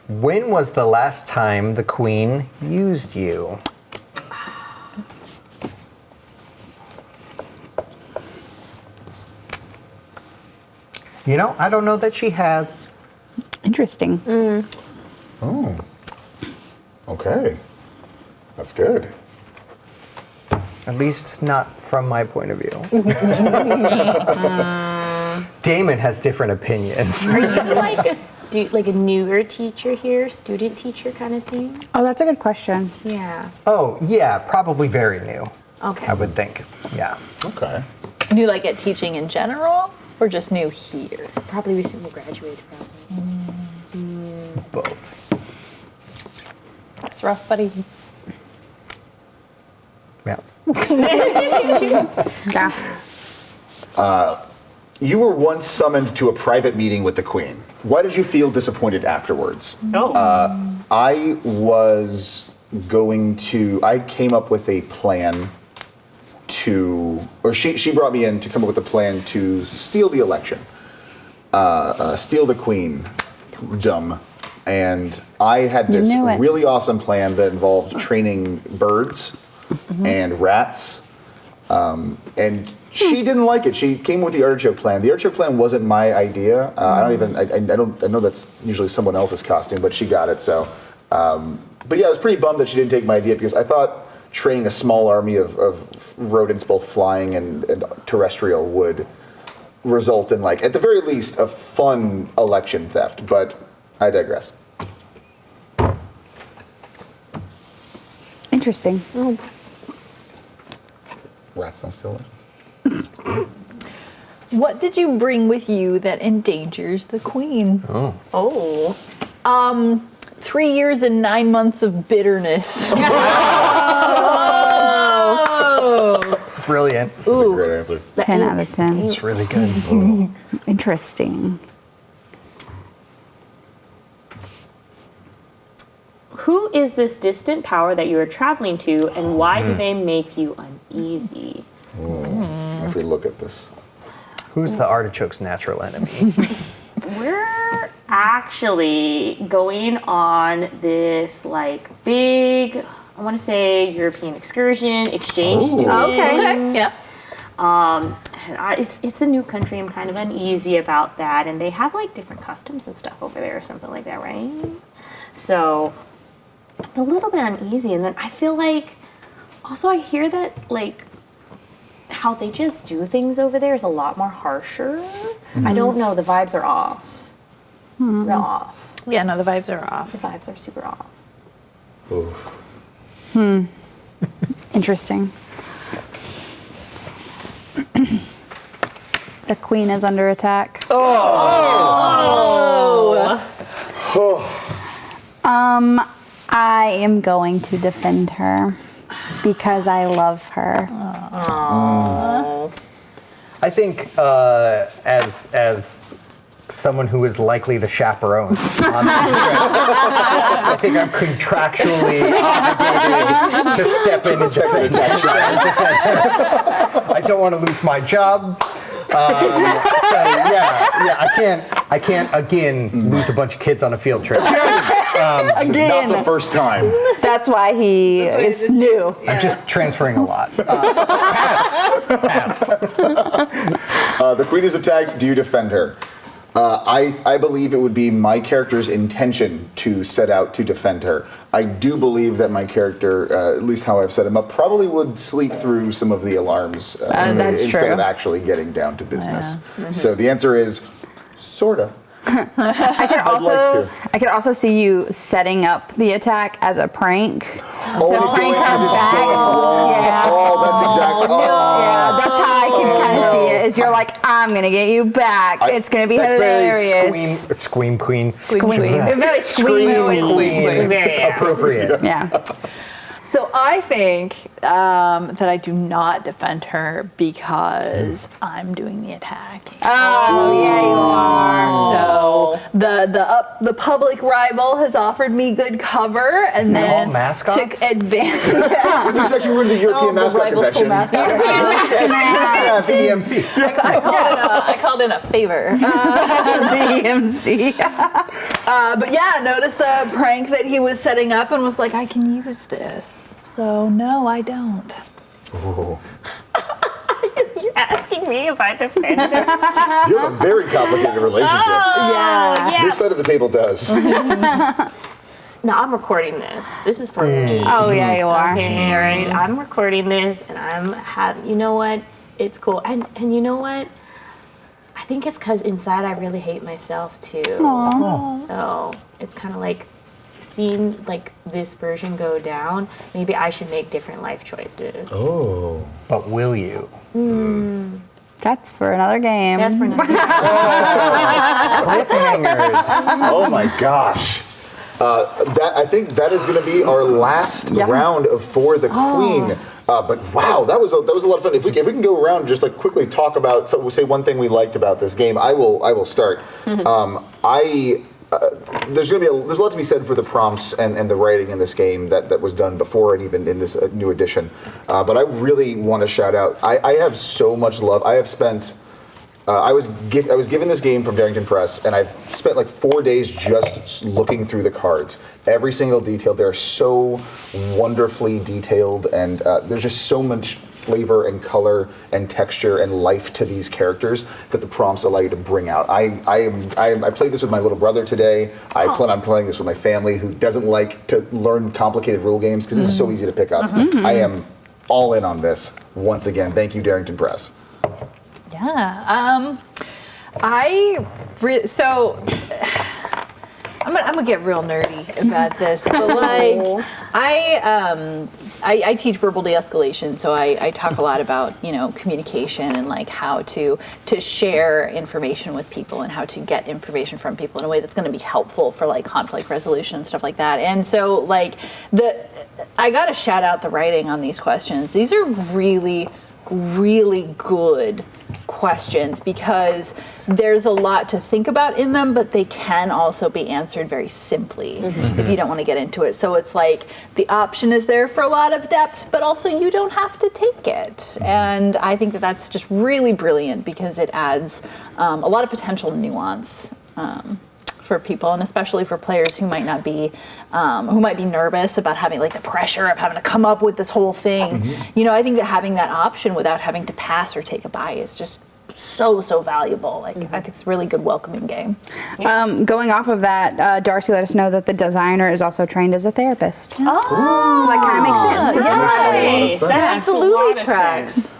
When was the last time the Queen used you? You know, I don't know that she has.
Interesting.
Oh. Okay. That's good.
At least not from my point of view. Damon has different opinions.
Are you like a newer teacher here, student teacher kind of thing?
Oh, that's a good question.
Yeah.
Oh, yeah, probably very new,
Okay.
I would think. Yeah.
Okay.
New like at teaching in general, or just new here?
Probably recently graduated. Probably.
Both.
That's rough, buddy.
Yeah.
Yeah.
You were once summoned to a private meeting with the Queen. Why did you feel disappointed afterwards?
Oh.
I came up with a plan she brought me in to come up with a plan to steal the election, steal the Queen, and I had this
knew it.
really awesome plan that involved training birds and rats, and she didn't like it. She came with the artichoke plan. The artichoke plan wasn't my idea. I know that's usually someone else's costume, but she got it. So, but yeah, I was pretty bummed that she didn't take my idea because I thought training a small army of rodents, both flying and terrestrial, would result in, like, at the very least, a fun election theft. But I digress.
Interesting.
Rats don't steal it.
What did you bring with you that endangers the queen?
Oh.
3 years and 9 months of bitterness.
Brilliant.
That's a great answer.
10 out of 10.
It's really good.
Interesting.
Who is this distant power that you are traveling to, and why do they make you uneasy?
If we look at this.
Who's the artichoke's natural enemy?
We're actually going on this like big, I want to say European excursion, exchange students.
Okay. Yeah.
And it's a new country. I'm kind of uneasy about that, and they have like different customs and stuff over there or something like that, right? So I'm a little bit uneasy, and then I feel like also I hear that like how they just do things over there is a lot more harsher. I don't know. The vibes are off. They're off.
Yeah, no, the vibes are off.
The vibes are super off.
Interesting. The queen is under attack. I am going to defend her because I love her.
I think as someone who is likely the chaperone on this trip, I think I'm contractually obligated to step in and defend her. I don't want to lose my job. So I can't again lose a bunch of kids on a field trip.
This is not the first time.
That's why he is new.
I'm just transferring a lot. Pass.
The Queen is attacked. Do you defend her? I believe it would be my character's intention to set out to defend her. I do believe that my character, at least how I've set him up, probably would sleep through some of the alarms
that's
instead
true.
of actually getting down to business. So the answer is sort of.
I could also see you setting up the attack as a prank to prank her back. Yeah.
Oh, that's exactly.
Yeah, that's how I can kind of see it. Is you're like, I'm gonna get you back. It's gonna be
That's
hilarious.
very Scream Queen.
Very
Scream Queen.
Very
Appropriate.
Yeah.
So I think that I do not defend her because I'm doing the attacking.
Oh yeah, you are.
So the public rival has offered me good cover, and
Is that
then
all mascots?
took advantage.
This is actually we're in the European
the
mascot
rival school
convention.
mascot.
Yeah, the EMC.
I called in a favor.
DMC.
But yeah, notice the prank that he was setting up and was like, I can use this. So no, I don't.
You're asking me if I defend her?
You have a very complicated relationship.
Yeah.
This side of the table does.
No, I'm recording this. This is for me.
Oh yeah, you are.
Okay, right. I'm recording this, and I'm having. You know what? It's cool. And you know what? I think it's because inside I really hate myself too. So it's kind of like seeing like this version go down. Maybe I should make different life choices.
Oh.
But will you?
That's for another game.
That's for another
Cliffhangers.
Oh my gosh. I think that is going to be our last round of For the Queen. But wow, that was a lot of fun. If we can go around and just like quickly talk about, so we'll say one thing we liked about this game. I will start. There's a lot to be said for the prompts and the writing in this game that was done before and even in this new edition. But I really want to shout out. I have so much love. I have spent. I was given this game from Darrington Press, and I've spent like 4 days just looking through the cards. Every single detail. They're so wonderfully detailed, and there's just so much flavor and color and texture and life to these characters that the prompts allow you to bring out. I played this with my little brother today. I plan on playing this with my family, who doesn't like to learn complicated rule games because it's so easy to pick up. I am all in on this once again. Thank you, Darrington Press.
Yeah. So I'm gonna get real nerdy about this, but like I teach verbal de-escalation, so I talk a lot about communication and like how to share information with people and how to get information from people in a way that's going to be helpful for like conflict resolution and stuff like that. And so like I gotta shout out the writing on these questions. These are really good questions because there's a lot to think about in them, but they can also be answered very simply if you don't want to get into it. So it's like the option is there for a lot of depth, but also you don't have to take it. And I think that that's just really brilliant because it adds a lot of potential nuance for people, and especially for players who might not be nervous about having like the pressure of having to come up with this whole thing. I think that having that option without having to pass or take a bite is just so valuable. Like I think it's a really good welcoming game.
Going off of that, Darcy let us know that the designer is also trained as a therapist. So that kind of makes sense.
That makes a lot of sense.
That
Absolutely
makes a lot of
tracks.
sense.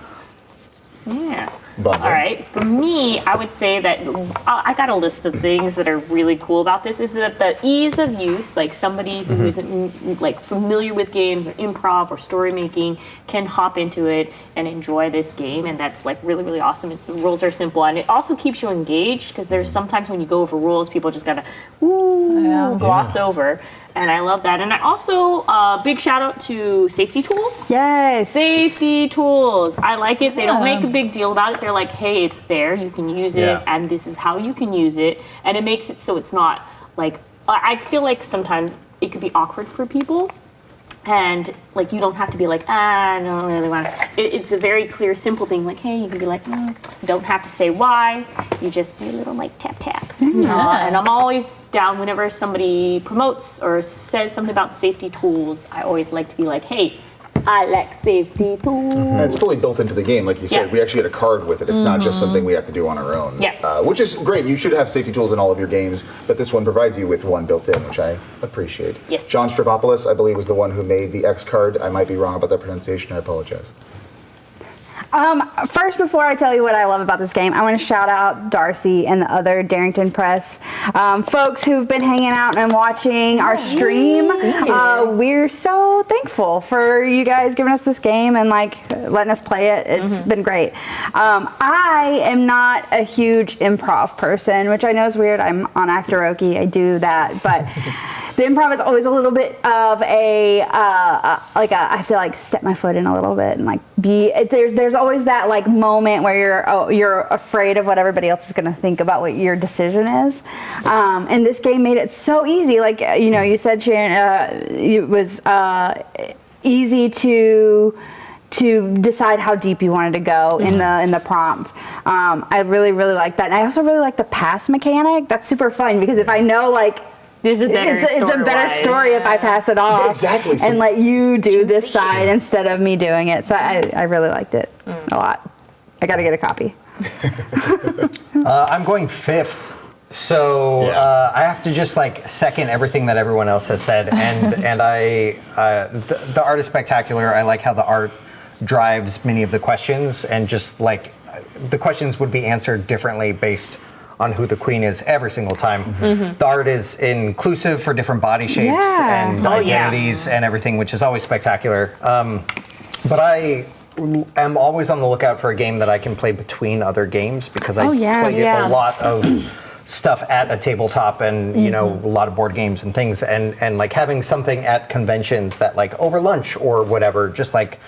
Yeah.
Bunzo.
All right. For me, I would say that I got a list of things that are really cool about this. Is that the ease of use, like somebody who isn't like familiar with games or improv or story making can hop into it and enjoy this game, and that's like really awesome. The rules are simple, and it also keeps you engaged because there's sometimes when you go over rules, people just gotta gloss over. And I love that. And I also, big shout out to safety tools.
Yes.
Safety tools. I like it. They don't make a big deal about it. They're like, hey, it's there. You can use it. And this is how you can use it. And it makes it so it's not like, I feel like sometimes it could be awkward for people. And like, you don't have to be like, I don't really want to. It's a very clear, simple thing. Like, hey, you can be like, don't have to say why. You just do a little like tap. And I'm always down whenever somebody promotes or says something about safety tools. I always like to be like, hey, I like safety tools.
And it's fully built into the game, like you said.
Yeah.
We actually get a card with it. It's not just something we have to do on our own.
Yeah.
Which is great. You should have safety tools in all of your games, but this one provides you with one built in, which I appreciate.
Yes.
John Stravopoulos, I believe, was the one who made the X card. I might be wrong about that pronunciation. I apologize.
First, before I tell you what I love about this game, I want to shout out Darcy and the other Darrington Press folks who've been hanging out and watching our stream. We're so thankful for you guys giving us this game and like letting us play it. It's been great. I am not a huge improv person, which I know is weird. I'm on Actoroki. I do that, but the improv is always a little bit of I have to like step my foot in a little bit and like there's always that like moment where you're afraid of what everybody else is going to think about what your decision is. And this game made it so easy. Like you said, Sharon, it was easy to decide how deep you wanted to go in the prompt. I really like that, and I also really like the pass mechanic. That's super fun because if I know like.
This is
It's a better story if I pass it off.
Exactly.
And let you do this side instead of me doing it. So I really liked it a lot. I got to get a copy.
I'm going fifth. So I have to just like second everything that everyone else has said, and the art is spectacular. I like how the art drives many of the questions, and just like the questions would be answered differently based on who the queen is every single time. The art is inclusive for different body shapes and identities and everything, which is always spectacular. But I am always on the lookout for a game that I can play between other games because I play a lot of stuff at a tabletop and you know a lot of board games and things and like having something at conventions that like over lunch or whatever, just like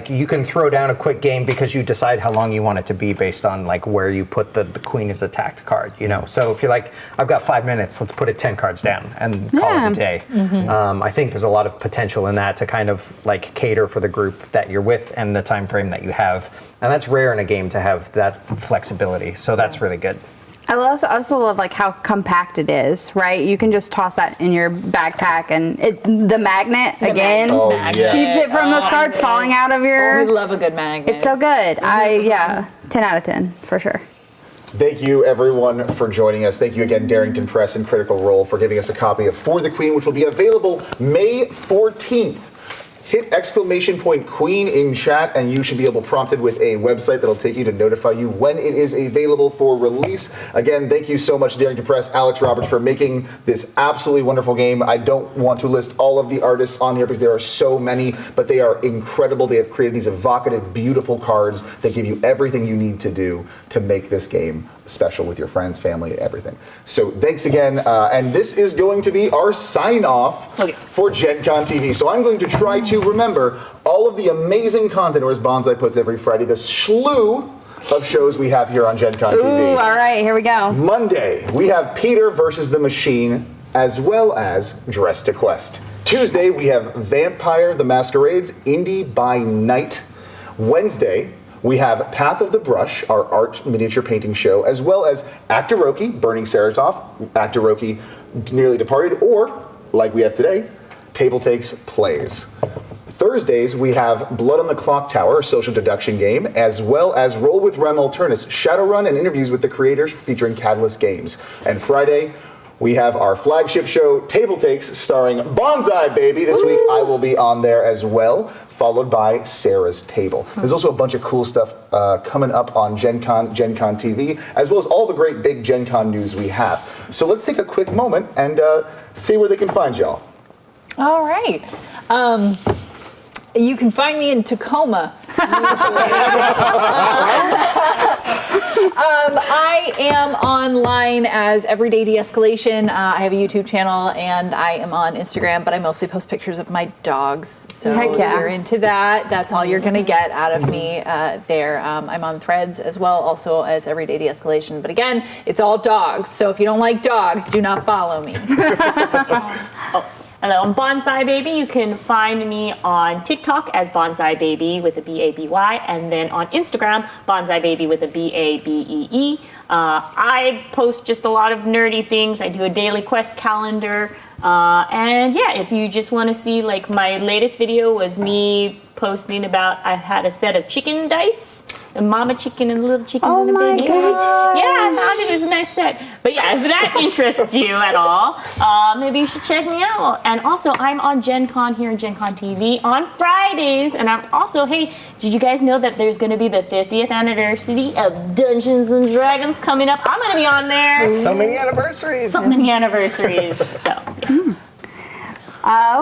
you can throw down a quick game because you decide how long you want it to be based on like where you put the queen as attacked card, you know. So if you're like, I've got 5 minutes, let's put it 10 cards down and call it a day. I think there's a lot of potential in that to kind of like cater for the group that you're with and the time frame that you have. And that's rare in a game to have that flexibility. So that's really good.
I also love like how compact it is, right? You can just toss that in your backpack, and the magnet again
yes.
keeps it from those cards falling out of your.
We love a good magnet.
It's so good. 10 out of 10 for sure.
Thank you, everyone, for joining us. Thank you again, Darrington Press and Critical Role, for giving us a copy of For the Queen, which will be available May 14th. Hit !Queen in chat, and you should be able prompted with a website that'll take you to notify you when it is available for release. Again, thank you so much, Darrington Press, Alex Roberts, for making this absolutely wonderful game. I don't want to list all of the artists on here because there are so many, but they are incredible. They have created these evocative, beautiful cards that give you everything you need to do to make this game special with your friends, family, everything. So thanks again, and this is going to be our sign-off for Gen Con TV. So I'm going to try to remember all of the amazing content, or as Bonsai puts every Friday, the slew of shows we have here on Gen Con TV.
Ooh, all right, here we go.
Monday, we have Peter versus the Machine, as well as Dress to Quest. Tuesday, we have Vampire the Masquerade's Indie by Night. Wednesday, we have Path of the Brush, our art miniature painting show, as well as Actoroki, Burning Saratov, Actoroki Nearly Departed, or, like we have today, TableTakes Plays. Thursdays, we have Blood on the Clock Tower, a social deduction game, as well as Roll with Rem Alternus, Shadowrun, and interviews with the creators featuring Catalyst Games. And Friday, we have our flagship show, TableTakes, starring Bonsai Baby. This week, I will be on there as well, followed by Sarah's Table. There's also a bunch of cool stuff coming up on Gen Con TV, as well as all the great big Gen Con news we have. So let's take a quick moment and see where they can find y'all.
All right. You can find me in Tacoma. I am online as Everyday De-Escalation. I have a YouTube channel and I am on Instagram, but I mostly post pictures of my dogs. So if you're into that, that's all you're going to get out of me there. I'm on Threads as well, also as Everyday De-Escalation. But again, it's all dogs. So if you don't like dogs, do not follow me.
Hello, I'm Bonsai Baby. You can find me on TikTok as Bonsai Baby with a B-A-B-Y, and then on Instagram, Bonsai Baby with a B-A-B-E-E. I post just a lot of nerdy things. I do a daily quest calendar. And yeah, if you just want to see, like, my latest video was me posting about I had a set of chicken dice, the mama chicken and the little chickens and the baby.
Gosh.
Yeah, I found it was a nice set. But yeah, if that interests you at all, maybe you should check me out. And also, I'm on Gen Con here in Gen Con TV on Fridays. And I'm also, hey, did you guys know that there's going to be the 50th anniversary of Dungeons and Dragons coming up? I'm going to be on there.
So many anniversaries.
So many anniversaries. So, yeah.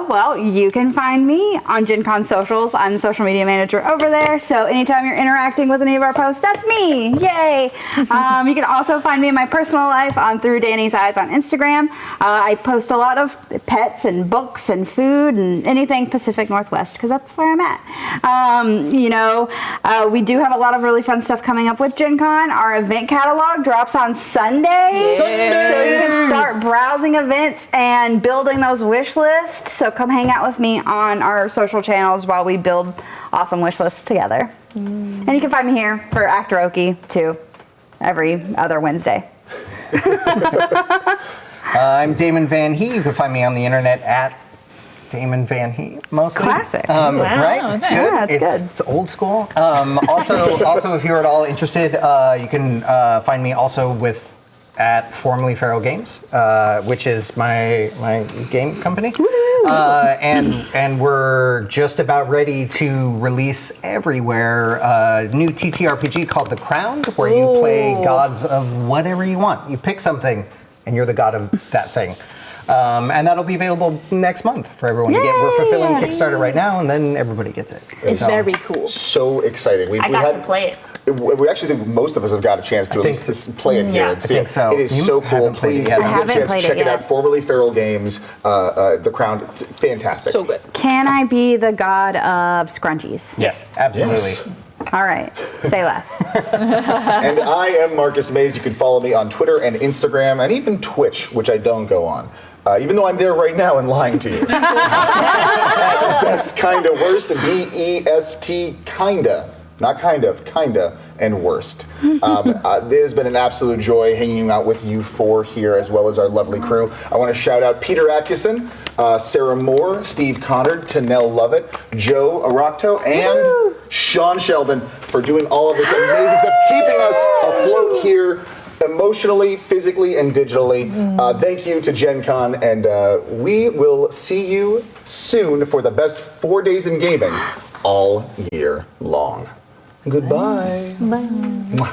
Well, you can find me on Gen Con socials. I'm the social media manager over there. So anytime you're interacting with any of our posts, that's me. Yay! You can also find me in my personal life through Danny's Eyes on Instagram. I post a lot of pets and books and food and anything Pacific Northwest because that's where I'm at. We do have a lot of really fun stuff coming up with Gen Con. Our event catalog drops on Sunday. So you can start browsing events and building those wish lists. So come hang out with me on our social channels while we build awesome wish lists together. And you can find me here for Actoroki too, every other Wednesday.
I'm Damon Van He. You can find me on the internet at Damon Van He, mostly.
Classic.
Right? It's good.
Yeah, it's good.
It's old school. Also, if you're at all interested, you can find me also at formerly Feral Games, which is my game company. And we're just about ready to release everywhere a new TTRPG called The Crown, where you play gods of whatever you want. You pick something, and you're the god of that thing. And that'll be available next month for everyone to get. We're fulfilling Kickstarter right now, and then everybody gets it.
It's very cool.
So exciting.
I got to play it.
We actually think most of us have got a chance to at least play it here and see
think
it.
so.
It is
You
so cool.
haven't played it
Please,
yet.
if you
I
get a
haven't
chance,
played
check
it
it
yet.
out. Formerly Feral Games, The Crown. It's fantastic.
So good.
Can I be the god of scrunchies?
Yes, absolutely.
Yes.
All right. Say less.
And I am Marcus Mays. You can follow me on Twitter and Instagram and even Twitch, which I don't go on. Even though I'm there right now and lying to you. At best, kinda, worst, BEST, kinda. Not kind of, kinda, and worst. It has been an absolute joy hanging out with you four here, as well as our lovely crew. I want to shout out Peter Atkinson, Sarah Moore, Steve Connard, Tanel Lovett, Joe Arocto, and Sean Sheldon for doing all of this amazing stuff, keeping us afloat here emotionally, physically, and digitally. Thank you to Gen Con, and we will see you soon for the best 4 days in gaming all year long. Goodbye.
Bye.
Mwah.